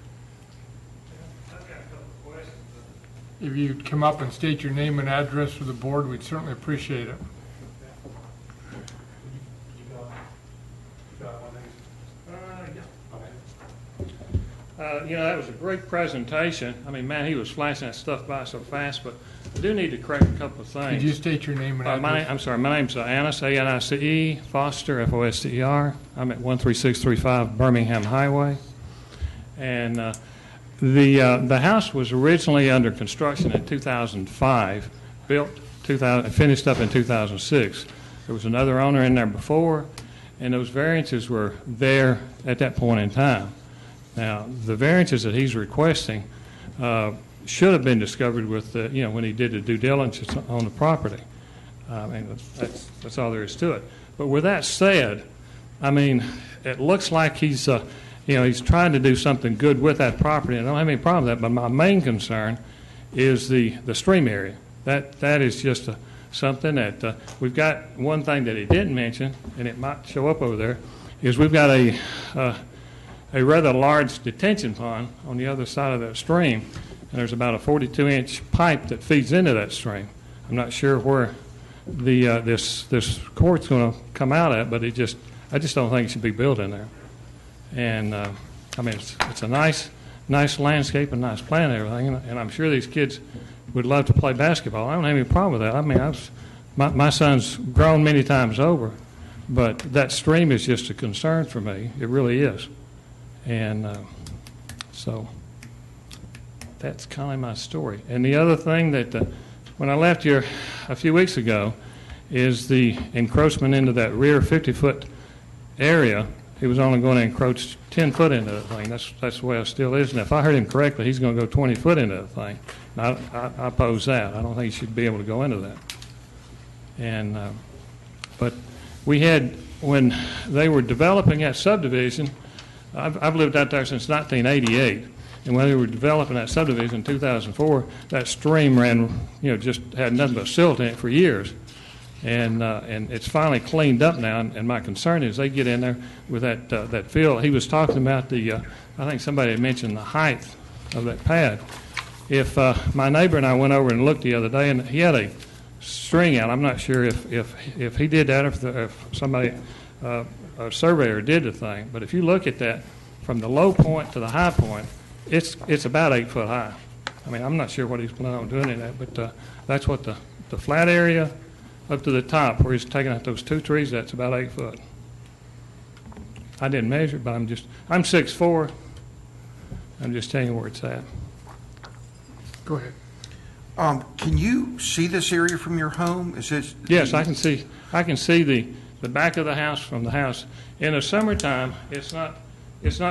If you'd come up and state your name and address for the board, we'd certainly appreciate it. That was a great presentation. I mean, man, he was flashing that stuff by so fast, but I do need to correct a couple of things. Could you state your name and address? I'm sorry, my name's Annis, A-N-I-C-E, Foster, F-O-S-T-E-R. I'm at 13635 Birmingham Highway. And the house was originally under construction in 2005, finished up in 2006. There was another owner in there before, and those variances were there at that point in time. Now, the variances that he's requesting should have been discovered with, when he did the due diligence on the property. And that's all there is to it. But with that said, I mean, it looks like he's trying to do something good with that property, and I don't have any problem with that, but my main concern is the stream area. That is just something that we've got. One thing that he didn't mention, and it might show up over there, is we've got a rather large detention pond on the other side of that stream, and there's about a 42-inch pipe that feeds into that stream. I'm not sure where this court's going to come out at, but I just don't think it should be built in there. And I mean, it's a nice landscape and nice plan and everything, and I'm sure these kids would love to play basketball. I don't have any problem with that. I mean, my son's grown many times over, but that stream is just a concern for me. It really is. And so that's kind of my story. And the other thing that when I left here a few weeks ago is the encroachment into that rear 50-foot area. He was only going to encroach 10 foot into that thing. That's the way it still is. And if I heard him correctly, he's going to go 20 foot into that thing. I oppose that. I don't think he should be able to go into that. And but we had, when they were developing that subdivision, I've lived out there since 1988. And when they were developing that subdivision in 2004, that stream ran, just had nothing but silt in it for years. And it's finally cleaned up now, and my concern is they get in there with that fill. He was talking about I think somebody had mentioned the height of that pad. If my neighbor and I went over and looked the other day, and he had a string out. I'm not sure if he did that, if somebody, a surveyor did the thing. But if you look at that from the low point to the high point, it's about 8 foot high. I mean, I'm not sure what he's planning on doing in that, but that's what the flat area up to the top where he's taking out those two trees, that's about 8 foot. I didn't measure it, but I'm 6'4". I'm just telling you where it's at. Go ahead. Can you see this area from your home? Is this? Yes, I can see the back of the house from the house. In the summertime, it's not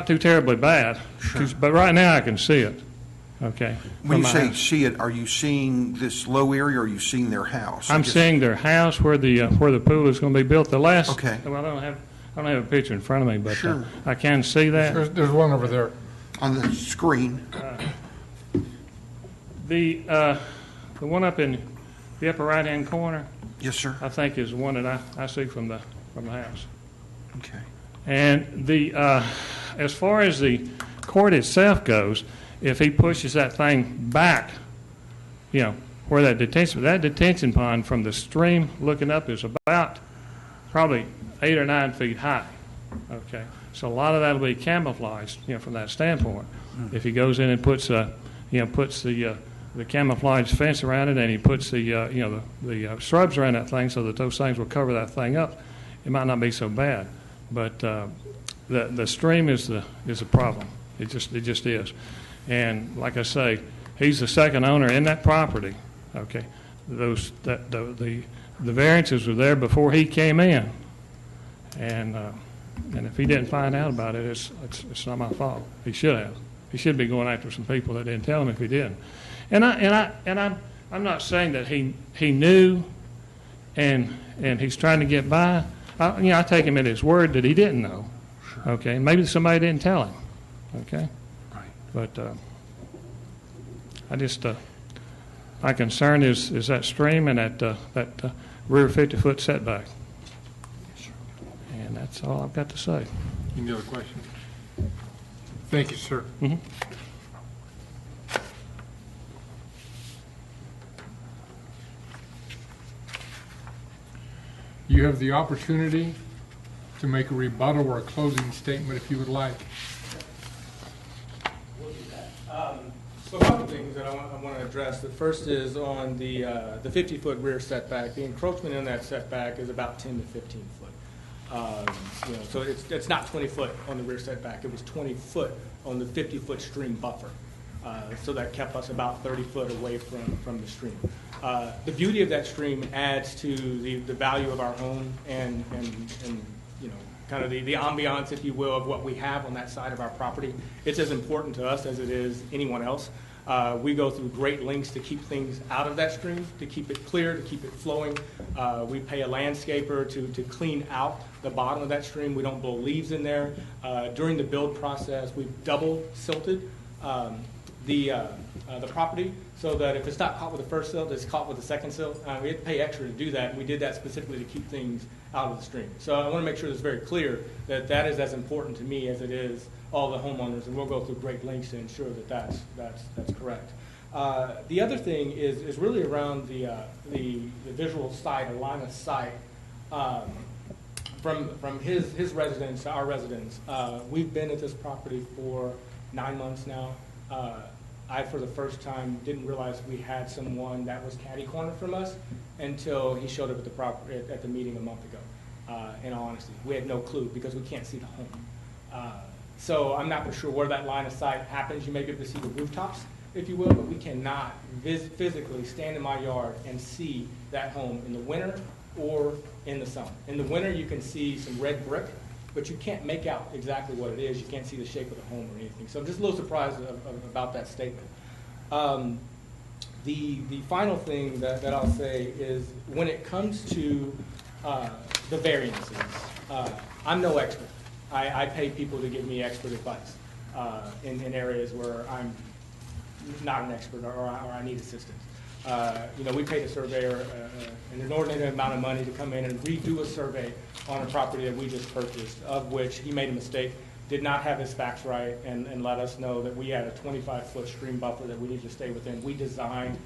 too terribly bad. Sure. But right now I can see it. Okay. When you say see it, are you seeing this low area, or are you seeing their house? I'm seeing their house where the pool is going to be built. The last. Okay. Well, I don't have a picture in front of me, but sure. I can see that. There's one over there on the screen. The one up in the upper right-hand corner. Yes, sir. I think is the one that I see from the house. Okay. And as far as the court itself goes, if he pushes that thing back, where that detention pond from the stream looking up is about probably 8 or 9 feet high. Okay, so a lot of that will be camouflaged, from that standpoint. If he goes in and puts the camouflage fence around it, and he puts the shrubs around that thing so that those things will cover that thing up, it might not be so bad. But the stream is a problem. It just is. And like I say, he's the second owner in that property. Okay, the variances were there before he came in, and if he didn't find out about it, it's not my fault. He should have. He should be going after some people that didn't tell him if he didn't. And I'm not saying that he knew, and he's trying to get by. I take him at his word that he didn't know. Sure. Okay, maybe somebody didn't tell him. Okay. But my concern is that stream and that rear 50-foot setback. And that's all I've got to say. Any other questions? Thank you, sir. Mm-hmm. You have the opportunity to make a rebuttal or a closing statement if you would like. So a couple things that I want to address. The first is on the 50-foot rear setback. The encroachment in that setback is about 10 to 15 foot. So it's not 20 foot on the rear setback. It was 20 foot on the 50-foot stream buffer. So that kept us about 30 foot away from the stream. The beauty of that stream adds to the value of our home and kind of the ambiance, if you will, of what we have on that side of our property. It's as important to us as it is anyone else. We go through great lengths to keep things out of that stream, to keep it clear, to keep it flowing. We pay a landscaper to clean out the bottom of that stream. We don't blow leaves in there. During the build process, we've double silted the property so that if it's not caught with the first silt, it's caught with the second silt. We have to pay extra to do that, and we did that specifically to keep things out of the stream. So I want to make sure it's very clear that that is as important to me as it is all the homeowners, and we'll go through great lengths to ensure that that's correct. The other thing is really around the visual sight, a line of sight from his residence to our residence. We've been at this property for 9 months now. I, for the first time, didn't realize we had someone that was catty-cornered from us until he showed up at the property at the meeting a month ago. In all honesty, we had no clue because we can't see the home. So I'm not for sure where that line of sight happens. You may be able to see the rooftops, if you will, but we cannot physically stand in my yard and see that home in the winter or in the summer. In the winter, you can see some red brick, but you can't make out exactly what it is. You can't see the shape of the home or anything. So I'm just a little surprised about that statement. The final thing that I'll say is when it comes to the variances, I'm no expert. I pay people to give me expert advice in areas where I'm not an expert or I need assistance. We paid a surveyor an inordinate amount of money to come in and redo a survey on a property that we just purchased, of which he made a mistake, did not have his facts right, and let us know that we had a 25-foot stream buffer that we need to stay within. We designed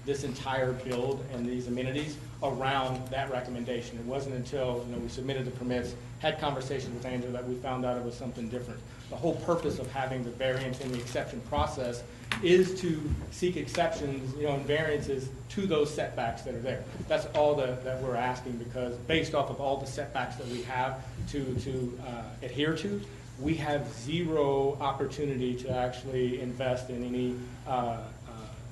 this entire build and these amenities around that recommendation. It wasn't until we submitted the permits, had conversations with Angela, that we found out it was something different. The whole purpose of having the variance and the exception process is to seek exceptions, and variances to those setbacks that are there. That's all that we're asking, because based off of all the setbacks that we have to adhere to, we have zero opportunity to actually invest in any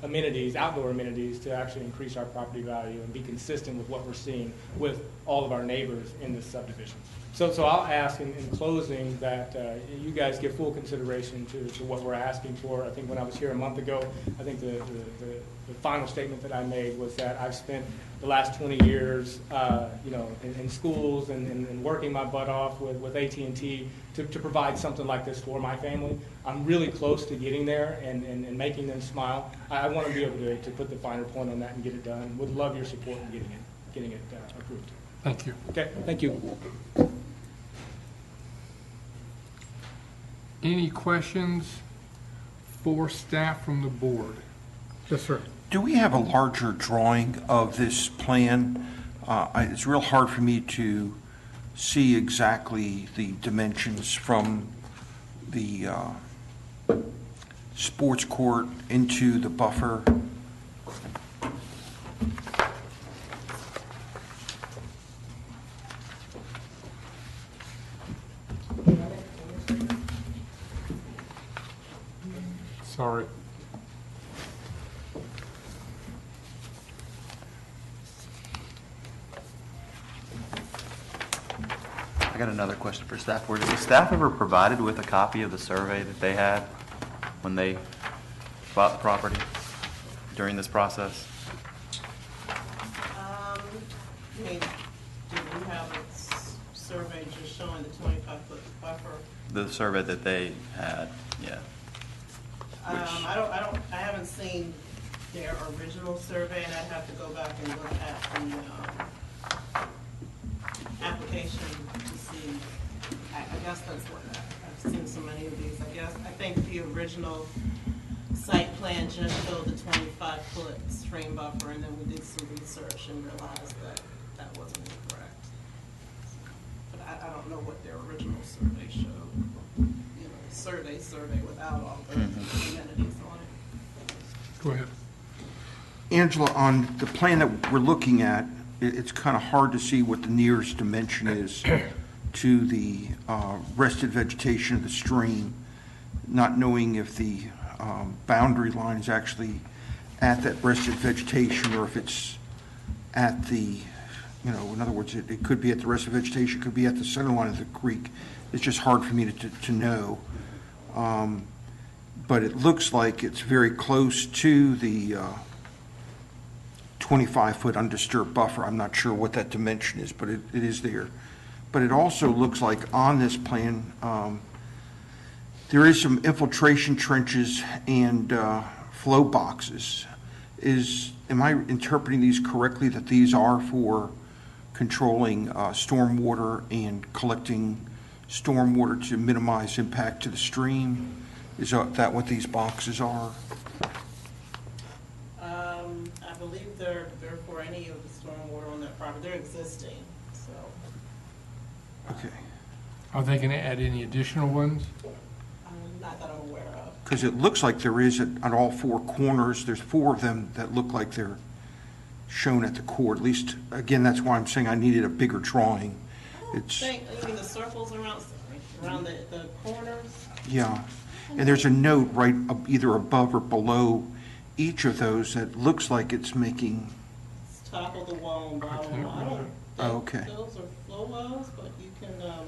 amenities, outdoor amenities, to actually increase our property value and be consistent with what we're seeing with all of our neighbors in this subdivision. So I'll ask in closing that you guys give full consideration to what we're asking for. I think when I was here a month ago, I think the final statement that I made was that I've spent the last 20 years, in schools and working my butt off with AT&T to provide something like this for my family. I'm really close to getting there and making them smile. I want to be able to put the finer point on that and get it done. Would love your support in getting it approved. Thank you. Okay, thank you. Any questions for staff from the board? Yes, sir. Do we have a larger drawing of this plan? It's real hard for me to see exactly the dimensions from the sports court into the buffer. Sorry. I got another question for staff. Was the staff ever provided with a copy of the survey that they had when they bought the property during this process? Do we have a survey just showing the 25-foot buffer? The survey that they had, yeah. I haven't seen their original survey, and I'd have to go back and look at the application to see. I guess that's what I've seen so many of these. I think the original site plan just showed the 25-foot stream buffer, and then we did some research and realized that wasn't correct. But I don't know what their original survey showed. Survey without all the amenities on it. Go ahead. Angela, on the plan that we're looking at, it's kind of hard to see what the nearest dimension is to the rested vegetation of the stream, not knowing if the boundary line is actually at that rested vegetation or if it's at the, in other words, it could be at the rested vegetation, it could be at the center line of the creek. It's just hard for me to know. But it looks like it's very close to the 25-foot undisturbed buffer. I'm not sure what that dimension is, but it is there. But it also looks like on this plan, there is some infiltration trenches and flow boxes. Am I interpreting these correctly, that these are for controlling stormwater and collecting stormwater to minimize impact to the stream? Is that what these boxes are? I believe they're for any of the stormwater on that property. They're existing, so. Okay. Are they going to add any additional ones? Not that I'm aware of. Because it looks like there is at all four corners, there's four of them that look like they're shown at the core. At least, again, that's why I'm saying I needed a bigger drawing. You mean the circles around the corners? Yeah. And there's a note right either above or below each of those that looks like it's making. It's top of the wall and bottom of the wall. I don't Oh, okay. think those are flow wells, but you can ask.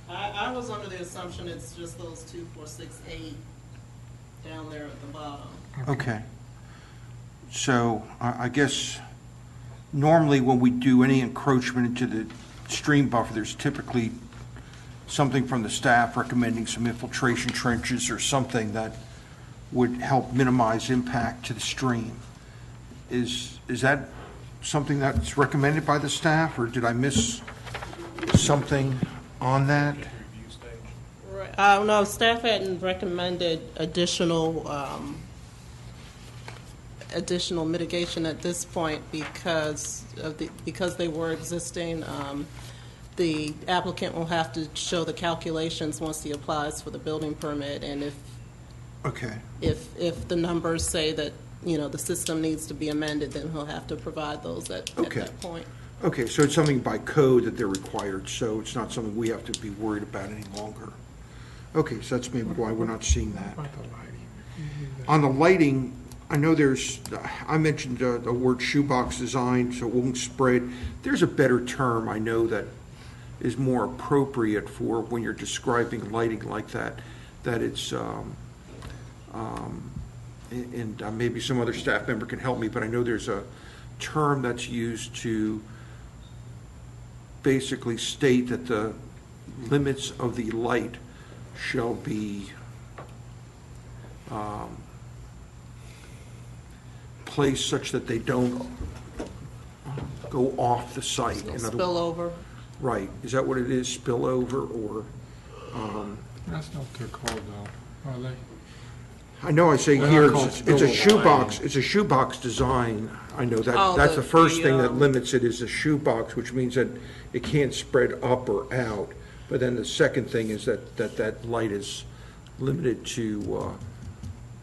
I was under the assumption it's just those 2, 4, 6, 8 down there at the bottom. Okay. So I guess normally when we do any encroachment into the stream buffer, there's typically something from the staff recommending some infiltration trenches or something that would help minimize impact to the stream. Is that something that's recommended by the staff, or did I miss something on that? Right. No, staff hadn't recommended additional mitigation at this point because they were existing. The applicant will have to show the calculations once he applies for the building permit, and if the numbers say that the system needs to be amended, then he'll have to provide those at that point. Okay, so it's something by code that they're required, so it's not something we have to be worried about any longer. Okay, so that's maybe why we're not seeing that. On the lighting, I know I mentioned the word shoebox design, so it won't spread. There's a better term I know that is more appropriate for when you're describing lighting like that it's, and maybe some other staff member can help me, but I know there's a term that's used to basically state that the limits of the light shall be placed such that they don't go off the site. So spill over. Right. Is that what it is? Spillover or? That's not what they're called, though, are they? I know I say They're here, not it's called a spillover shoebox, lighting. it's a shoebox design. I know that, Oh, that's the first the, thing that limits it is a shoebox, which means that it can't spread up or out. But then the second thing is that light is limited to,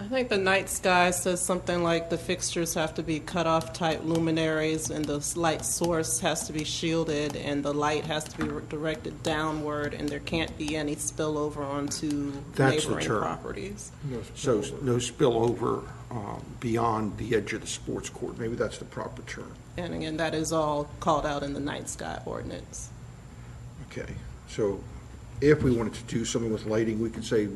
I think the night sky says something like the fixtures have to be cut-off type luminaries, and the light source has to be shielded, and the light has to be directed downward, and there can't be any spillover onto That's the neighboring term. properties. so no spillover beyond the edge of the sports court. Maybe that's the proper term. And again, that is all called out in the night sky ordinance. Okay, so if we wanted to do something with lighting, we could say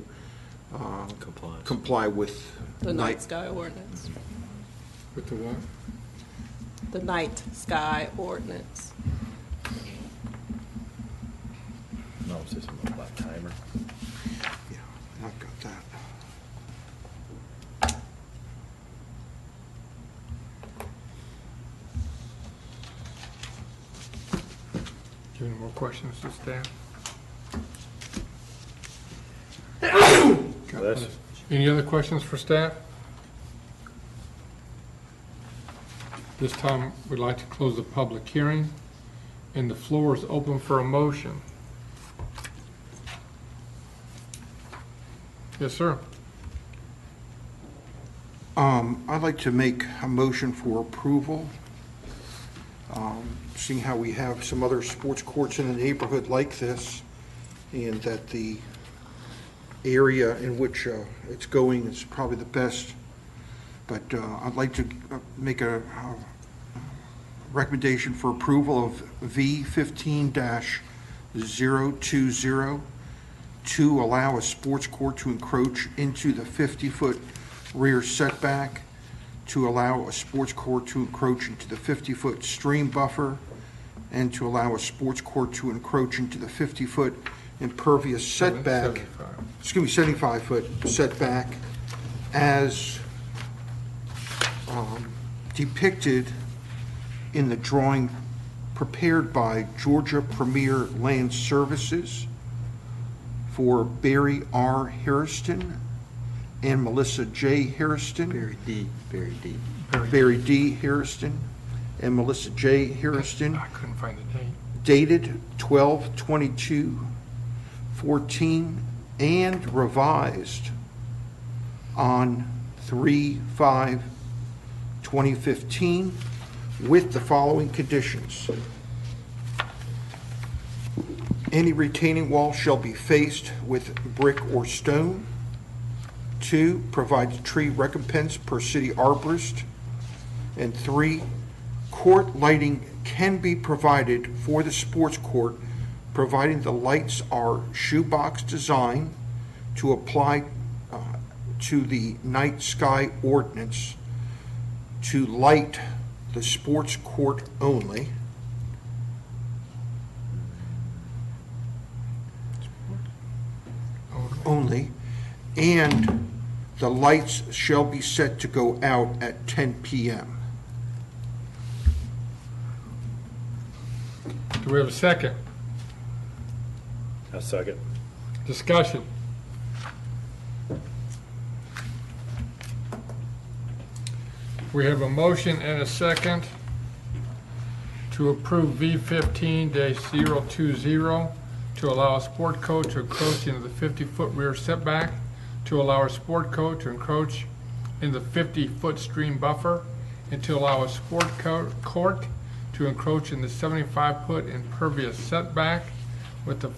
comply with The night sky ordinance. With the what? The night sky ordinance. No, it's just a black timer. Yeah, I've got that. Do you have any more questions to staff? Any other questions for staff? This time, we'd like to close the public hearing, and the floor is open for a motion. Yes, sir. I'd like to make a motion for approval. Seeing how we have some other sports courts in the neighborhood like this, and that the area in which it's going is probably the best. But I'd like to make a recommendation for approval of V15-020 to allow a sports court to encroach into the 50-foot rear setback, to allow a sports court to encroach into the 50-foot stream buffer, and to allow a sports court to encroach into the 50-foot impervious setback, 75-foot setback, as depicted in the drawing prepared by Georgia Premier Land Services for Barry R. Hairston and Melissa J. Hairston. Barry D. Barry D. Hairston and Melissa J. Hairston. I couldn't find the date. Dated 12/22/14 and revised on 3/5/2015 with the following conditions. Any retaining wall shall be faced with brick or stone. 2, provides tree recompense per city arborist. And 3, court lighting can be provided for the sports court, providing the lights are shoebox design to apply to the night sky ordinance to light the sports court only. And the lights shall be set to go out at 10 p.m. Do we have a second? A second. Discussion. We have a motion and a second to approve V15-020 to allow a sport coat to encroach into the 50-foot rear setback, to allow a sport coat to encroach in the 50-foot stream buffer, and to allow a sport court to encroach in the 75-foot impervious setback with the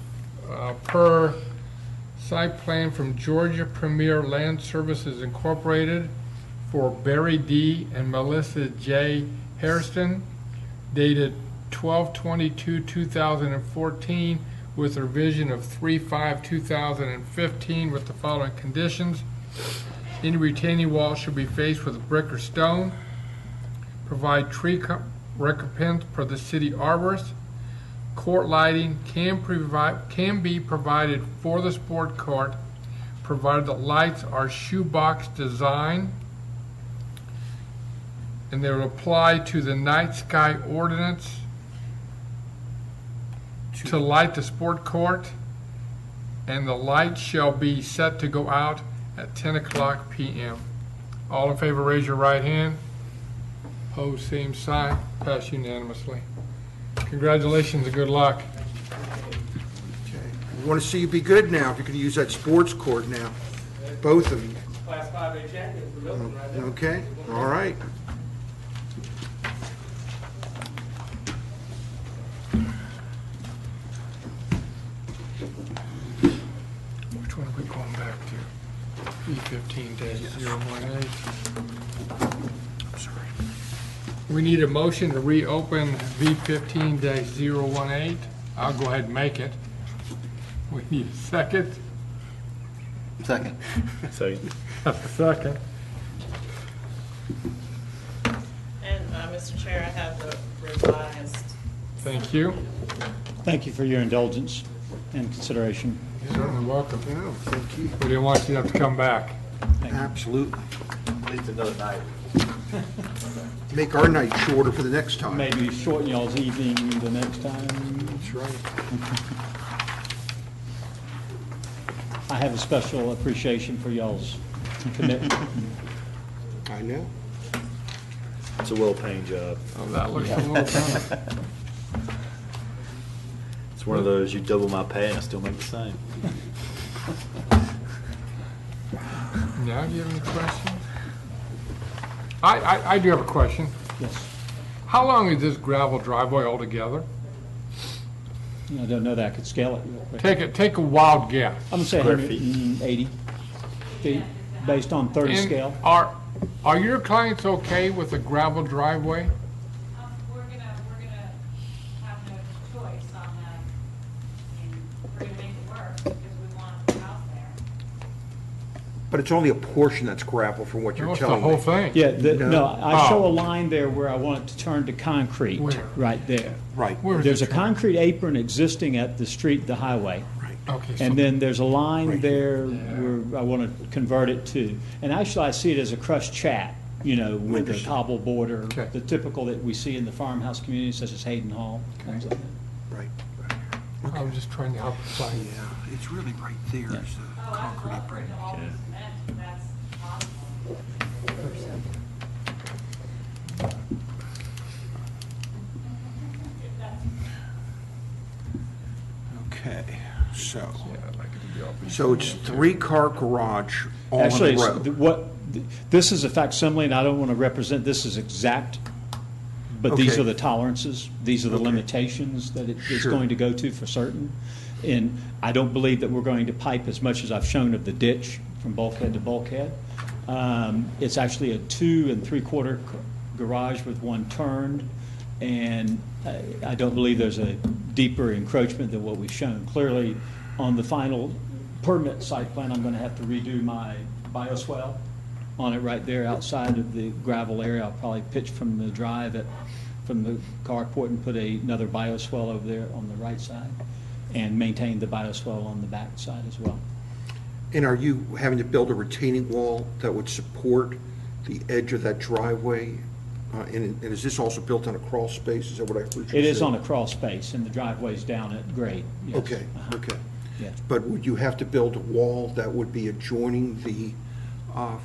per site plan from Georgia Premier Land Services Incorporated for Barry D. and Melissa J. Hairston, dated 12/22/2014, with a revision of 3/5/2015 with the following conditions. Any retaining wall should be faced with brick or stone. Provide tree recompense per the city arborist. Court lighting can be provided for the sport court, provided the lights are shoebox design, and they will apply to the night sky ordinance to light the sport court, and the light shall be set to go out at 10 o'clock p.m. All in favor, raise your right hand. Opposed, same sign. Passed unanimously. Congratulations and good luck. Okay. We want to see you be good now, if you can use that sports court now, both of you. Class 5A champions for Milton right there. Okay, all right. Which one are we going back to? B15-018. I'm sorry. We need a motion to reopen V15-018. I'll go ahead and make it. We need a second. Second. Second. A second. And, Mr. Chair, I have the revised. Thank you. Thank you for your indulgence and consideration. You're certainly welcome. No, thank you. We didn't want you to have to come back. Absolutely. At least another night. Make our night shorter for the next time. Maybe shorten y'all's evening the next time. That's right. I have a special appreciation for y'all's commitment. I know. It's a well-paying job. Oh, that looks a little tough. It's one of those, you double my pay and I still make the same. Now, do you have any questions? I do have a question. Yes. How long is this gravel driveway altogether? I don't know that. I could scale it real quick. Take a wild guess. I'm going to say Square 180 feet based on 30 And scale. Are your clients okay with a gravel driveway? We're gonna have no choice on that. I mean, we're gonna make it work because we want the house there. But it's only a portion that's gravel from what you're No, it's the telling me. whole thing. Yeah, No. no, I show Oh. a line there where I want it to turn to concrete, Where? right there. Right. Where is There's a it? concrete apron existing at the street, the highway. Okay, so And then there's a line Right there where I want to convert it to. And actually, I see it as a crushed chat, with a Understood. cobble border, Okay. the typical that we see in the farmhouse communities such as Hayden Hall, things like that. Right. I was just trying to help you find it. Yeah, it's really right there is the Oh, I'd concrete love for it apron. to all be cement if that's possible. Okay, so, Yeah, I'd like it to be all be- so it's three-car garage on Actually, the it's- road. this is a facsimile, and I don't want to represent this as exact, but these Okay. are the tolerances, these are the Okay. limitations that it is Sure. going to go to for certain. And I don't believe that we're going to pipe as much as I've shown of the ditch from bulkhead to bulkhead. It's actually a 2 3/4 garage with one turned, and I don't believe there's a deeper encroachment than what we've shown. Clearly, on the final permit site plan, I'm going to have to redo my bioswale on it right there outside of the gravel area. I'll probably pitch from the drive from the carport and put another bioswale over there on the right side and maintain the bioswale on the back side as well. And are you having to build a retaining wall that would support the edge of that driveway? And is this also built on a crawl space? Is that what I heard you say? It is on a crawl space, and the driveway's down at grade. Yes. Okay, Uh-huh. okay. Yeah. But would you have to build a wall that would be adjoining the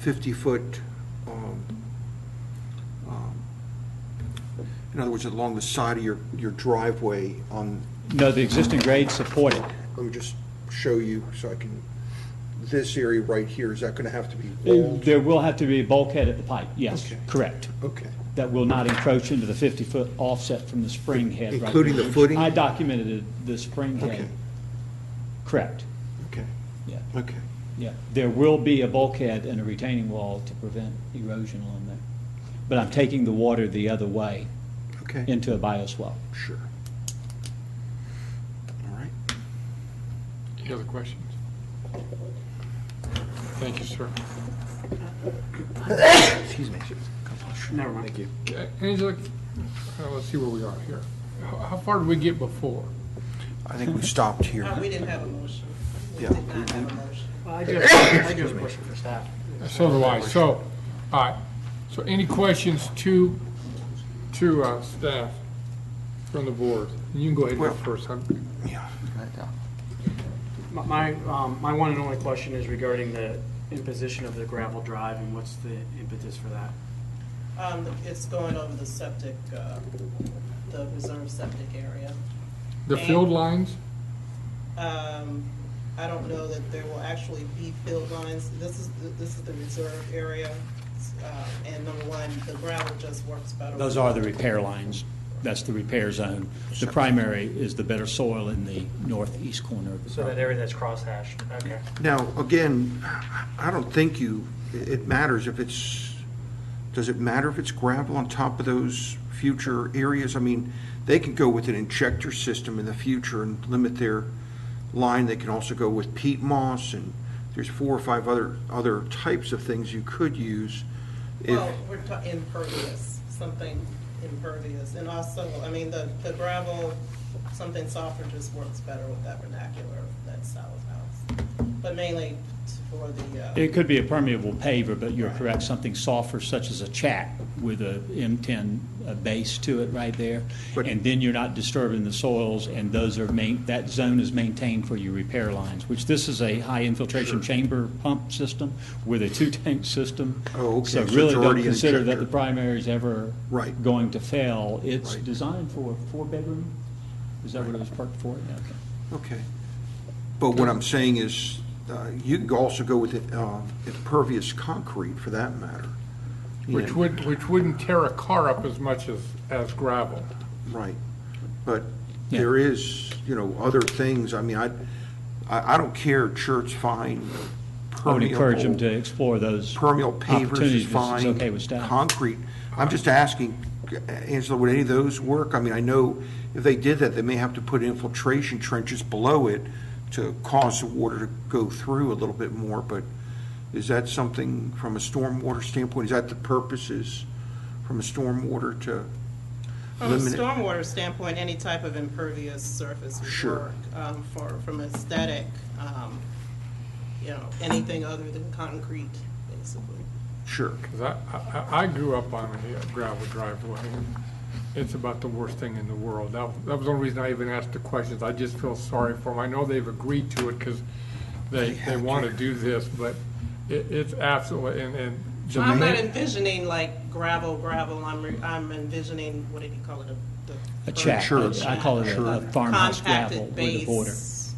50-foot, in other words, along the side of your driveway on, No, the existing grades support it. let me just show you so I can, this area right here, is that going to have to be walled? There will have to be a bulkhead at the pipe, yes, Okay. correct. Okay. That will not encroach into the 50-foot offset from the spring head. right Including there. the footing? I documented the spring Okay. head. Correct, Okay, yeah, okay. yeah. There will be a bulkhead and a retaining wall to prevent erosion along there. But I'm taking the water the other way Okay, into a bioswale. sure. All right. Any other questions? Thank you, sir. Excuse me. Never mind. Thank you. Angela, let's see where we are here. How far did we get before? I think we stopped here. We didn't have a motion. We Yeah. did not have a motion. Well, I just push it for staff. So do I. So, all right. So any questions to staff from the board? You can go ahead and go Well- first. Yeah. My one and only question is regarding the imposition of the gravel drive, and what's the impetus for that? It's going over the septic, the reserve septic area. The field lines? I don't know that there will actually be field lines. This is the reserve area. And number one, the gravel just works better. Those are the repair lines. That's the repair zone. The primary is the better soil in the northeast corner of the So that property. area that's cross-hashed, okay. Now, again, I don't think it matters if it's, does it matter if it's gravel on top of those future areas? I mean, they can go with an injector system in the future and limit their line. They can also go with peat moss, and there's 4 or 5 other types of things you could use. Well, we're talking impervious, something impervious. And also, I mean, the gravel, something softer just works better with that vernacular, that style of house. But mainly for the, It could be a permeable paver, but you're correct, something softer such as a chat with a M10 base to it right there. And then you're not disturbing the soils, and that zone is maintained for your repair lines, which this is a high infiltration chamber pump system with a 2-tank system. Oh, okay. So So really it's don't already an consider that injector. the primary is ever Right. going to fail. It's Right. designed for a 4-bedroom. Is that what it was parked for? Yeah, okay. Okay. But what I'm saying is, you could also go with impervious concrete for that matter. which Yeah. wouldn't tear a car up as much as gravel. Right. But there is, other things. I mean, I don't care. Church fine. I would encourage them to explore those Permeable pavers opportunities, is if fine. it's okay with staff. Concrete. I'm just asking, Angela, would any of those work? I mean, I know if they did that, they may have to put infiltration trenches below it to cause the water to go through a little bit more, but is that something from a stormwater standpoint? Is that the purposes from a stormwater to From a limit it? stormwater standpoint, any type of impervious surface would Sure. work. From aesthetic, anything other than concrete, basically. Sure. Because I grew up on a gravel driveway. It's about the worst thing in the world. That was the only reason I even asked the questions. I just feel sorry for them. I know they've agreed to it because they want to do this, but it's absolutely, and So I'm not envisioning like gravel. I'm envisioning, what did you call it? A chat. Sure. I call it a farmhouse gravel compacted with a border. base,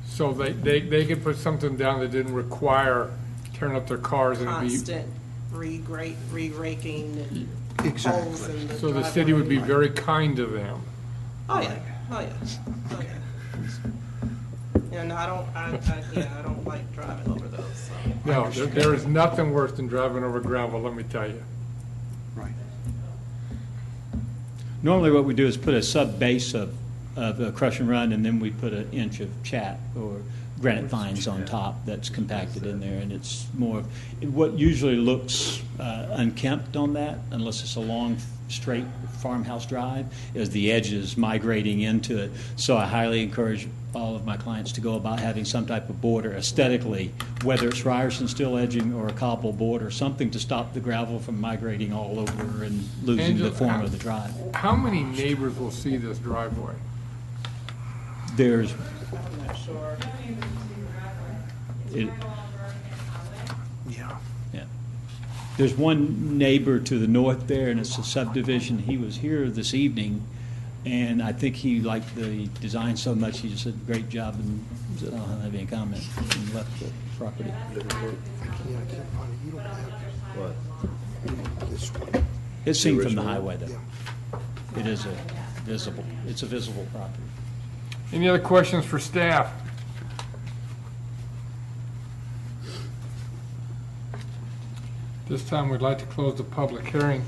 so they could put something down that didn't require tearing up their cars and be. constant re-raking and Exactly. holes in the So the city would be driveway. very kind to them. Oh, yeah, oh, yeah, oh, yeah. And I don't like driving over those, so. No, there is nothing worse than driving over gravel, let me tell you. Right. Normally what we do is put a sub-base of a crush and run, and then we put an inch of chat or granite fines on top that's compacted in there, and it's more, what usually looks unkempt on that, unless it's a long, straight farmhouse drive, is the edges migrating into it. So I highly encourage all of my clients to go about having some type of border aesthetically, whether it's Ryerson steel edging or a cobble border, something to stop the gravel from migrating all over and losing the form of the drive. How many neighbors will see this driveway? There's, I'm not sure. it, Yeah. yeah. There's one neighbor to the north there, and it's a subdivision. He was here this evening, and I think he liked the design so much, he just said, great job, and said, I don't have any comment, and left the property. I can't find it. You don't have this one. It's seen from the highway, Yeah. though. It is it's a visible property. Any other questions for staff? This time, we'd like to close the public hearing,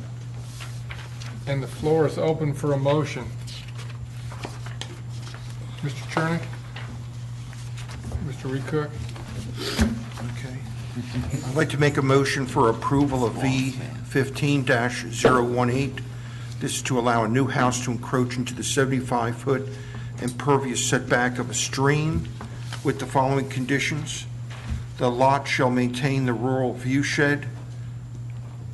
and the floor is open for a motion. Mr. Chernick? Mr. Recook? Okay. I'd like to make a motion for approval of V15-018. This is to allow a new house to encroach into the 75-foot impervious setback of a stream with the following conditions. The lot shall maintain the rural view shed.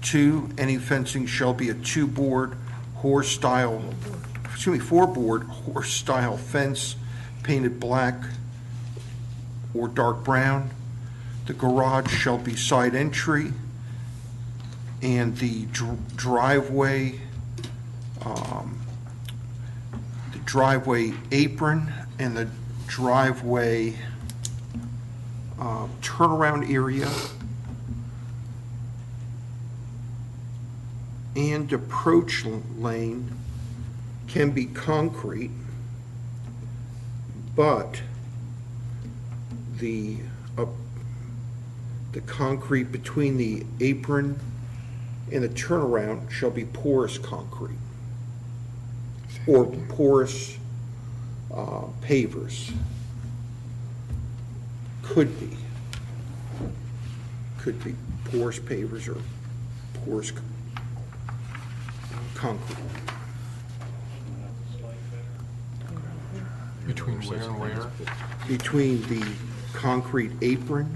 2, any fencing shall be a 4-board horse-style fence painted black or dark brown. The garage shall be side entry, and the driveway apron and the driveway turnaround area and approach lane can be concrete, but the concrete between the apron and the turnaround shall be porous concrete or porous pavers. Could be porous pavers or porous concrete. Between where and where? Between the concrete apron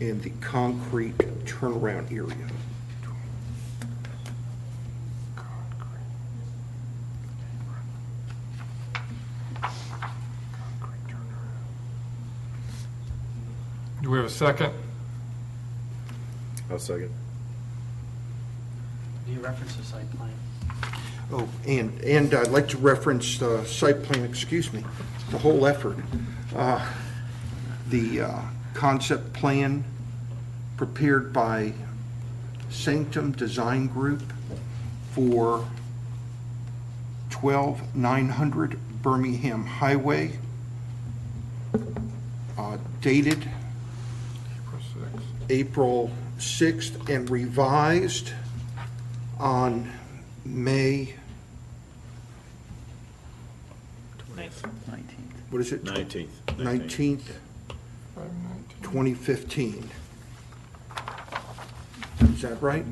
and the concrete turnaround area. Do we have a second? I'll second. Do you reference the site plan? Oh, and I'd like to reference the site plan, excuse me, the whole effort. The concept plan prepared by Sanctum Design Group for 12900 Birmingham Highway, dated April 6th and revised on May, what is it? 19th. 19th, 2015. Is that right?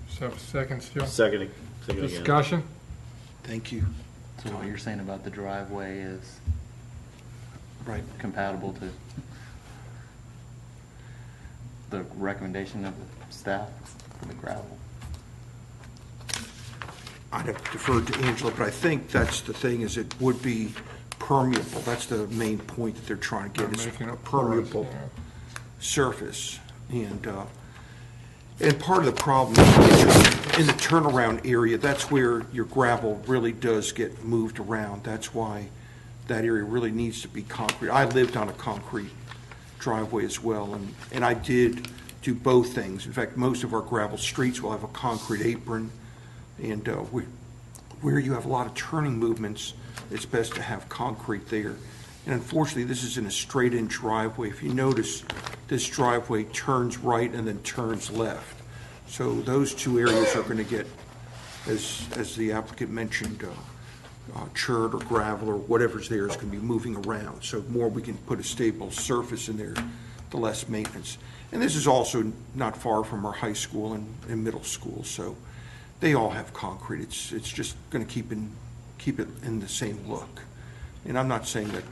So second still. Second again. Discussion? Thank you. So what you're saying about the driveway is Right. compatible to the recommendation of the staff for the gravel? I'd have deferred to Angela, but I think that's the thing, is it would be permeable. That's the main point that they're trying to get, is Making a it porous, permeable yeah. surface. And part of the problem is in the turnaround area, that's where your gravel really does get moved around. That's why that area really needs to be concrete. I lived on a concrete driveway as well, and I did do both things. In fact, most of our gravel streets will have a concrete apron, and where you have a lot of turning movements, it's best to have concrete there. And unfortunately, this is in a straight-in driveway. If you notice, this driveway turns right and then turns left. So those two areas are going to get, as the applicant mentioned, chert or gravel or whatever's there is going to be moving around. So the more we can put a stable surface in there, the less maintenance. And this is also not far from our high school and middle school, so they all have concrete. It's just going to keep it in the same look. And I'm not saying that,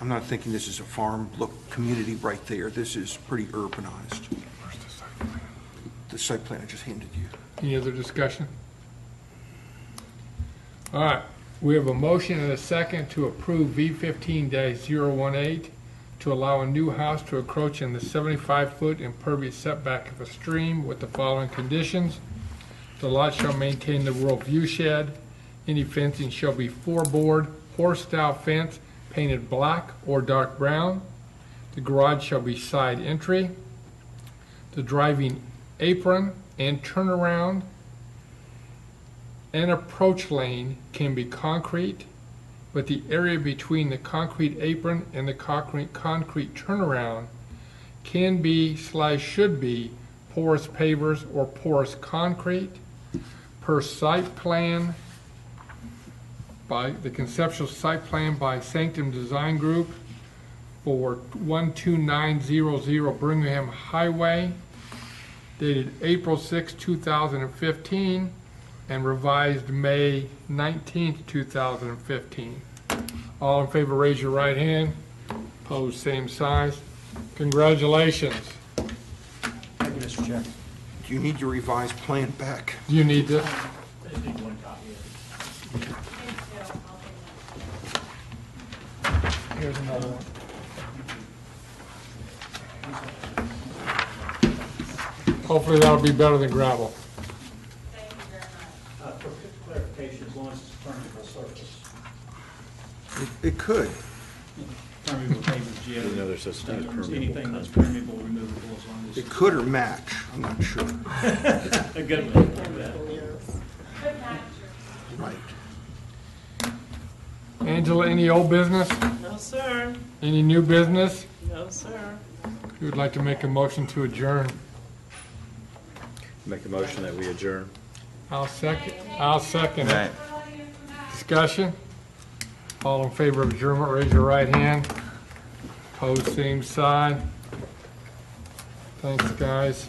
I'm not thinking this is a farm look community right there. This is pretty urbanized. Where's the site plan? The site plan I just handed you. Any other discussion? All right, we have a motion and a second to approve V15-018 to allow a new house to encroach in the 75-foot impervious setback of a stream with the following conditions. The lot shall maintain the rural view shed. Any fencing shall be four-board, horse-style fence painted black or dark brown. The garage shall be side entry. The driving apron and turnaround and approach lane can be concrete, but the area between the concrete apron and the concrete turnaround can be / should be porous pavers or porous concrete per site plan by the conceptual site plan by Sanctum Design Group for 12900 Birmingham Highway, dated April 6, 2015, and revised May 19, 2015. All in favor, raise your right hand. Opposed, same size. Congratulations. Thank you, Mr. Chair. Do you need your revised plan back? Do you need this? I just need one copy of it. Here's another one. Hopefully that'll be better than gravel. For clarification, as long as it's a permeable surface. It could. Permeable pavers, yeah. Didn't know there's such thing as permeable Anything that's permeable, removable, as long as. It could or match. I'm not sure. A good one. Right. Angela, any old business? No, sir. Any new business? No, sir. You would like to make a motion to adjourn? Make a motion that we adjourn. I'll second it. Right. Discussion? All in favor of adjournment, raise your right hand. Opposed, same side. Thanks, guys.